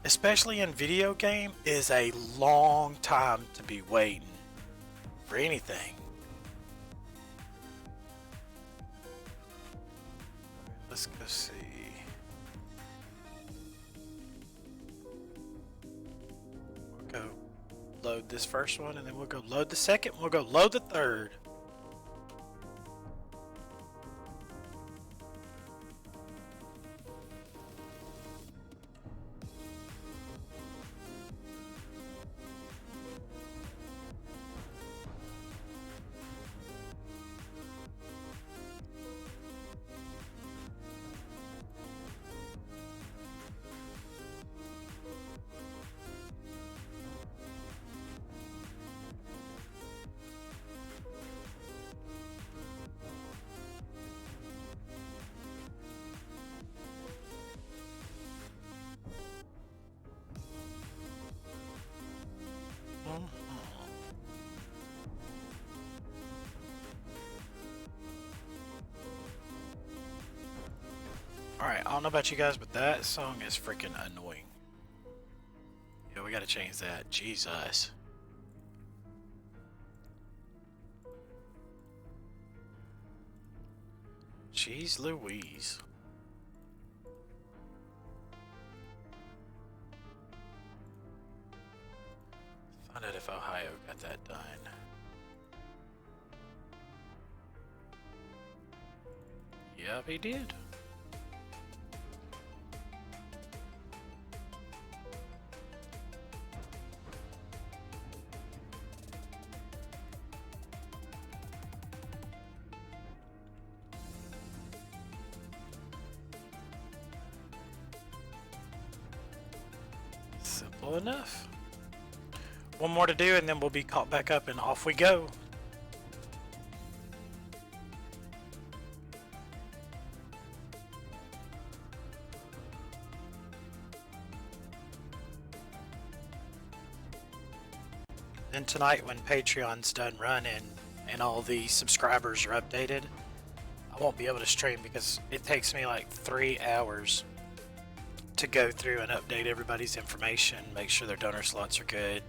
especially in video game, is a long time to be waiting for anything. Let's go see. We'll go load this first one, and then we'll go load the second. We'll go load the third. Alright, I don't know about you guys, but that song is freaking annoying. Yeah, we gotta change that. Jesus. Jeez Louise. Find out if Ohio got that done. Yep, he did. Simple enough. One more to do and then we'll be caught back up and off we go. Then tonight when Patreon's done running and all the subscribers are updated, I won't be able to stream because it takes me like 3 hours to go through and update everybody's information, make sure their donor slots are good.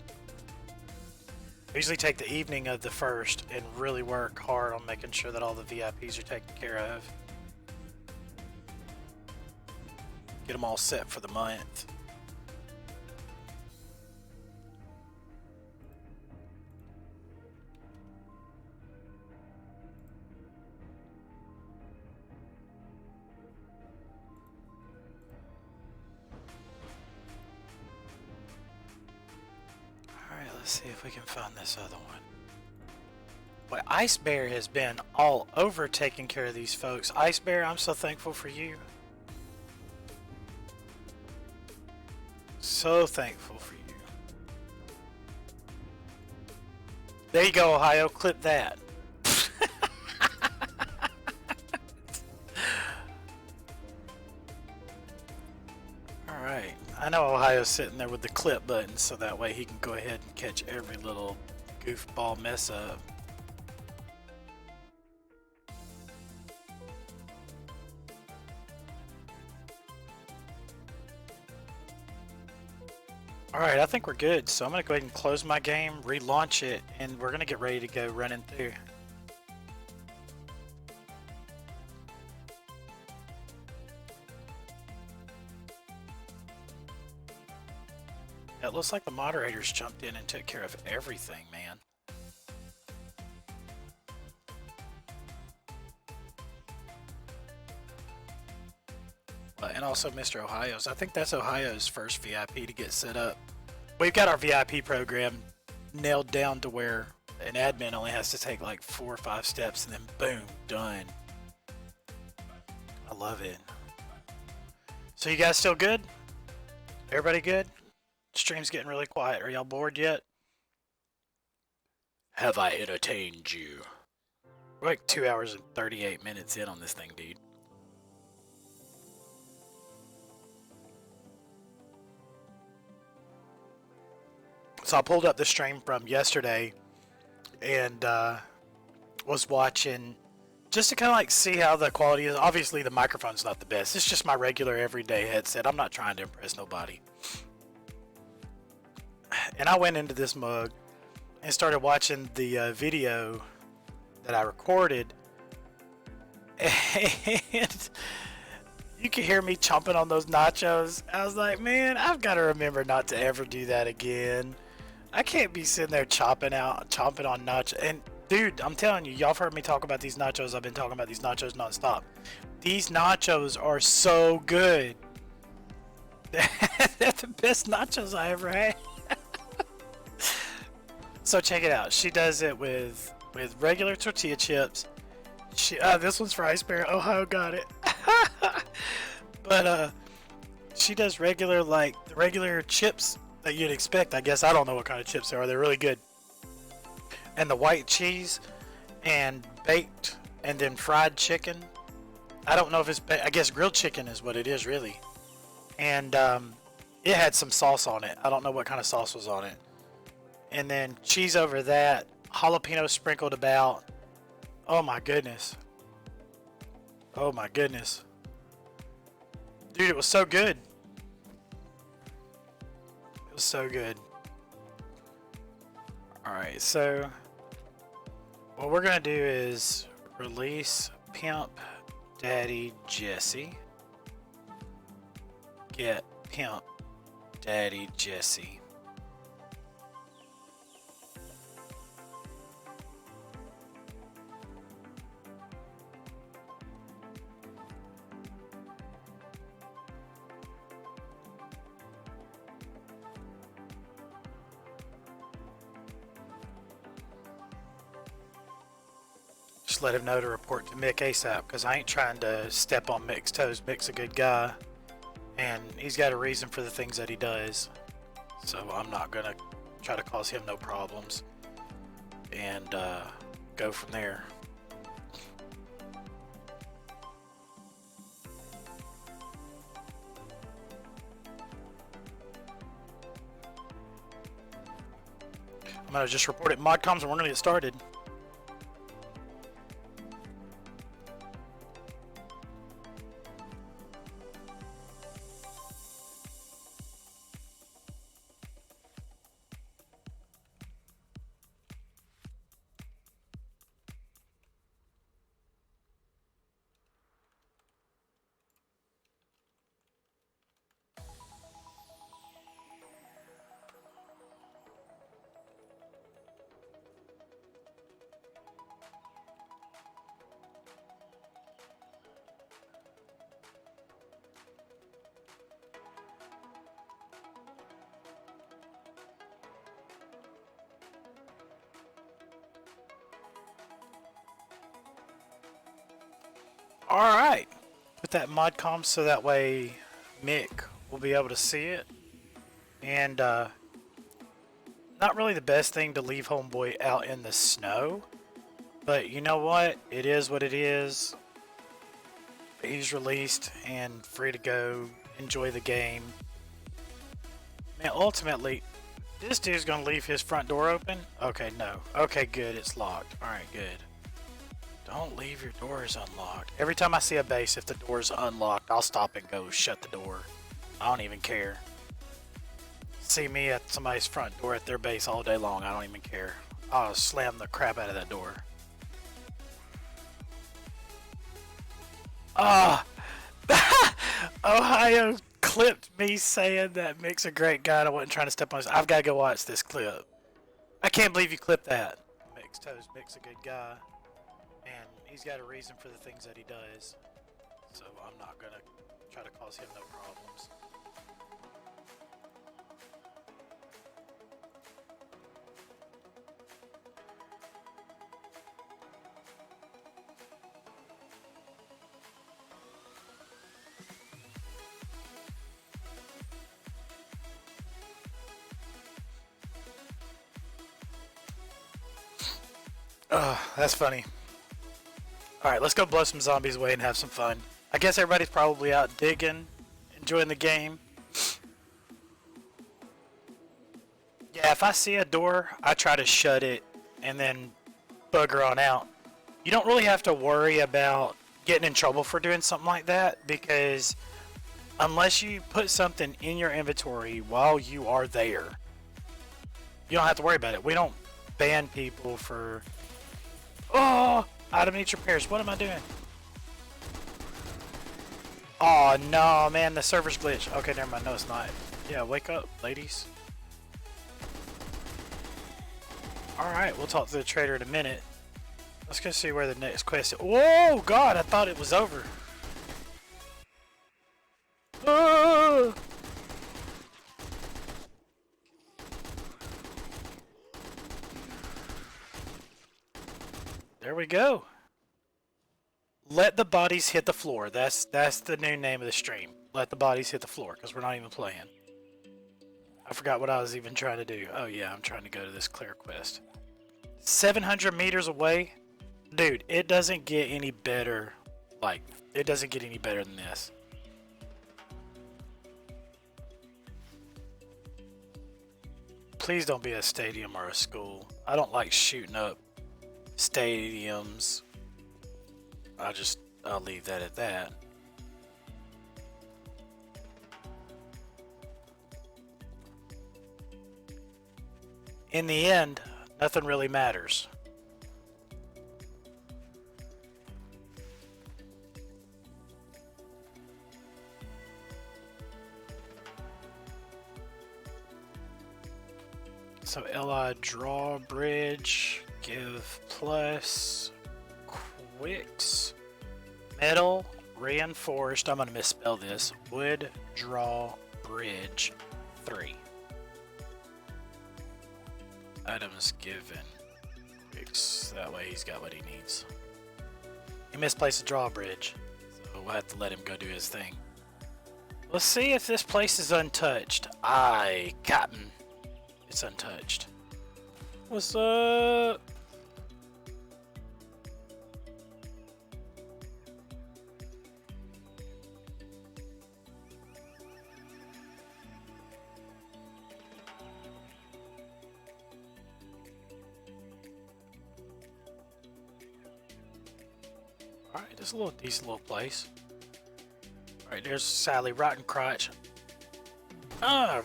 I usually take the evening of the first and really work hard on making sure that all the VIPs are taken care of. Get them all set for the month. Let's see if we can find this other one. Boy, Ice Bear has been all over taking care of these folks. Ice Bear, I'm so thankful for you. So thankful for you. There you go, Ohio. Clip that. Alright. I know Ohio's sitting there with the clip button, so that way he can go ahead and catch every little goofball mess up. Alright, I think we're good, so I'm going to go ahead and close my game, relaunch it, and we're going to get ready to go running through. It looks like the moderators jumped in and took care of everything, man. And also Mr. Ohio's. I think that's Ohio's first VIP to get set up. We've got our VIP program nailed down to where an admin only has to take like 4 or 5 steps and then boom, done. I love it. So you guys still good? Everybody good? Stream's getting really quiet. Are y'all bored yet? Have I entertained you? We're like 2 hours and 38 minutes in on this thing, dude. So I pulled up the stream from yesterday and was watching just to kind of like see how the quality is. Obviously the microphone's not the best. It's just my regular everyday headset. I'm not trying to impress nobody. And I went into this mug and started watching the video that I recorded. And you can hear me chomping on those nachos. I was like, man, I've got to remember not to ever do that again. I can't be sitting there chomping on nachos. And dude, I'm telling you, y'all have heard me talk about these nachos. I've been talking about these nachos nonstop. These nachos are so good. They're the best nachos I ever had. So check it out. She does it with regular tortilla chips. This one's for Ice Bear. Ohio got it. But she does regular, like the regular chips that you'd expect. I guess I don't know what kind of chips they are. They're really good. And the white cheese and baked and then fried chicken. I don't know if it's I guess grilled chicken is what it is really. And it had some sauce on it. I don't know what kind of sauce was on it. And then cheese over that, jalapeno sprinkled about. Oh my goodness. Oh my goodness. Dude, it was so good. It was so good. Alright, so what we're going to do is release Pimp Daddy Jesse. Get Pimp Daddy Jesse. Just let him know to report to Mick ASAP, because I ain't trying to step on Mick's toes. Mick's a good guy, and he's got a reason for the things that he does. So I'm not going to try to cause him no problems, and go from there. I'm going to just report it in ModComs and we're going to get started. Alright. Put that mod com so that way Mick will be able to see it. And, not really the best thing to leave homeboy out in the snow. But you know what? It is what it is. He's released and free to go. Enjoy the game. Man, ultimately, this dude's gonna leave his front door open? Okay, no. Okay, good. It's locked. Alright, good. Don't leave your doors unlocked. Every time I see a base, if the door's unlocked, I'll stop and go shut the door. I don't even care. See me at somebody's front door at their base all day long. I don't even care. I'll slam the crap out of that door. Ah! Ohio clipped me saying that Mick's a great guy and I wasn't trying to step on his... I've got to go watch this clip. I can't believe you clipped that. Mick's a good guy. And he's got a reason for the things that he does. So I'm not going to try to cause him no problems. That's funny. Alright, let's go blow some zombies away and have some fun. I guess everybody's probably out digging, enjoying the game. Yeah, if I see a door, I try to shut it and then bugger on out. You don't really have to worry about getting in trouble for doing something like that, because unless you put something in your inventory while you are there, you don't have to worry about it. We don't ban people for... Oh! Item needs repairs. What am I doing? Oh no, man, the server's glitched. Okay, never mind. No, it's not. Yeah, wake up, ladies. Alright, we'll talk to the trader in a minute. Let's go see where the next quest is. Whoa, God, I thought it was over. Oh! There we go. Let the bodies hit the floor. That's the new name of the stream. Let the bodies hit the floor, because we're not even playing. I forgot what I was even trying to do. Oh yeah, I'm trying to go to this clear quest. 700 meters away? Dude, it doesn't get any better. Like, it doesn't get any better than this. Please don't be a stadium or a school. I don't like shooting up stadiums. I'll leave that at that. In the end, nothing really matters. So LI drawbridge, give plus, quicks, metal, reinforced, I'm going to misspell this, wood drawbridge 3. Items given, quicks, that way he's got what he needs. He misplaced the drawbridge, so we'll have to let him go do his thing. Let's see if this place is untouched. Aye, Captain. It's untouched. What's up? Alright, this is a little decent little place. Alright, there's Sally, rotten crotch.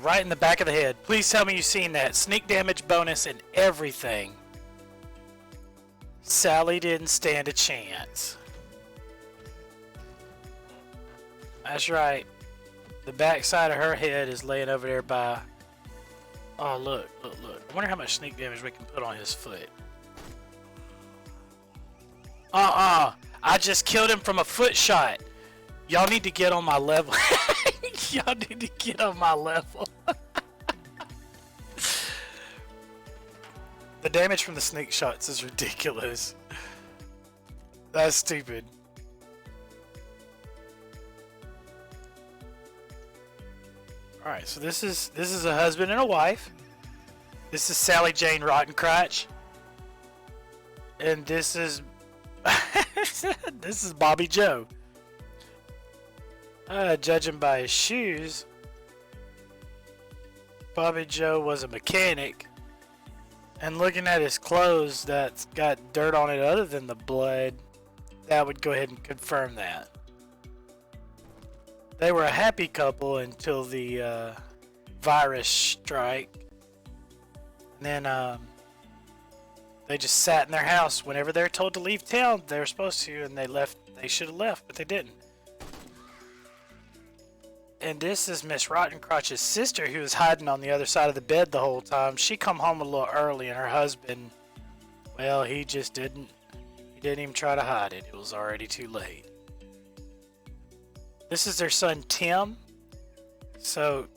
Right in the back of the head. Please tell me you've seen that. Sneak damage bonus and everything. Sally didn't stand a chance. That's right. The back side of her head is laying over there by... Oh, look, look, look. I wonder how much sneak damage we can put on his foot. I just killed him from a foot shot. Y'all need to get on my level. Y'all need to get on my level. The damage from the sneak shots is ridiculous. That's stupid. All right, so this is a husband and a wife. This is Sally Jane Rottencrotch, and this is this is Bobby Joe. Judging by his shoes, Bobby Joe was a mechanic, and looking at his clothes that's got dirt on it other than the blood, that would go ahead and confirm that. They were a happy couple until the virus strike. And then they just sat in their house whenever they're told to leave town. They were supposed to, and they left. They should have left, but they didn't. And this is Miss Rottencrotch's sister, who was hiding on the other side of the bed the whole time. She come home a little early, and her husband, well, he just didn't. He didn't even try to hide it. It was already too late. This is their son, Tim. So,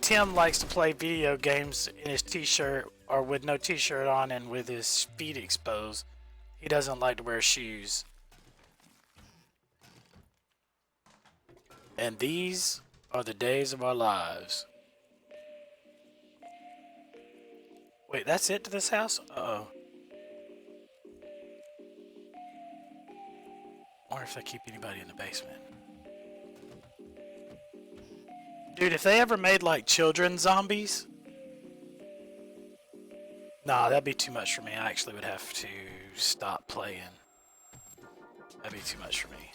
Tim likes to play video games in his t-shirt, or with no t-shirt on and with his feet exposed. He doesn't like to wear shoes. And these are the days of our lives. Wait, that's it to this house? Uh-oh. I wonder if they keep anybody in the basement. Dude, if they ever made like children zombies, nah, that'd be too much for me. I actually would have to stop playing. That'd be too much for me.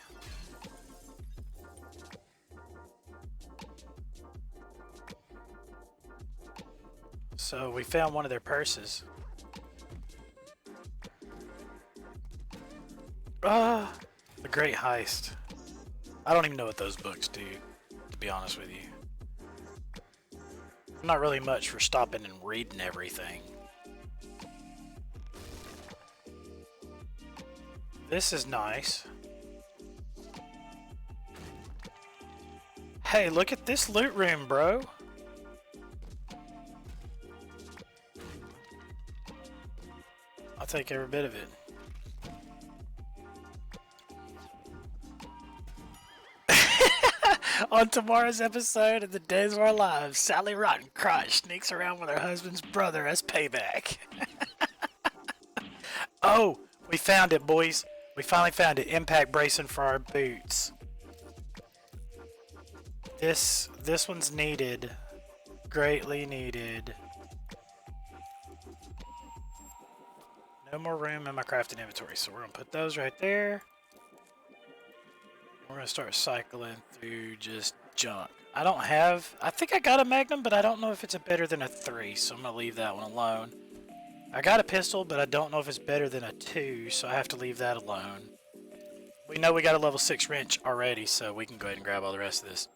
So we found one of their purses. The Great Heist. I don't even know what those books do, to be honest with you. I'm not really much for stopping and reading everything. This is nice. Hey, look at this loot room, bro. I'll take every bit of it. On tomorrow's episode of The Days of Our Lives, Sally Rottencrotch sneaks around with her husband's brother as payback. Oh, we found it, boys. We finally found it. Impact bracing for our boots. This one's needed. Greatly needed. No more room in my crafting inventory, so we're gonna put those right there. We're gonna start cycling through just junk. I think I got a Magnum, but I don't know if it's better than a 3, so I'm gonna leave that one alone. I got a pistol, but I don't know if it's better than a 2, so I have to leave that alone. We know we got a level 6 wrench already, so we can go ahead and grab all the rest of this.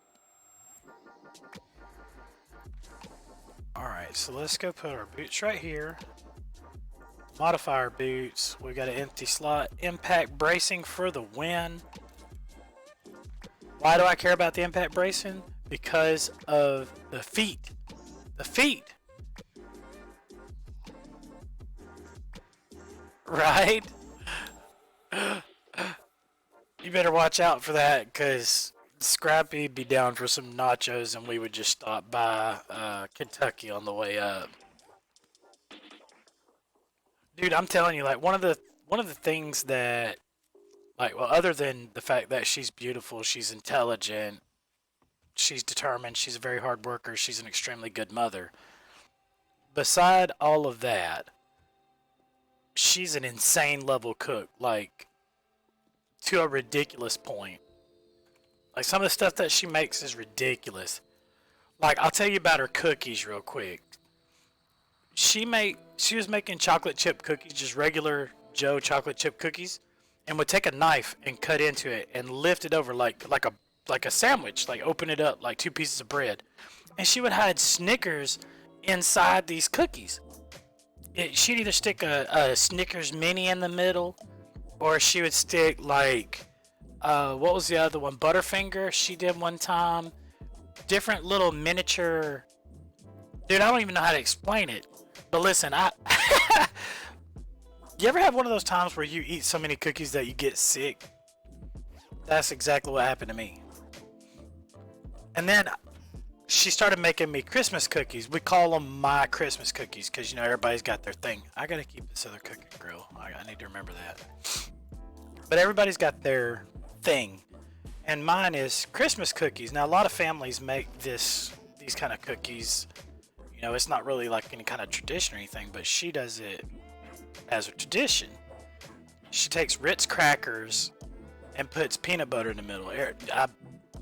Alright, so let's go put our boots right here. Modify our boots. We got an empty slot. Impact bracing for the win. Why do I care about the impact bracing? Because of the feet. The feet! Right? You better watch out for that, because Scrappy'd be down for some nachos and we would just stop by Kentucky on the way up. Dude, I'm telling you, like, one of the things that, like, well, other than the fact that she's beautiful, she's intelligent, she's determined, she's a very hard worker, she's an extremely good mother. Beside all of that, she's an insane level cook, like, to a ridiculous point. Like, some of the stuff that she makes is ridiculous. Like, I'll tell you about her cookies real quick. She was making chocolate chip cookies, just regular Joe chocolate chip cookies, and would take a knife and cut into it and lift it over like a sandwich, like open it up like 2 pieces of bread. And she would hide Snickers inside these cookies. She'd either stick a Snickers mini in the middle, or she would stick like what was the other one? Butterfinger. She did one time. Different little miniature. Dude, I don't even know how to explain it. But listen, you ever have one of those times where you eat so many cookies that you get sick? That's exactly what happened to me. And then she started making me Christmas cookies. We call them my Christmas cookies because, you know, everybody's got their thing. I got to keep this other cookie grill. I need to remember that. But everybody's got their thing. And mine is Christmas cookies. Now, a lot of families make these kind of cookies. You know, it's not really like any kind of tradition or anything, but she does it as a tradition. She takes Ritz crackers and puts peanut butter in the middle.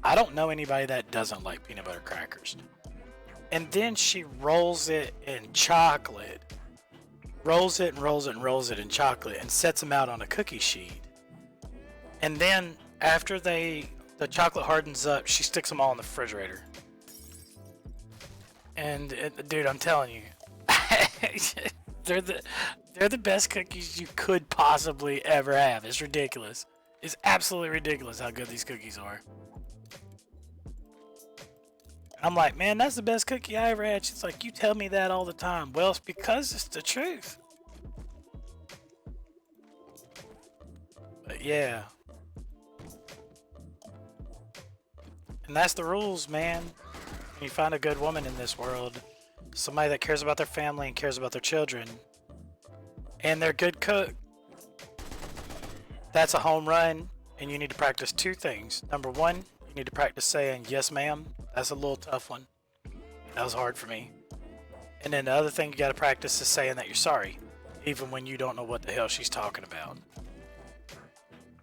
I don't know anybody that doesn't like peanut butter crackers. And then she rolls it in chocolate. Rolls it and rolls it and rolls it in chocolate and sets them out on a cookie sheet. And then after the chocolate hardens up, she sticks them all in the refrigerator. And dude, I'm telling you, they're the best cookies you could possibly ever have. It's ridiculous. It's absolutely ridiculous how good these cookies are. I'm like, man, that's the best cookie I ever had. She's like, you tell me that all the time. Well, it's because it's the truth. But yeah. And that's the rules, man. When you find a good woman in this world, somebody that cares about their family and cares about their children, and they're a good cook, that's a home run. And you need to practice two things. Number one, you need to practice saying yes ma'am. That's a little tough one. That was hard for me. And then the other thing you got to practice is saying that you're sorry, even when you don't know what the hell she's talking about.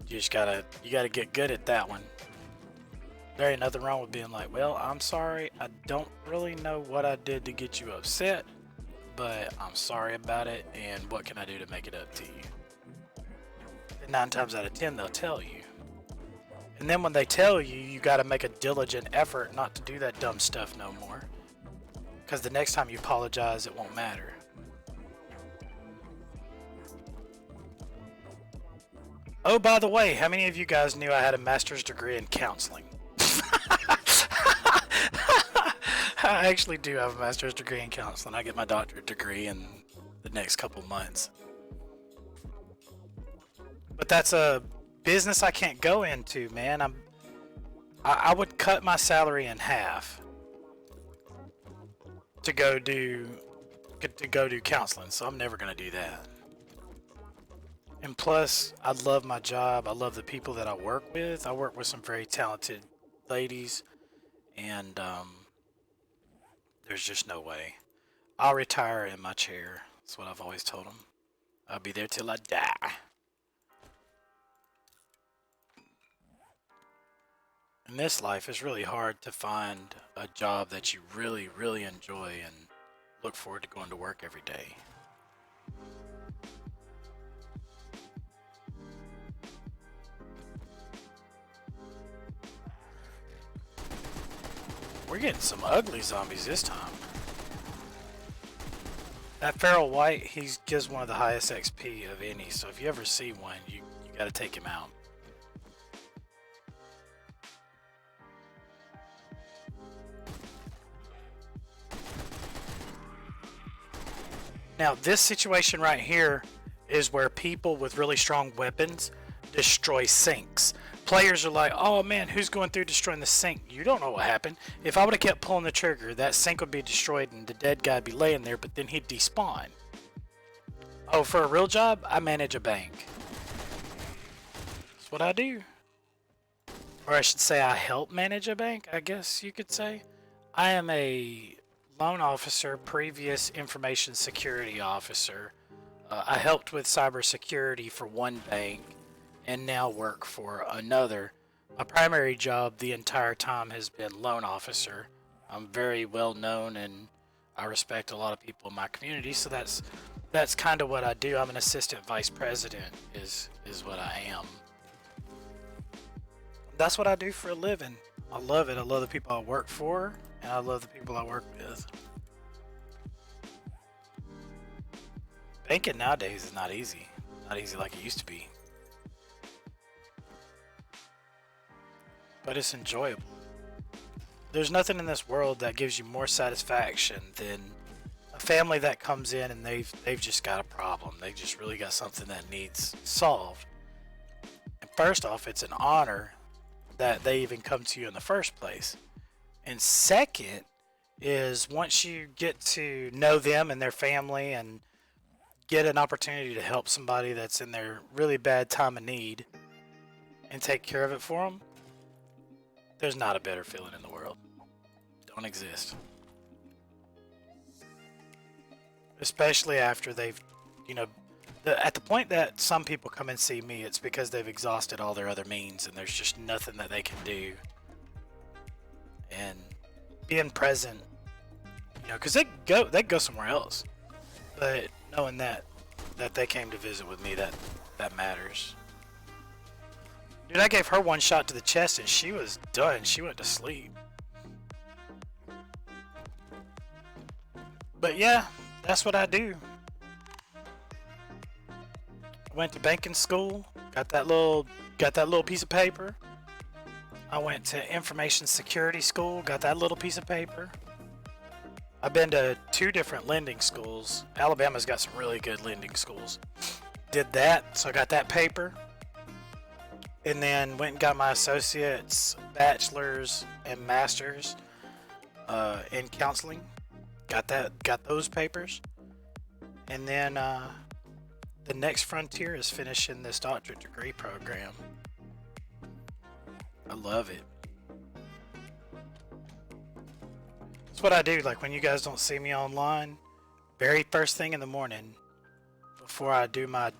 You gotta get good at that one. There ain't nothing wrong with being like, well, I'm sorry, I don't really know what I did to get you upset, but I'm sorry about it, and what can I do to make it up to you? And 9 times out of 10, they'll tell you. And then when they tell you, you gotta make a diligent effort not to do that dumb stuff no more. Because the next time you apologize, it won't matter. Oh, by the way, how many of you guys knew I had a master's degree in counseling? I actually do have a master's degree in counseling. I get my doctorate degree in the next couple months. But that's a business I can't go into, man. I would cut my salary in half to go do counseling, so I'm never gonna do that. And plus, I love my job. I love the people that I work with. I work with some very talented ladies, and there's just no way. I'll retire in my chair. That's what I've always told them. I'll be there till I die. In this life, it's really hard to find a job that you really, really enjoy and look forward to going to work every day. We're getting some ugly zombies this time. That feral white, he gives one of the highest XP of any, so if you ever see one, you gotta take him out. Now, this situation right here is where people with really strong weapons destroy sinks. Players are like, oh man, who's going through destroying the sink? You don't know what happened. If I would have kept pulling the trigger, that sink would be destroyed and the dead guy would be laying there, but then he'd despawn. Oh, for a real job, I manage a bank. That's what I do. Or I should say I help manage a bank, I guess you could say. I am a loan officer, previous information security officer. I helped with cybersecurity for one bank and now work for another. My primary job the entire time has been loan officer. I'm very well known and I respect a lot of people in my community, so that's kind of what I do. I'm an assistant vice president is what I am. That's what I do for a living. I love it. I love the people I work for, and I love the people I work with. Banking nowadays is not easy. Not easy like it used to be. But it's enjoyable. There's nothing in this world that gives you more satisfaction than a family that comes in and they've just got a problem. They just really got something that needs solved. And first off, it's an honor that they even come to you in the first place. And second, is once you get to know them and their family and get an opportunity to help somebody that's in their really bad time of need and take care of it for them, there's not a better feeling in the world. Don't exist. Especially after they've, you know, at the point that some people come and see me, it's because they've exhausted all their other means and there's just nothing that they can do. And being present, you know, because they go somewhere else, but knowing that they came to visit with me, that matters. Dude, I gave her one shot to the chest and she was done. She went to sleep. But yeah, that's what I do. I went to banking school, got that little piece of paper. I went to information security school, got that little piece of paper. I've been to 2 different lending schools. Alabama's got some really good lending schools. Did that, so I got that paper. And then went and got my associates, bachelor's, and master's in counseling. Got those papers. And then the next frontier is finishing this doctorate degree program. I love it. It's what I do. Like when you guys don't see me online, very first thing in the morning, before I do my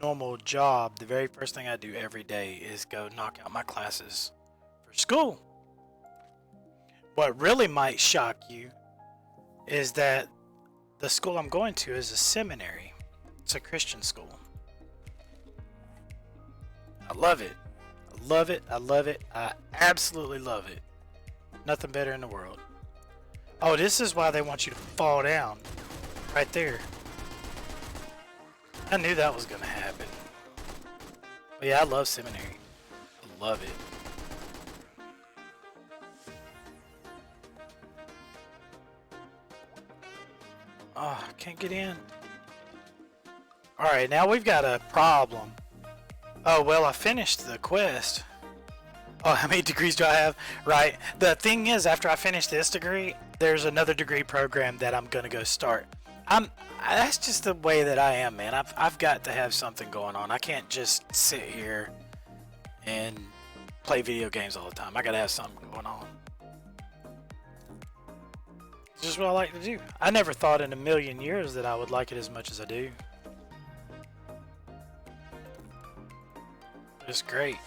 normal job, the very first thing I do every day is go knock out my classes for school. What really might shock you is that the school I'm going to is a seminary. It's a Christian school. I love it. I love it. I love it. I absolutely love it. Nothing better in the world. Oh, this is why they want you to fall down. Right there. I knew that was going to happen. But yeah, I love seminary. I love it. Oh, I can't get in. Alright, now we've got a problem. Oh, well, I finished the quest. Oh, how many degrees do I have? Right. The thing is, after I finish this degree, there's another degree program that I'm going to go start. That's just the way that I am, man. I've got to have something going on. I can't just sit here and play video games all the time. I got to have something going on. It's just what I like to do. I never thought in a million years that I would like it as much as I do. It's great.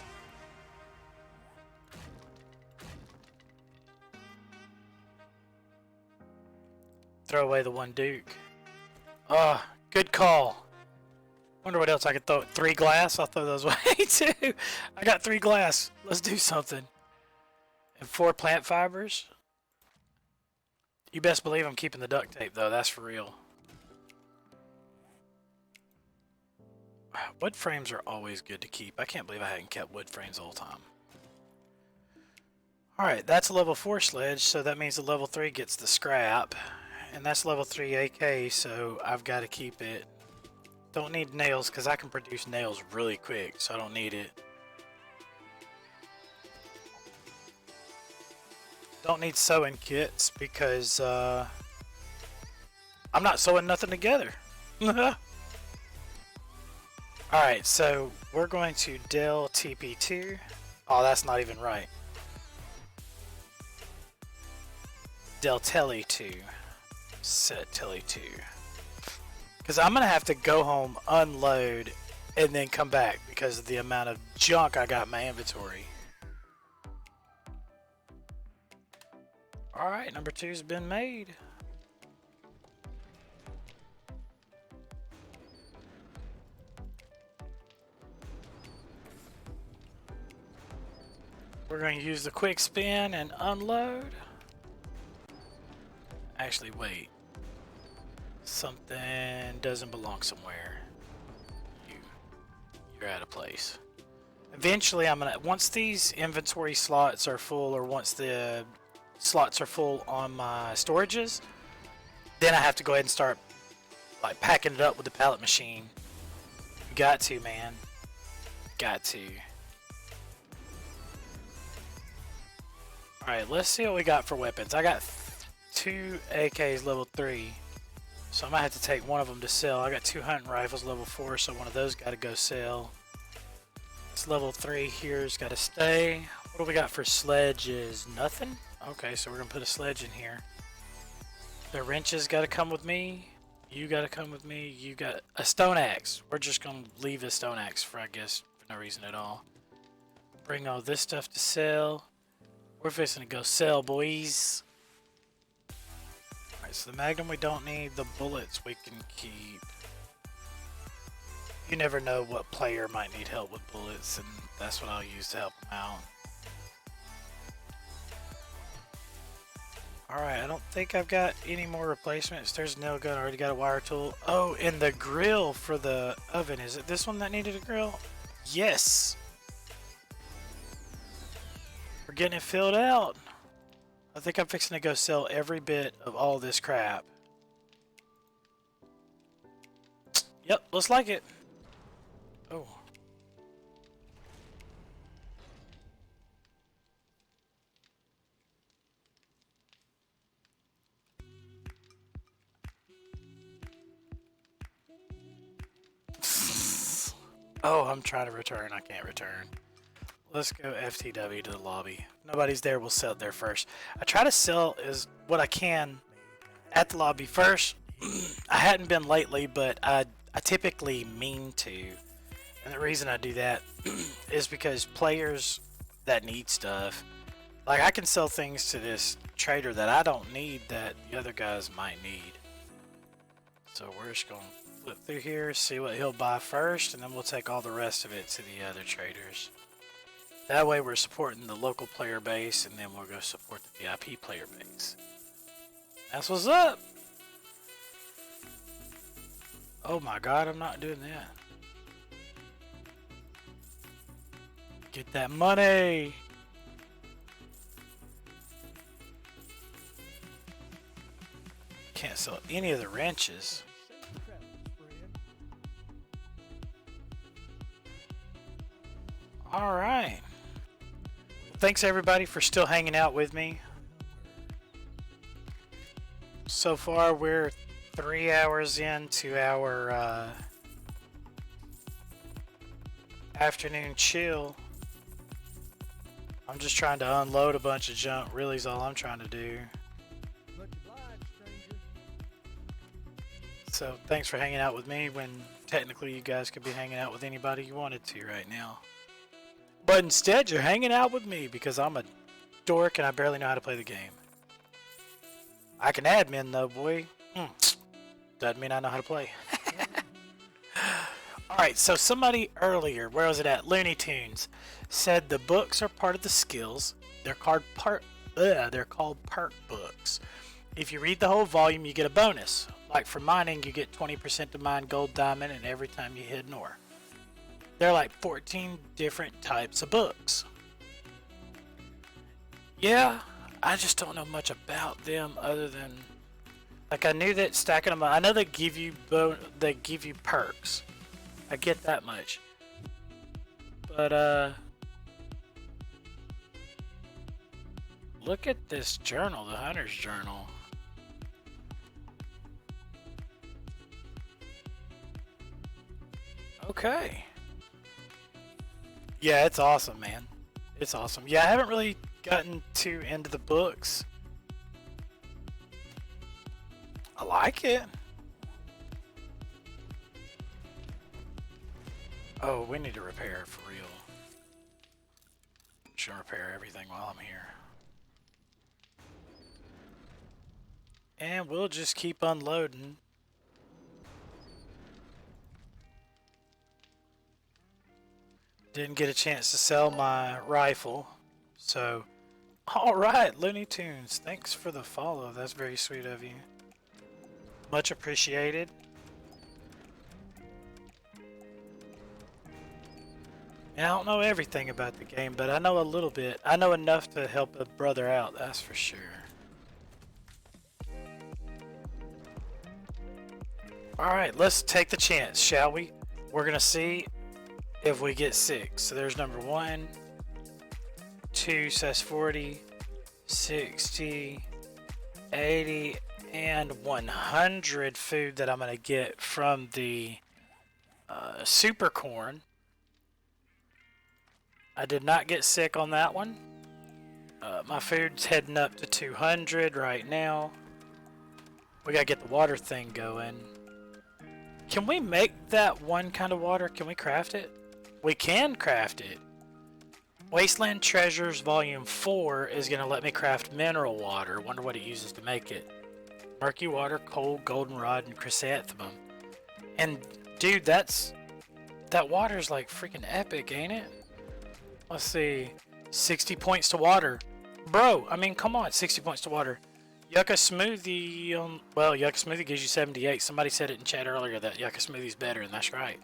Throw away the one Duke. Good call. Wonder what else I could throw. 3 glass? I'll throw those away too. I got 3 glass. Let's do something. And 4 plant fibers. You best believe I'm keeping the duct tape though. That's for real. Wood frames are always good to keep. I can't believe I hadn't kept wood frames the whole time. Alright, that's a level 4 sledge, so that means the level 3 gets the scrap. And that's level 3 AK, so I've got to keep it. Don't need nails, because I can produce nails really quick, so I don't need it. Don't need sewing kits, because I'm not sewing nothing together. Alright, so we're going to Del TP2. Oh, that's not even right. Del Tele 2. Set Tele 2. Because I'm going to have to go home, unload, and then come back because of the amount of junk I got in my inventory. Alright, number 2's been made. We're going to use the quick spin and unload. Actually, wait. Something doesn't belong somewhere. You're out of place. Eventually, I'm gonna, once these inventory slots are full, or once the slots are full on my storages, then I have to go ahead and start like packing it up with the pallet machine. Got to, man. Got to. Alright, let's see what we got for weapons. I got 2 AKs level 3. So I might have to take one of them to sell. I got 2 hunting rifles level 4, so one of those got to go sell. This level 3 here's got to stay. What do we got for sledges? Nothing? Okay, so we're going to put a sledge in here. The wrenches got to come with me. You got to come with me. You got a stone axe. We're just going to leave a stone axe for, I guess, for no reason at all. Bring all this stuff to sell. We're fixing to go sell, boys. Alright, so the magnum we don't need. The bullets we can keep. You never know what player might need help with bullets, and that's what I'll use to help them out. Alright, I don't think I've got any more replacements. There's a nail gun, I already got a wire tool. Oh, and the grill for the oven. Is it this one that needed a grill? Yes! We're getting it filled out. I think I'm fixing to go sell every bit of all this crap. Yep, looks like it. Oh. Oh, I'm trying to return. I can't return. Let's go FTW to the lobby. Nobody's there. We'll sell it there first. I try to sell is what I can at the lobby first. I hadn't been lately, but I typically mean to. And the reason I do that is because players that need stuff, like I can sell things to this trader that I don't need that the other guys might need. So we're just going to flip through here, see what he'll buy first, and then we'll take all the rest of it to the other traders. That way we're supporting the local player base, and then we'll go support the VIP player base. That's what's up! Oh my god, I'm not doing that. Get that money! Can't sell any of the wrenches. Alright. Thanks everybody for still hanging out with me. So far we're 3 hours into our afternoon chill. I'm just trying to unload a bunch of junk, really is all I'm trying to do. So thanks for hanging out with me when technically you guys could be hanging out with anybody you wanted to right now. But instead you're hanging out with me because I'm a dork and I barely know how to play the game. I can admin though, boy. Doesn't mean I know how to play. Alright, so somebody earlier, where was it at? Looney Tunes, said the books are part of the skills. They're called perk books. If you read the whole volume, you get a bonus. Like for mining, you get 20% to mine gold, diamond, and every time you hit an ore. There are like 14 different types of books. Yeah, I just don't know much about them other than, like I knew that stacking them, I know they give you perks. I get that much. But look at this journal, the Hunter's Journal. Okay. Yeah, it's awesome, man. It's awesome. Yeah, I haven't really gotten too into the books. I like it. Oh, we need to repair for real. Should repair everything while I'm here. And we'll just keep unloading. Didn't get a chance to sell my rifle, so alright, Looney Tunes, thanks for the follow, that's very sweet of you. Much appreciated. And I don't know everything about the game, but I know a little bit. I know enough to help a brother out, that's for sure. Alright, let's take the chance, shall we? We're gonna see if we get 6. So there's number 1, 2, so that's 40, 60, 80 and 100 food that I'm going to get from the super corn. I did not get sick on that one. My food's heading up to 200 right now. We gotta get the water thing going. Can we make that one kind of water? Can we craft it? We can craft it. Wasteland Treasures Volume 4 is gonna let me craft mineral water. Wonder what it uses to make it. Murky water, coal, goldenrod, and chrysanthemum. And dude, that water's like freaking epic, ain't it? Let's see. 60 points to water. Bro, I mean, come on, 60 points to water. Yucca Smoothie, well, Yucca Smoothie gives you 78. Somebody said it in chat earlier that Yucca Smoothie's better, and that's right.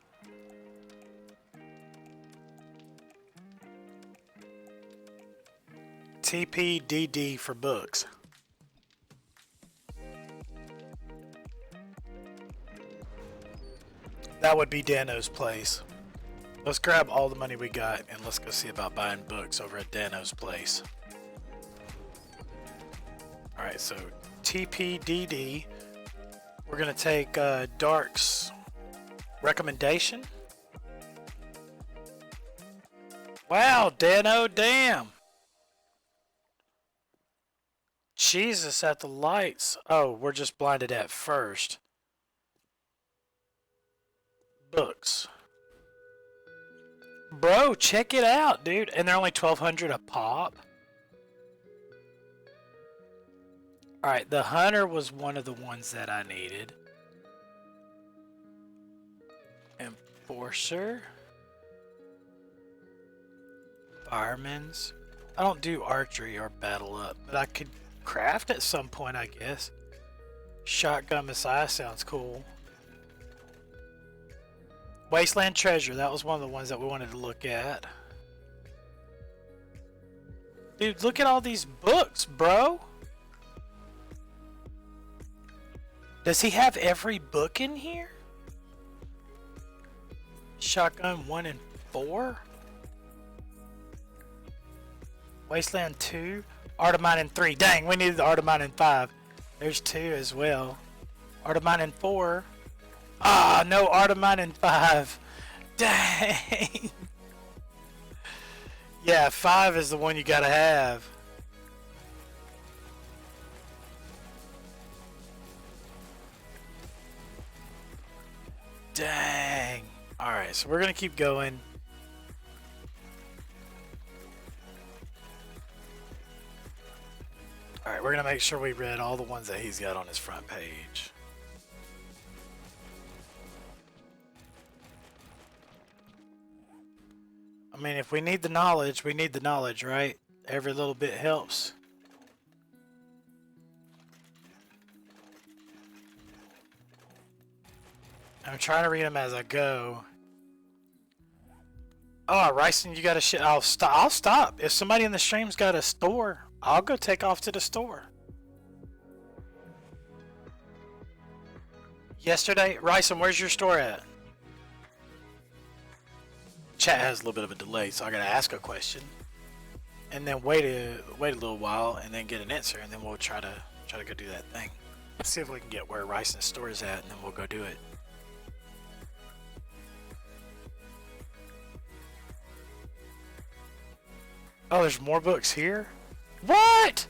TPDD for books. That would be Dano's place. Let's grab all the money we got and let's go see about buying books over at Dano's place. Alright, so TPDD. We're going to take Dark's recommendation. Wow, Dano, damn. Jesus at the lights. Oh, we're just blinded at first. Books. Bro, check it out, dude. And they're only 1,200 a pop. Alright, the Hunter was one of the ones that I needed. Enforcer. Fireman's. I don't do archery or battle up, but I could craft at some point, I guess. Shotgun Messiah sounds cool. Wasteland Treasure, that was one of the ones that we wanted to look at. Dude, look at all these books, bro. Does he have every book in here? Shotgun 1 and 4? Wasteland 2? Art of Mine in 3. Dang, we needed the Art of Mine in 5. There's 2 as well. Art of Mine in 4. Ah, no Art of Mine in 5. Dang. Yeah, 5 is the one you gotta have. Dang. Alright, so we're gonna keep going. Alright, we're gonna make sure we read all the ones that he's got on his front page. I mean, if we need the knowledge, we need the knowledge, right? Every little bit helps. I'm trying to read them as I go. Oh, Ryson, you got a shit. I'll stop. If somebody in the stream's got a store, I'll go take off to the store. Yesterday, Ryson, where's your store at? Chat has a little bit of a delay, so I gotta ask a question, and then wait a little while, and then get an answer, and then we'll try to go do that thing. Let's see if we can get where Ryson's store is at, and then we'll go do it. Oh, there's more books here? What?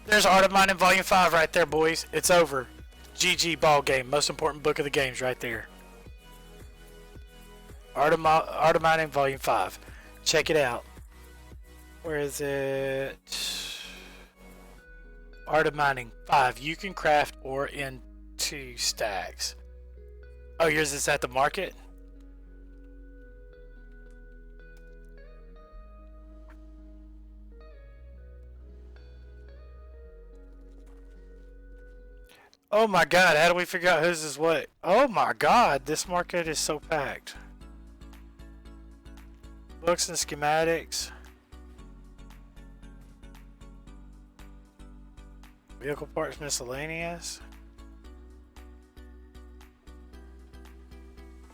There's Art of Mine in Volume 5 right there, boys. It's over. GG ball game. Most important book of the games right there. Art of Mine in Volume 5. Check it out. Where is it? Art of Mining 5. You can craft ore in 2 stacks. Oh, yours is at the market? Oh my god, how do we figure out whose is what? Oh my god, this market is so packed. Books and schematics. Vehicle parts miscellaneous.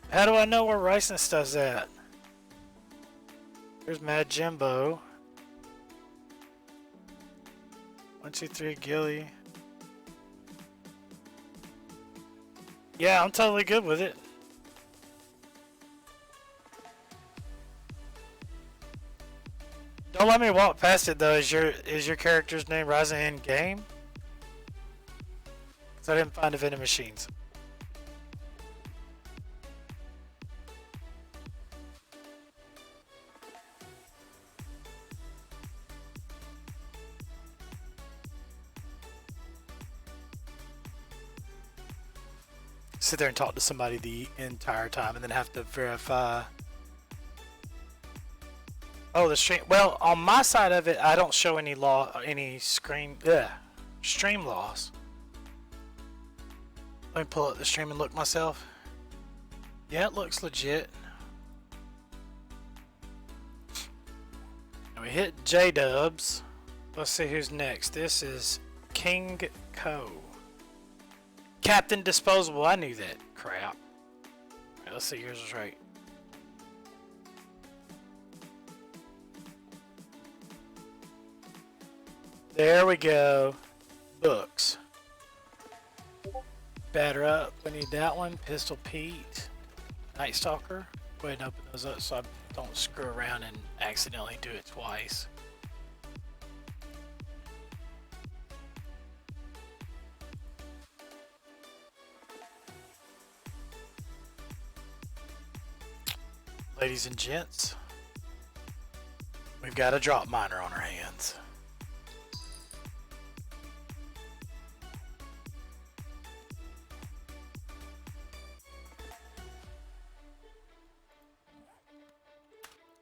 How do I know where Rice and stuff's at? There's Mad Jimbo. 1, 2, 3, Gilly. Yeah, I'm totally good with it. Don't let me walk past it though. Is your character's name Rising in game? Cause I didn't find a vending machines. Sit there and talk to somebody the entire time and then have to verify. Oh, the stream. Well, on my side of it, I don't show any stream loss. Let me pull up the stream and look myself. Yeah, it looks legit. And we hit J-Dubs. Let's see who's next. This is King Co. Captain Disposable. I knew that crap. Alright, let's see yours was right. There we go. Books. Batter up. We need that one. Pistol Pete. Night Stalker. Go ahead and open those up so I don't screw around and accidentally do it twice. Ladies and gents, we've got a drop miner on our hands.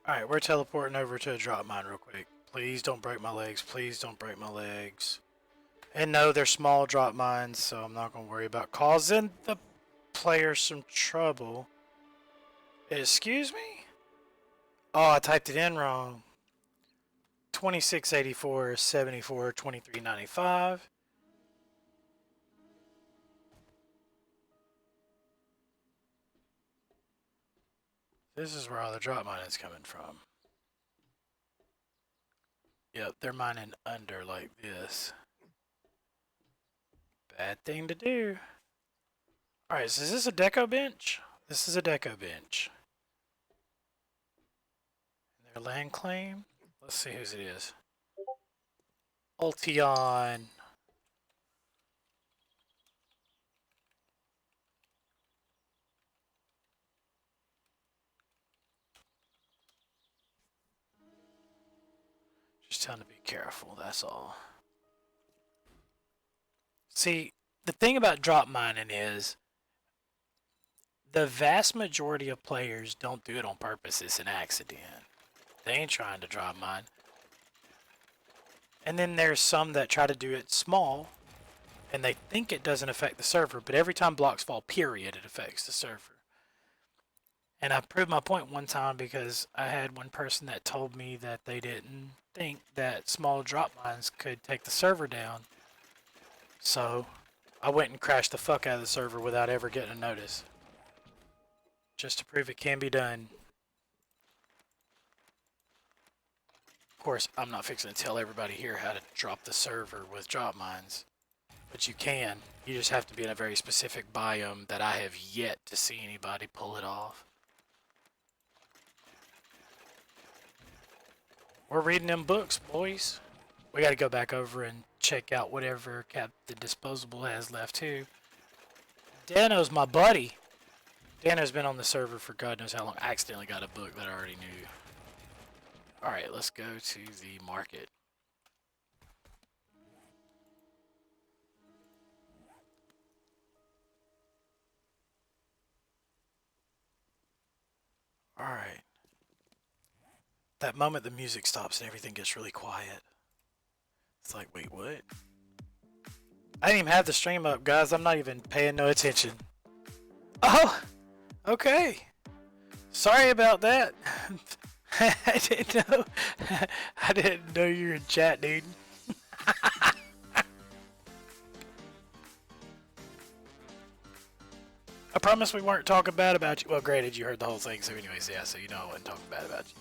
Alright, we're teleporting over to a drop mine real quick. Please don't break my legs. Please don't break my legs. And no, they're small drop mines, so I'm not going to worry about causing the player some trouble. Excuse me? Oh, I typed it in wrong. 2684 74 2395. This is where all the drop mine is coming from. Yep, they're mining under like this. Bad thing to do. Alright, so is this a deco bench? This is a deco bench. Their land claim. Let's see whose it is. Ultion. Just telling to be careful, that's all. See, the thing about drop mining is the vast majority of players don't do it on purpose. It's an accident. They ain't trying to drop mine. And then there's some that try to do it small and they think it doesn't affect the server, but every time blocks fall, period, it affects the server. And I proved my point one time because I had one person that told me that they didn't think that small drop mines could take the server down. So I went and crashed the fuck out of the server without ever getting a notice. Just to prove it can be done. Of course, I'm not fixing to tell everybody here how to drop the server with drop mines. But you can. You just have to be in a very specific biome that I have yet to see anybody pull it off. We're reading them books, boys. We got to go back over and check out whatever Captain Disposable has left too. Dano's my buddy. Dano's been on the server for God knows how long. I accidentally got a book that I already knew. Alright, let's go to the market. Alright. That moment the music stops and everything gets really quiet. It's like, wait, what? I didn't even have the stream up, guys. I'm not even paying no attention. Oh! Okay. Sorry about that. I didn't know. I didn't know you were in chat, dude. I promise we weren't talking bad about you. Well, granted, you heard the whole thing, so anyways, yeah, so you know I wasn't talking bad about you.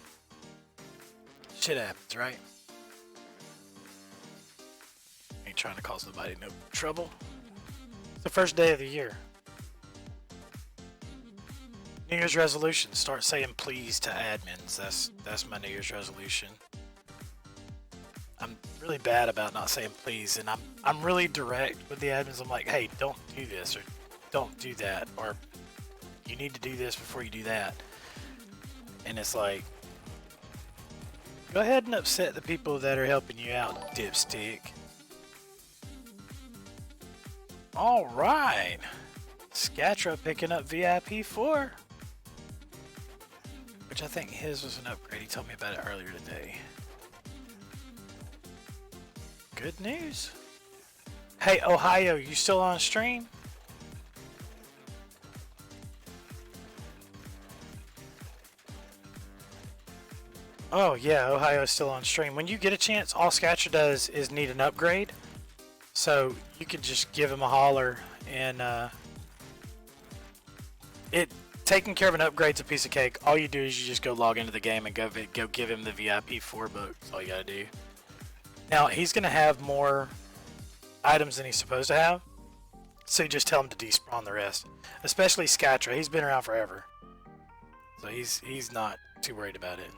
Shit happens, right? trying to cause nobody no trouble. It's the first day of the year. New Year's resolution: start saying please to admins. That's my New Year's resolution. I'm really bad about not saying please, and I'm really direct with the admins. I'm like, hey, don't do this, or don't do that, or you need to do this before you do that. And it's like, go ahead and upset the people that are helping you out, dipstick. Alright. Scatra picking up VIP 4. Which I think his was an upgrade. He told me about it earlier today. Good news. Hey, Ohio, you still on stream? Oh yeah, Ohio's still on stream. When you get a chance, all Scatra does is need an upgrade. So you can just give him a holler, and taking care of an upgrade's a piece of cake. All you do is you just go log into the game and go give him the VIP 4 book. That's all you gotta do. Now he's gonna have more items than he's supposed to have, so you just tell him to despawn the rest. Especially Scatra, he's been around forever, so he's not too worried about it.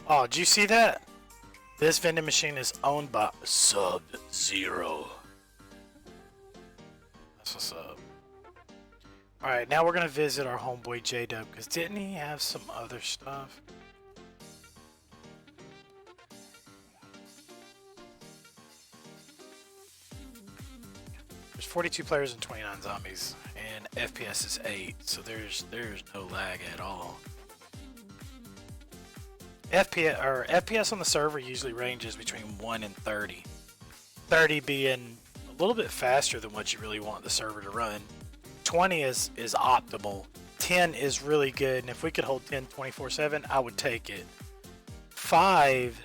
Oh, did you see that? This vending machine is owned by Sub-Zero. That's what's up. Alright, now we're going to visit our homeboy J-Dub, because didn't he have some other stuff? There's 42 players and 29 zombies, and FPS is 8, so there's no lag at all. FPS on the server usually ranges between 1 and 30. 30 being a little bit faster than what you really want the server to run. 20 is optimal. 10 is really good, and if we could hold 10 24/7, I would take it. 5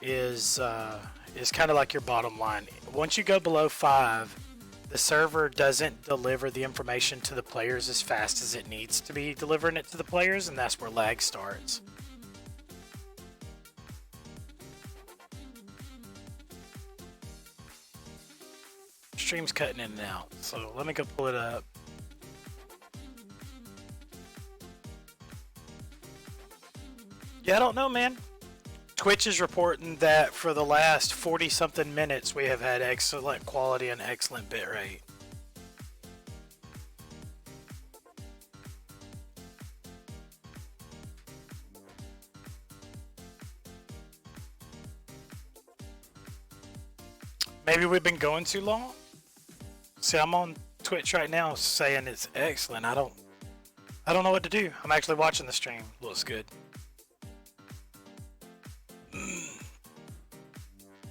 is kind of like your bottom line. Once you go below 5, the server doesn't deliver the information to the players as fast as it needs to be delivering it to the players, and that's where lag starts. Stream's cutting in and out, so let me go pull it up. Yeah, I don't know, man. Twitch is reporting that for the last 40 something minutes we have had excellent quality and excellent bitrate. Maybe we've been going too long? See, I'm on Twitch right now saying it's excellent. I don't know what to do. I'm actually watching the stream. Looks good.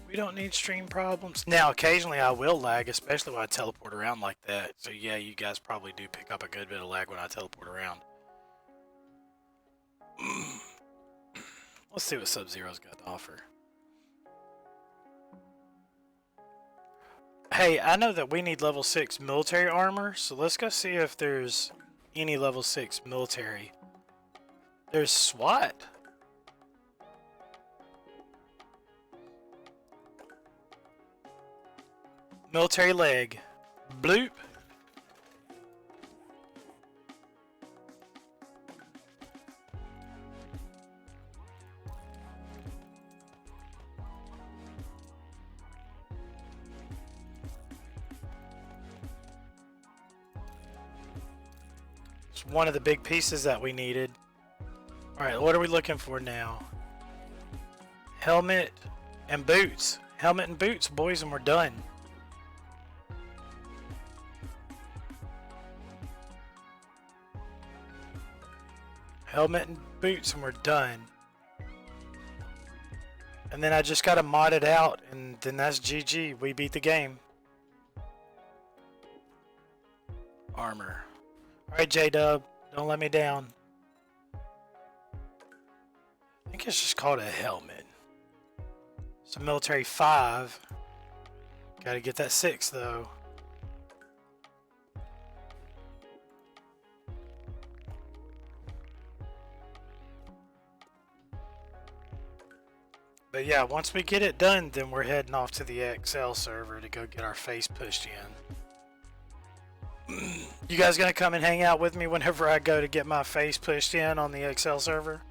We don't need stream problems. Now, occasionally I will lag, especially when I teleport around like that. So yeah, you guys probably do pick up a good bit of lag when I teleport around. Let's see what Sub-Zero's got to offer. Hey, I know that we need level 6 military armor, so let's go see if there's any level 6 military. There's SWAT. Military leg. Bloop. It's one of the big pieces that we needed. Alright, what are we looking for now? Helmet and boots. Helmet and boots, boys, and we're done. Helmet and boots, and we're done. And then I just gotta mod it out, and then that's GG. We beat the game. Armor. Alright, J-Dub, don't let me down. I think it's just called a helmet. So military 5. Gotta get that 6 though. But yeah, once we get it done, then we're heading off to the XL server to go get our face pushed in. You guys gonna come and hang out with me whenever I go to get my face pushed in on the XL server?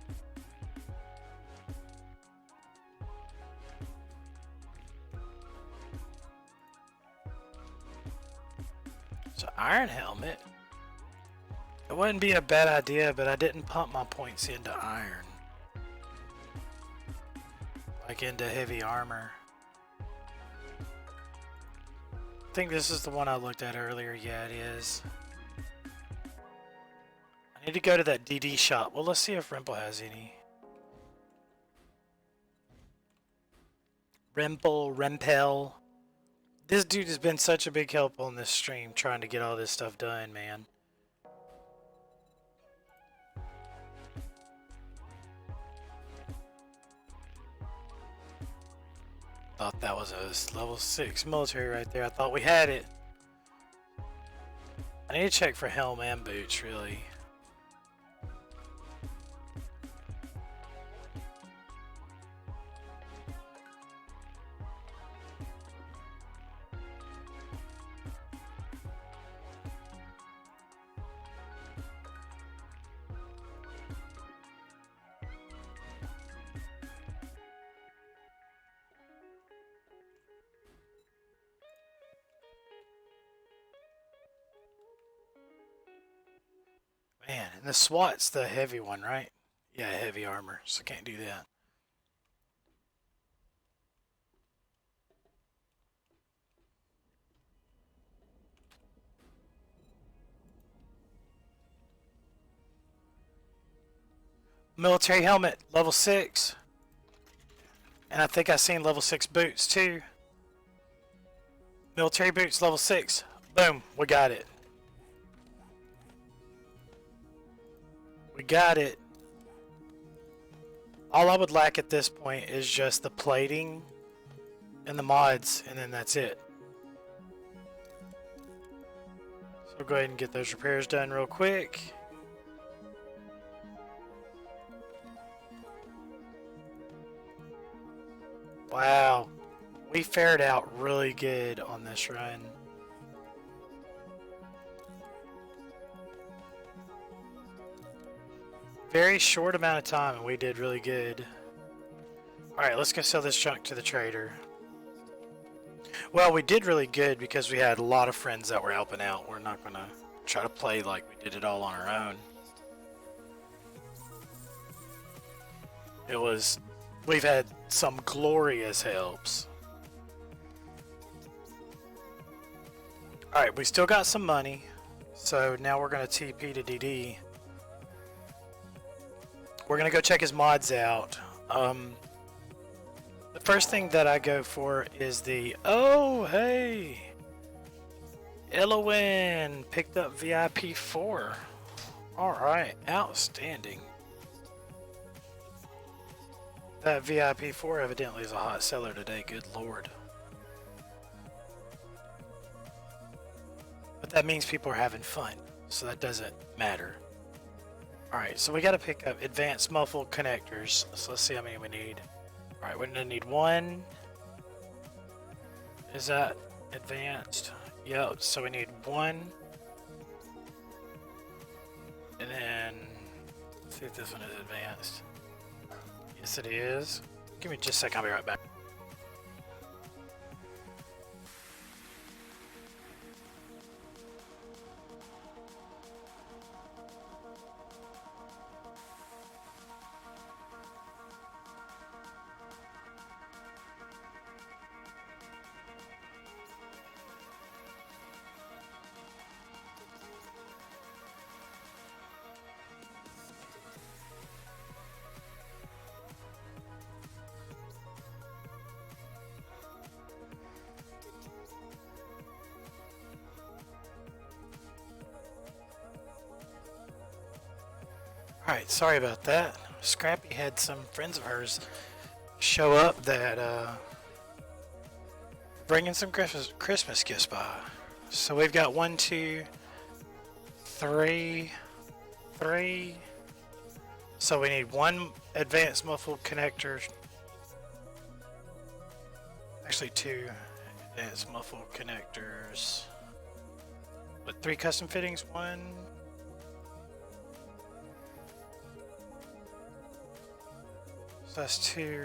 So iron helmet. It wouldn't be a bad idea, but I didn't pump my points into iron. Like into heavy armor. I think this is the one I looked at earlier. Yeah, it is. I need to go to that DD shop. Well, let's see if Rimple has any. Rempel. This dude has been such a big help on this stream trying to get all this stuff done, man. Thought that was a level 6 military right there. I thought we had it. I need to check for helm and boots, really. Man, and the SWAT's the heavy one, right? Yeah, heavy armor, so can't do that. Military helmet, level 6. And I think I seen level 6 boots too. Military boots, level 6. Boom, we got it. We got it. All I would lack at this point is just the plating and the mods, and then that's it. So we'll go ahead and get those repairs done real quick. Wow, we fared out really good on this run. Very short amount of time and we did really good. Alright, let's go sell this junk to the trader. Well, we did really good because we had a lot of friends that were helping out. We're not going to try to play like we did it all on our own. We've had some glorious helps. Alright, we still got some money. So now we're going to TP to DD. We're going to go check his mods out. The first thing that I go for is the... Oh, hey! Elowin picked up VIP 4. Alright, outstanding. That VIP 4 evidently is a hot seller today, good lord. But that means people are having fun, so that doesn't matter. Alright, so we gotta pick up advanced muffled connectors. So let's see how many we need. Alright, we're gonna need 1. Is that advanced? Yep, so we need 1. And then, let's see if this one is advanced. Yes, it is. Give me just a second, I'll be right back. Alright, sorry about that. Scrappy had some friends of hers show up that bringing some Christmas gifts by. So we've got 1, 2, 3. So we need 1 advanced muffled connector. Actually 2 advanced muffled connectors. But 3 custom fittings, 1. So that's 2.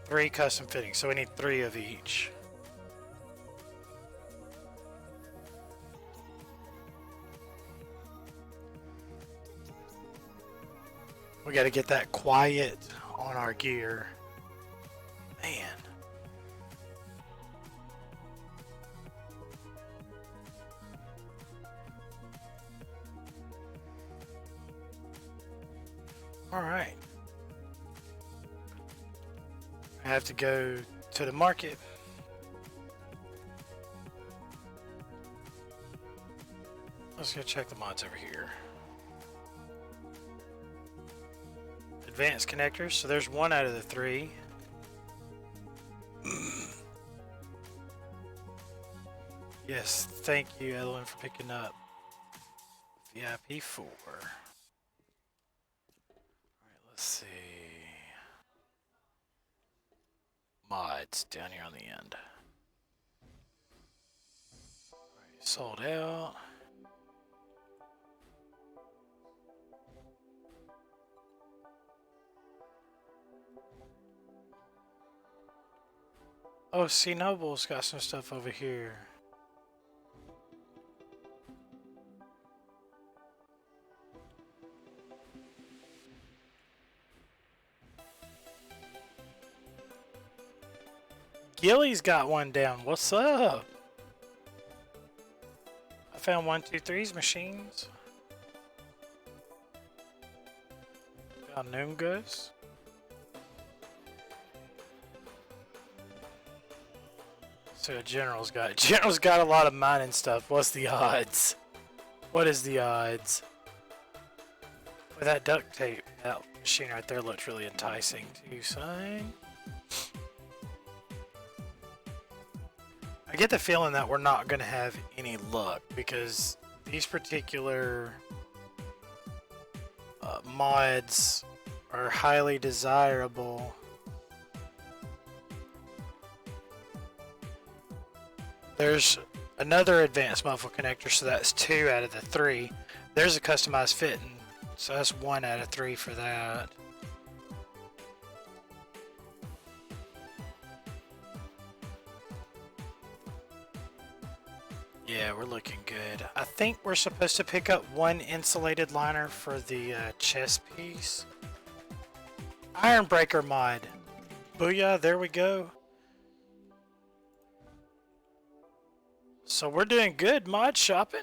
3 custom fittings, so we need 3 of each. We got to get that quiet on our gear. Man. All right. I have to go to the market. Let's go check the mods over here. Advanced connectors. So there's 1 out of the 3. Yes, thank you, Evelyn, for picking up VIP 4. Alright, let's see. Mods down here on the end. Alright, sold out. Oh, see, Noble's got some stuff over here. Gilly's got one down. What's up? I found 123's machines. Found Noomgas. So General's got a lot of mining stuff. What's the odds? What is the odds? With that duct tape, that machine right there looked really enticing too, son. I get the feeling that we're not going to have any luck because these particular mods are highly desirable. There's another advanced muffle connector, so that's 2 out of the 3. There's a customized fitting, so that's 1 out of 3 for that. Yeah, we're looking good. I think we're supposed to pick up 1 insulated liner for the chest piece. Iron Breaker mod. Booyah, there we go. So we're doing good mod shopping.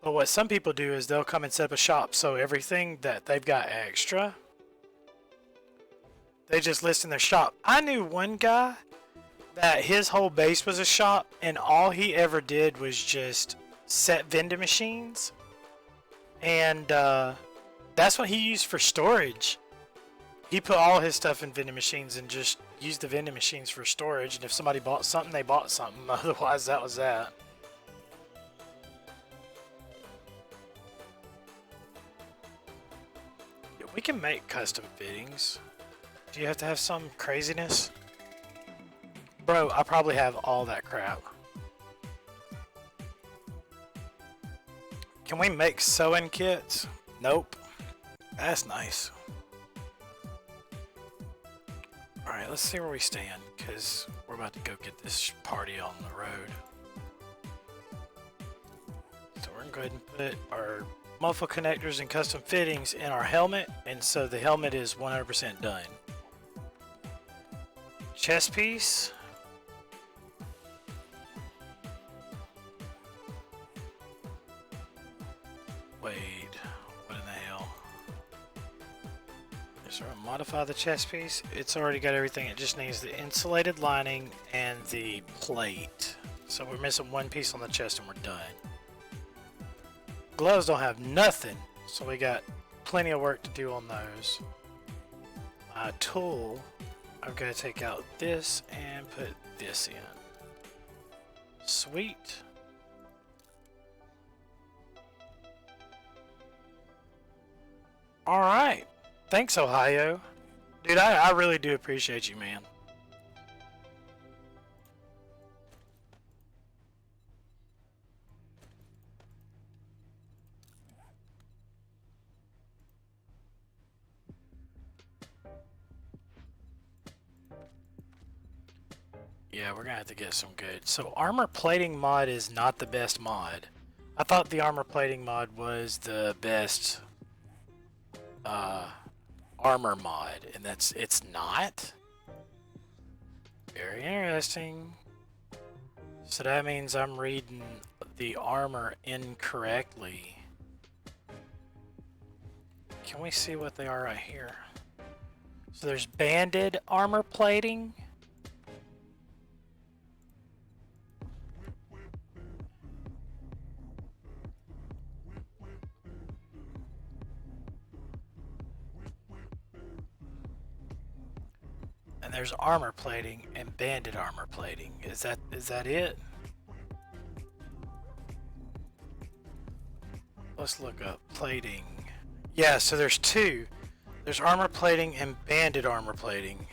But what some people do is they'll come and set up a shop, so everything that they've got extra, they just list in their shop. I knew one guy that his whole base was a shop, and all he ever did was just set vending machines, and that's what he used for storage. He put all his stuff in vending machines and just used the vending machines for storage, and if somebody bought something, they bought something. Otherwise, that was that. Yeah, we can make custom fittings. Do you have to have some craziness? Bro, I probably have all that crap. Can we make sewing kits? Nope. That's nice. Alright, let's see where we stand, because we're about to go get this party on the road. So we're going to go ahead and put our muffle connectors and custom fittings in our helmet, and so the helmet is 100% done. Chest piece. Wait, what in the hell? So modify the chest piece. It's already got everything. It just needs the insulated lining and the plate. So we're missing 1 piece on the chest and we're done. Gloves don't have nothing. So we got plenty of work to do on those. My tool, I've got to take out this and put this in. Sweet. Alright. Thanks, Ohio. Dude, I really do appreciate you, man. Yeah, we're gonna have to get some good. So armor plating mod is not the best mod. I thought the armor plating mod was the best armor mod, and it's not. Very interesting. So that means I'm reading the armor incorrectly. Can we see what they are right here? So there's banded armor plating. And there's armor plating and banded armor plating. Is that it? Let's look up plating. Yeah, so there's two. There's armor plating and banded armor plating.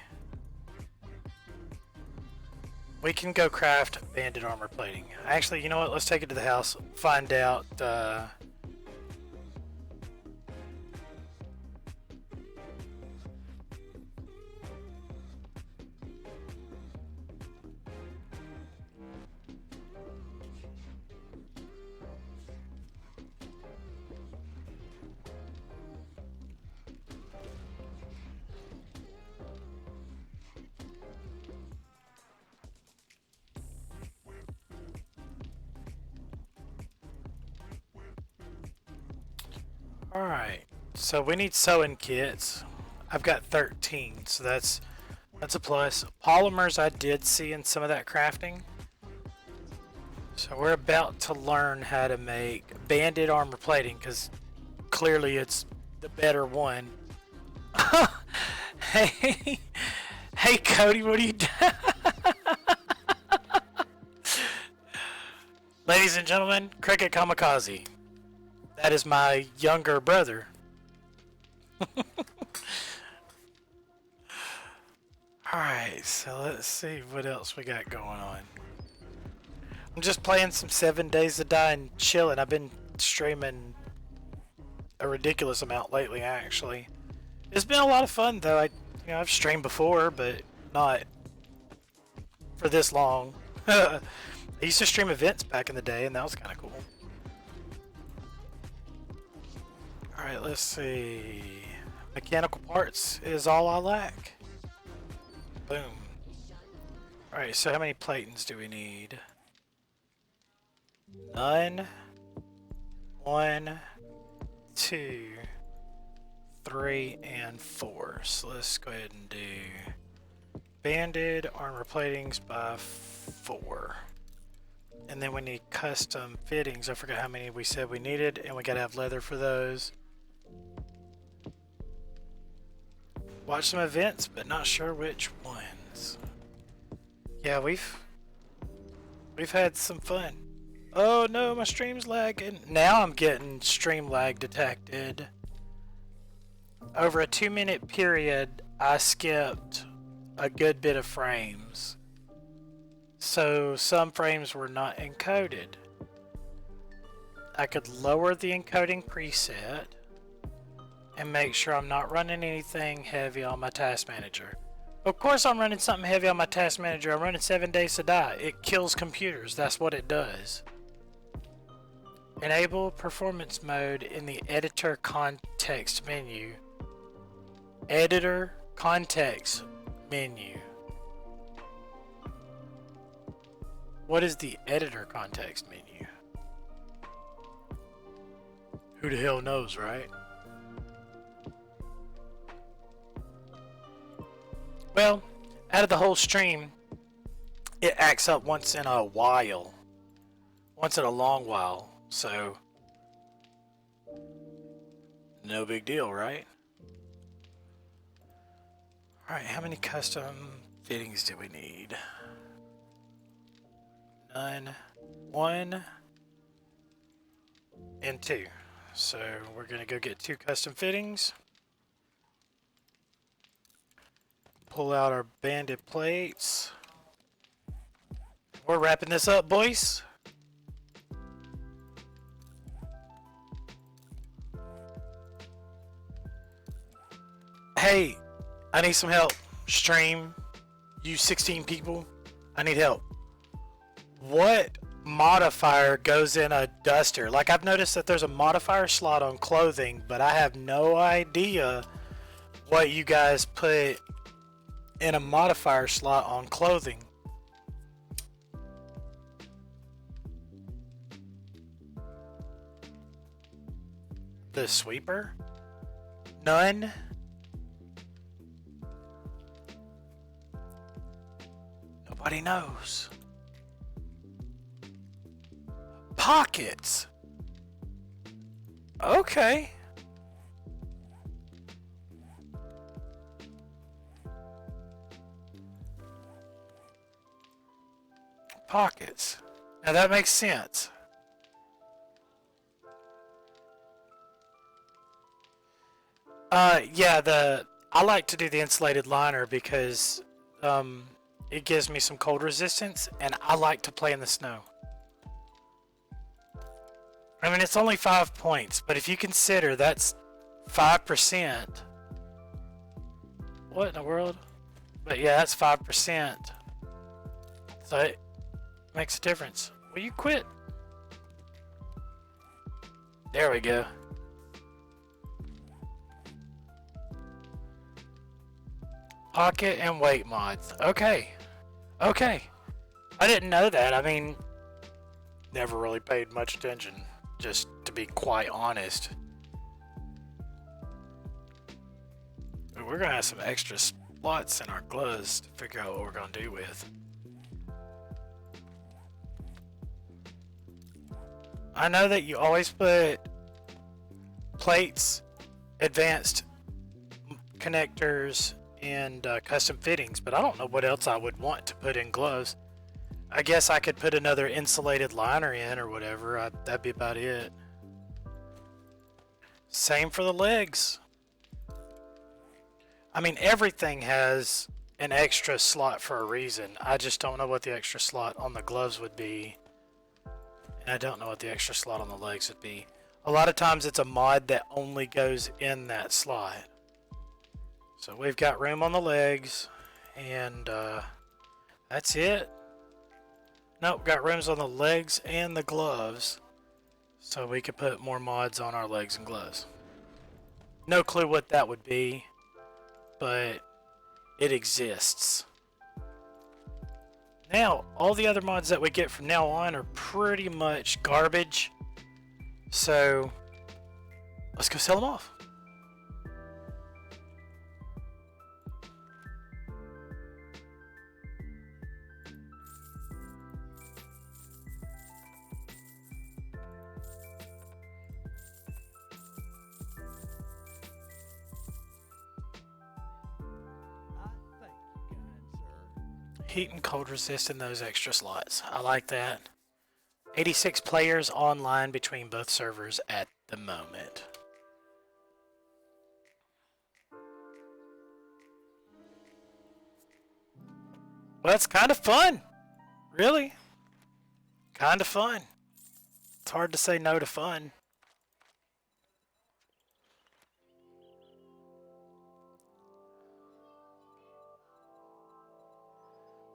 We can go craft banded armor plating. Actually, you know what? Let's take it to the house, find out. Alright, so we need sewing kits. I've got 13, so that's a plus. Polymers I did see in some of that crafting. So we're about to learn how to make banded armor plating, because clearly it's the better one. Hey, hey Cody, what are you doing? Ladies and gentlemen, Cricket Kamikaze. That is my younger brother. Alright, so let's see what else we got going on. I'm just playing some 7 Days to Die and chilling. I've been streaming a ridiculous amount lately, actually. It's been a lot of fun, though. I've streamed before, but not for this long. I used to stream events back in the day, and that was kind of cool. Alright, let's see. Mechanical parts is all I lack. Boom. Alright, so how many platings do we need? None. 1, 2, 3, and 4. So let's go ahead and do banded armor platings by 4. And then we need custom fittings. I forgot how many we said we needed, and we gotta have leather for those. Watch some events, but not sure which ones. Yeah, we've had some fun. Oh no, my stream's lagging. Now I'm getting stream lag detected. Over a 2-minute period, I skipped a good bit of frames. So some frames were not encoded. I could lower the encoding preset and make sure I'm not running anything heavy on my task manager. Of course I'm running something heavy on my task manager. I'm running 7 Days to Die. It kills computers. That's what it does. Enable performance mode in the editor context menu. Editor context menu. What is the editor context menu? Who the hell knows, right? Well, out of the whole stream, it acts up once in a while. Once in a long while, so No big deal, right? Alright, how many custom fittings do we need? None. 1 and 2. So we're gonna go get 2 custom fittings. Pull out our banded plates. We're wrapping this up, boys. Hey, I need some help. Stream, you 16 people, I need help. What modifier goes in a duster? Like, I've noticed that there's a modifier slot on clothing, but I have no idea what you guys put in a modifier slot on clothing. The sweeper? None? Nobody knows. Pockets. Okay. Pockets. Now that makes sense. Yeah, I like to do the insulated liner because it gives me some cold resistance, and I like to play in the snow. I mean, it's only 5 points, but if you consider that's 5%. What in the world? But yeah, that's 5%. So it makes a difference. Will you quit? There we go. Pocket and weight mods. Okay. Okay. I didn't know that. I mean, never really paid much attention, just to be quite honest. But we're gonna have some extra slots in our gloves to figure out what we're gonna do with. I know that you always put plates, advanced connectors, and custom fittings, but I don't know what else I would want to put in gloves. I guess I could put another insulated liner in or whatever. That'd be about it. Same for the legs. I mean, everything has an extra slot for a reason. I just don't know what the extra slot on the gloves would be. And I don't know what the extra slot on the legs would be. A lot of times it's a mod that only goes in that slot. So we've got room on the legs, and that's it. Nope, got rooms on the legs and the gloves, so we could put more mods on our legs and gloves. No clue what that would be, but it exists. Now, all the other mods that we get from now on are pretty much garbage, so let's go sell them off. Heat and cold resist in those extra slots. I like that. 86 players online between both servers at the moment. Well, it's kind of fun. Really. Kind of fun. It's hard to say no to fun.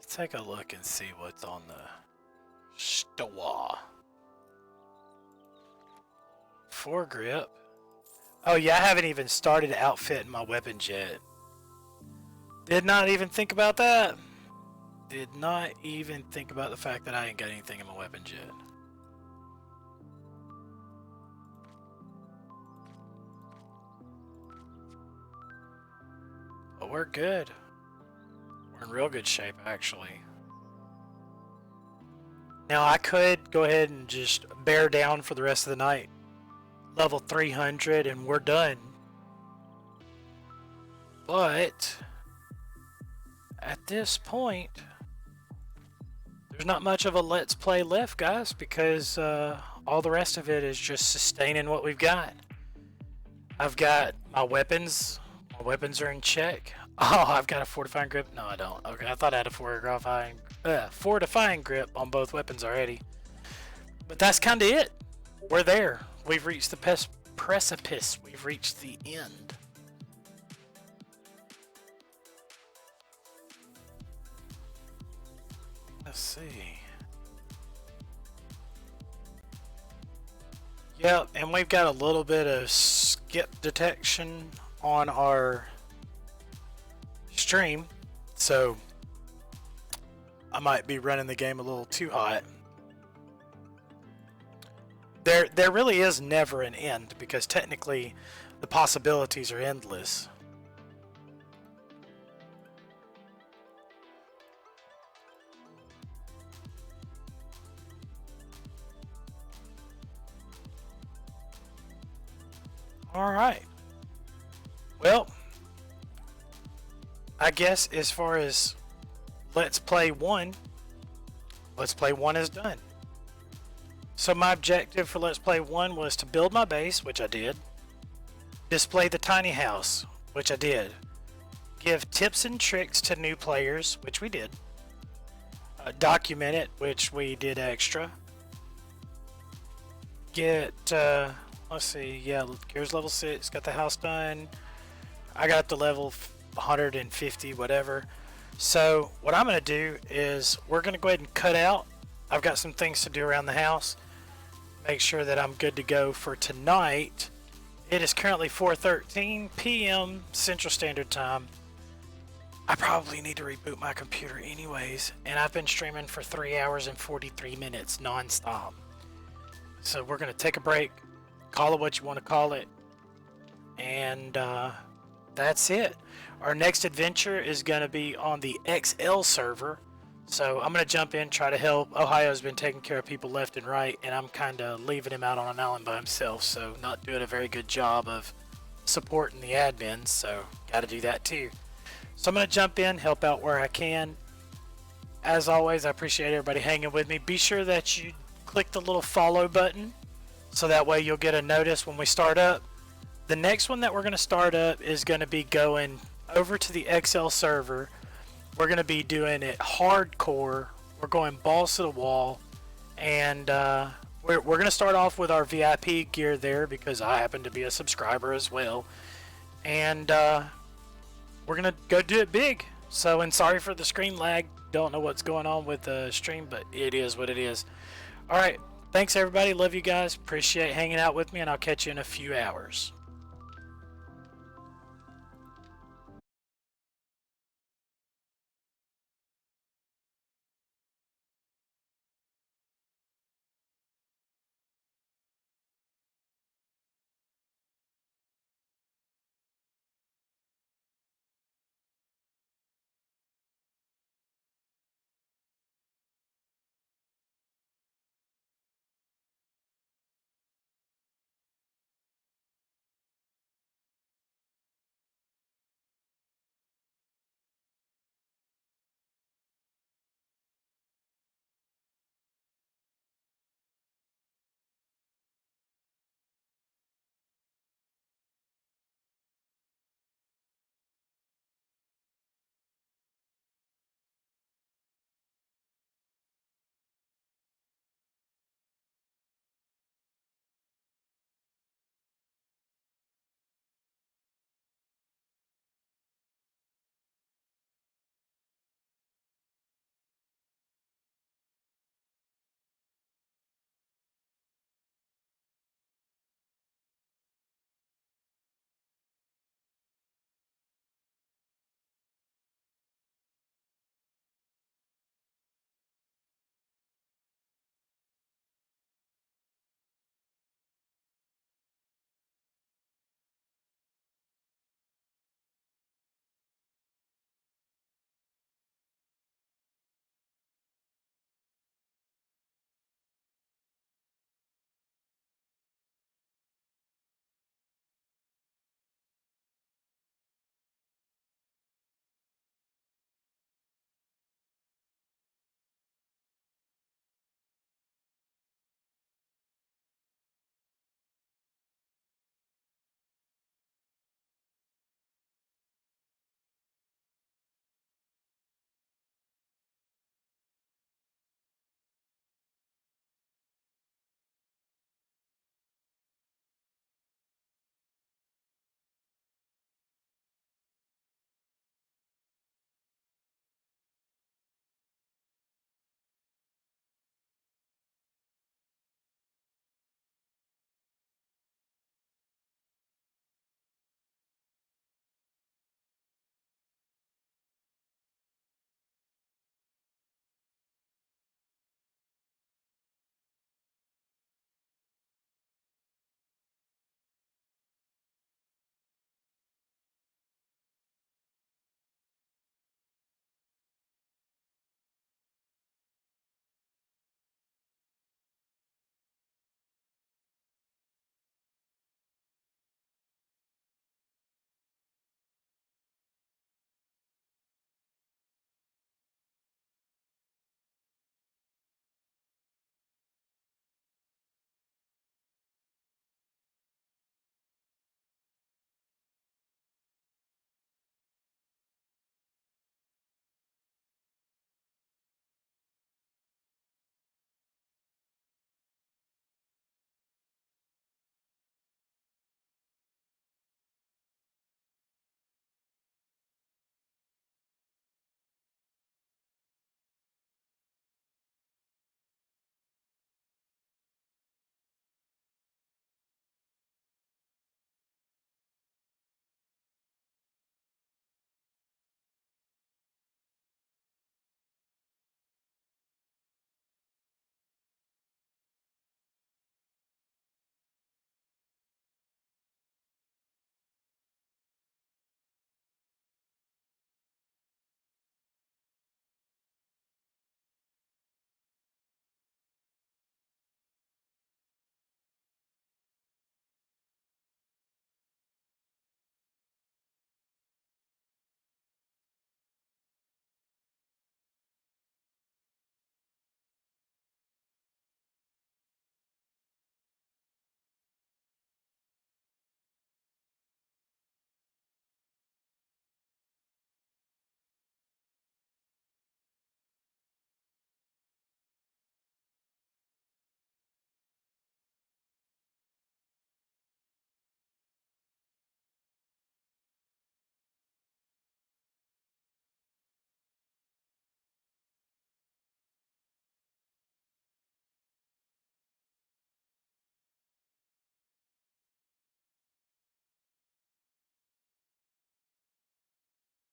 Take a look and see what's on the store. Foregrip. Oh yeah, I haven't even started outfitting my weapons yet. Did not even think about that. Did not even think about the fact that I ain't got anything in my weapons yet. But we're good. We're in real good shape, actually. Now, I could go ahead and just bear down for the rest of the night. level 300 and we're done. But at this point, there's not much of a let's play left, guys, because all the rest of it is just sustaining what we've got. I've got my weapons. My weapons are in check. Oh, I've got a fortifying grip. No, I don't. Okay, I thought I had a fortifying grip on both weapons already. But that's kind of it. We're there. We've reached the precipice. We've reached the end. Let's see. Yep, and we've got a little bit of skip detection on our stream, so I might be running the game a little too hot. There really is never an end, because technically the possibilities are endless. Alright. Well, I guess as far as Let's Play 1, Let's Play 1 is done. So my objective for Let's Play 1 was to build my base, which I did. Display the tiny house, which I did. Give tips and tricks to new players, which we did. Document it, which we did extra. Get, let's see, yeah, Gears level 6, got the house done. I got the level 150, whatever. So what I'm going to do is we're going to go ahead and cut out. I've got some things to do around the house. Make sure that I'm good to go for tonight. It is currently 4:13 p.m. Central Standard Time. I probably need to reboot my computer anyways, and I've been streaming for 3 hours and 43 minutes non-stop. So we're going to take a break, call it what you want to call it, and that's it. Our next adventure is going to be on the XL server. So I'm going to jump in, try to help. Ohio's been taking care of people left and right, and I'm kind of leaving him out on an island by himself, so not doing a very good job of supporting the admins, so got to do that too. So I'm going to jump in, help out where I can. As always, I appreciate everybody hanging with me. Be sure that you click the little follow button, so that way you'll get a notice when we start up. The next one that we're going to start up is going to be going over to the XL server. We're going to be doing it hardcore. We're going balls to the wall. And we're going to start off with our VIP gear there, because I happen to be a subscriber as well. And we're going to go do it big. So, and sorry for the screen lag. Don't know what's going on with the stream, but it is what it is. Alright, thanks everybody. Love you guys. Appreciate hanging out with me, and I'll catch you in a few hours.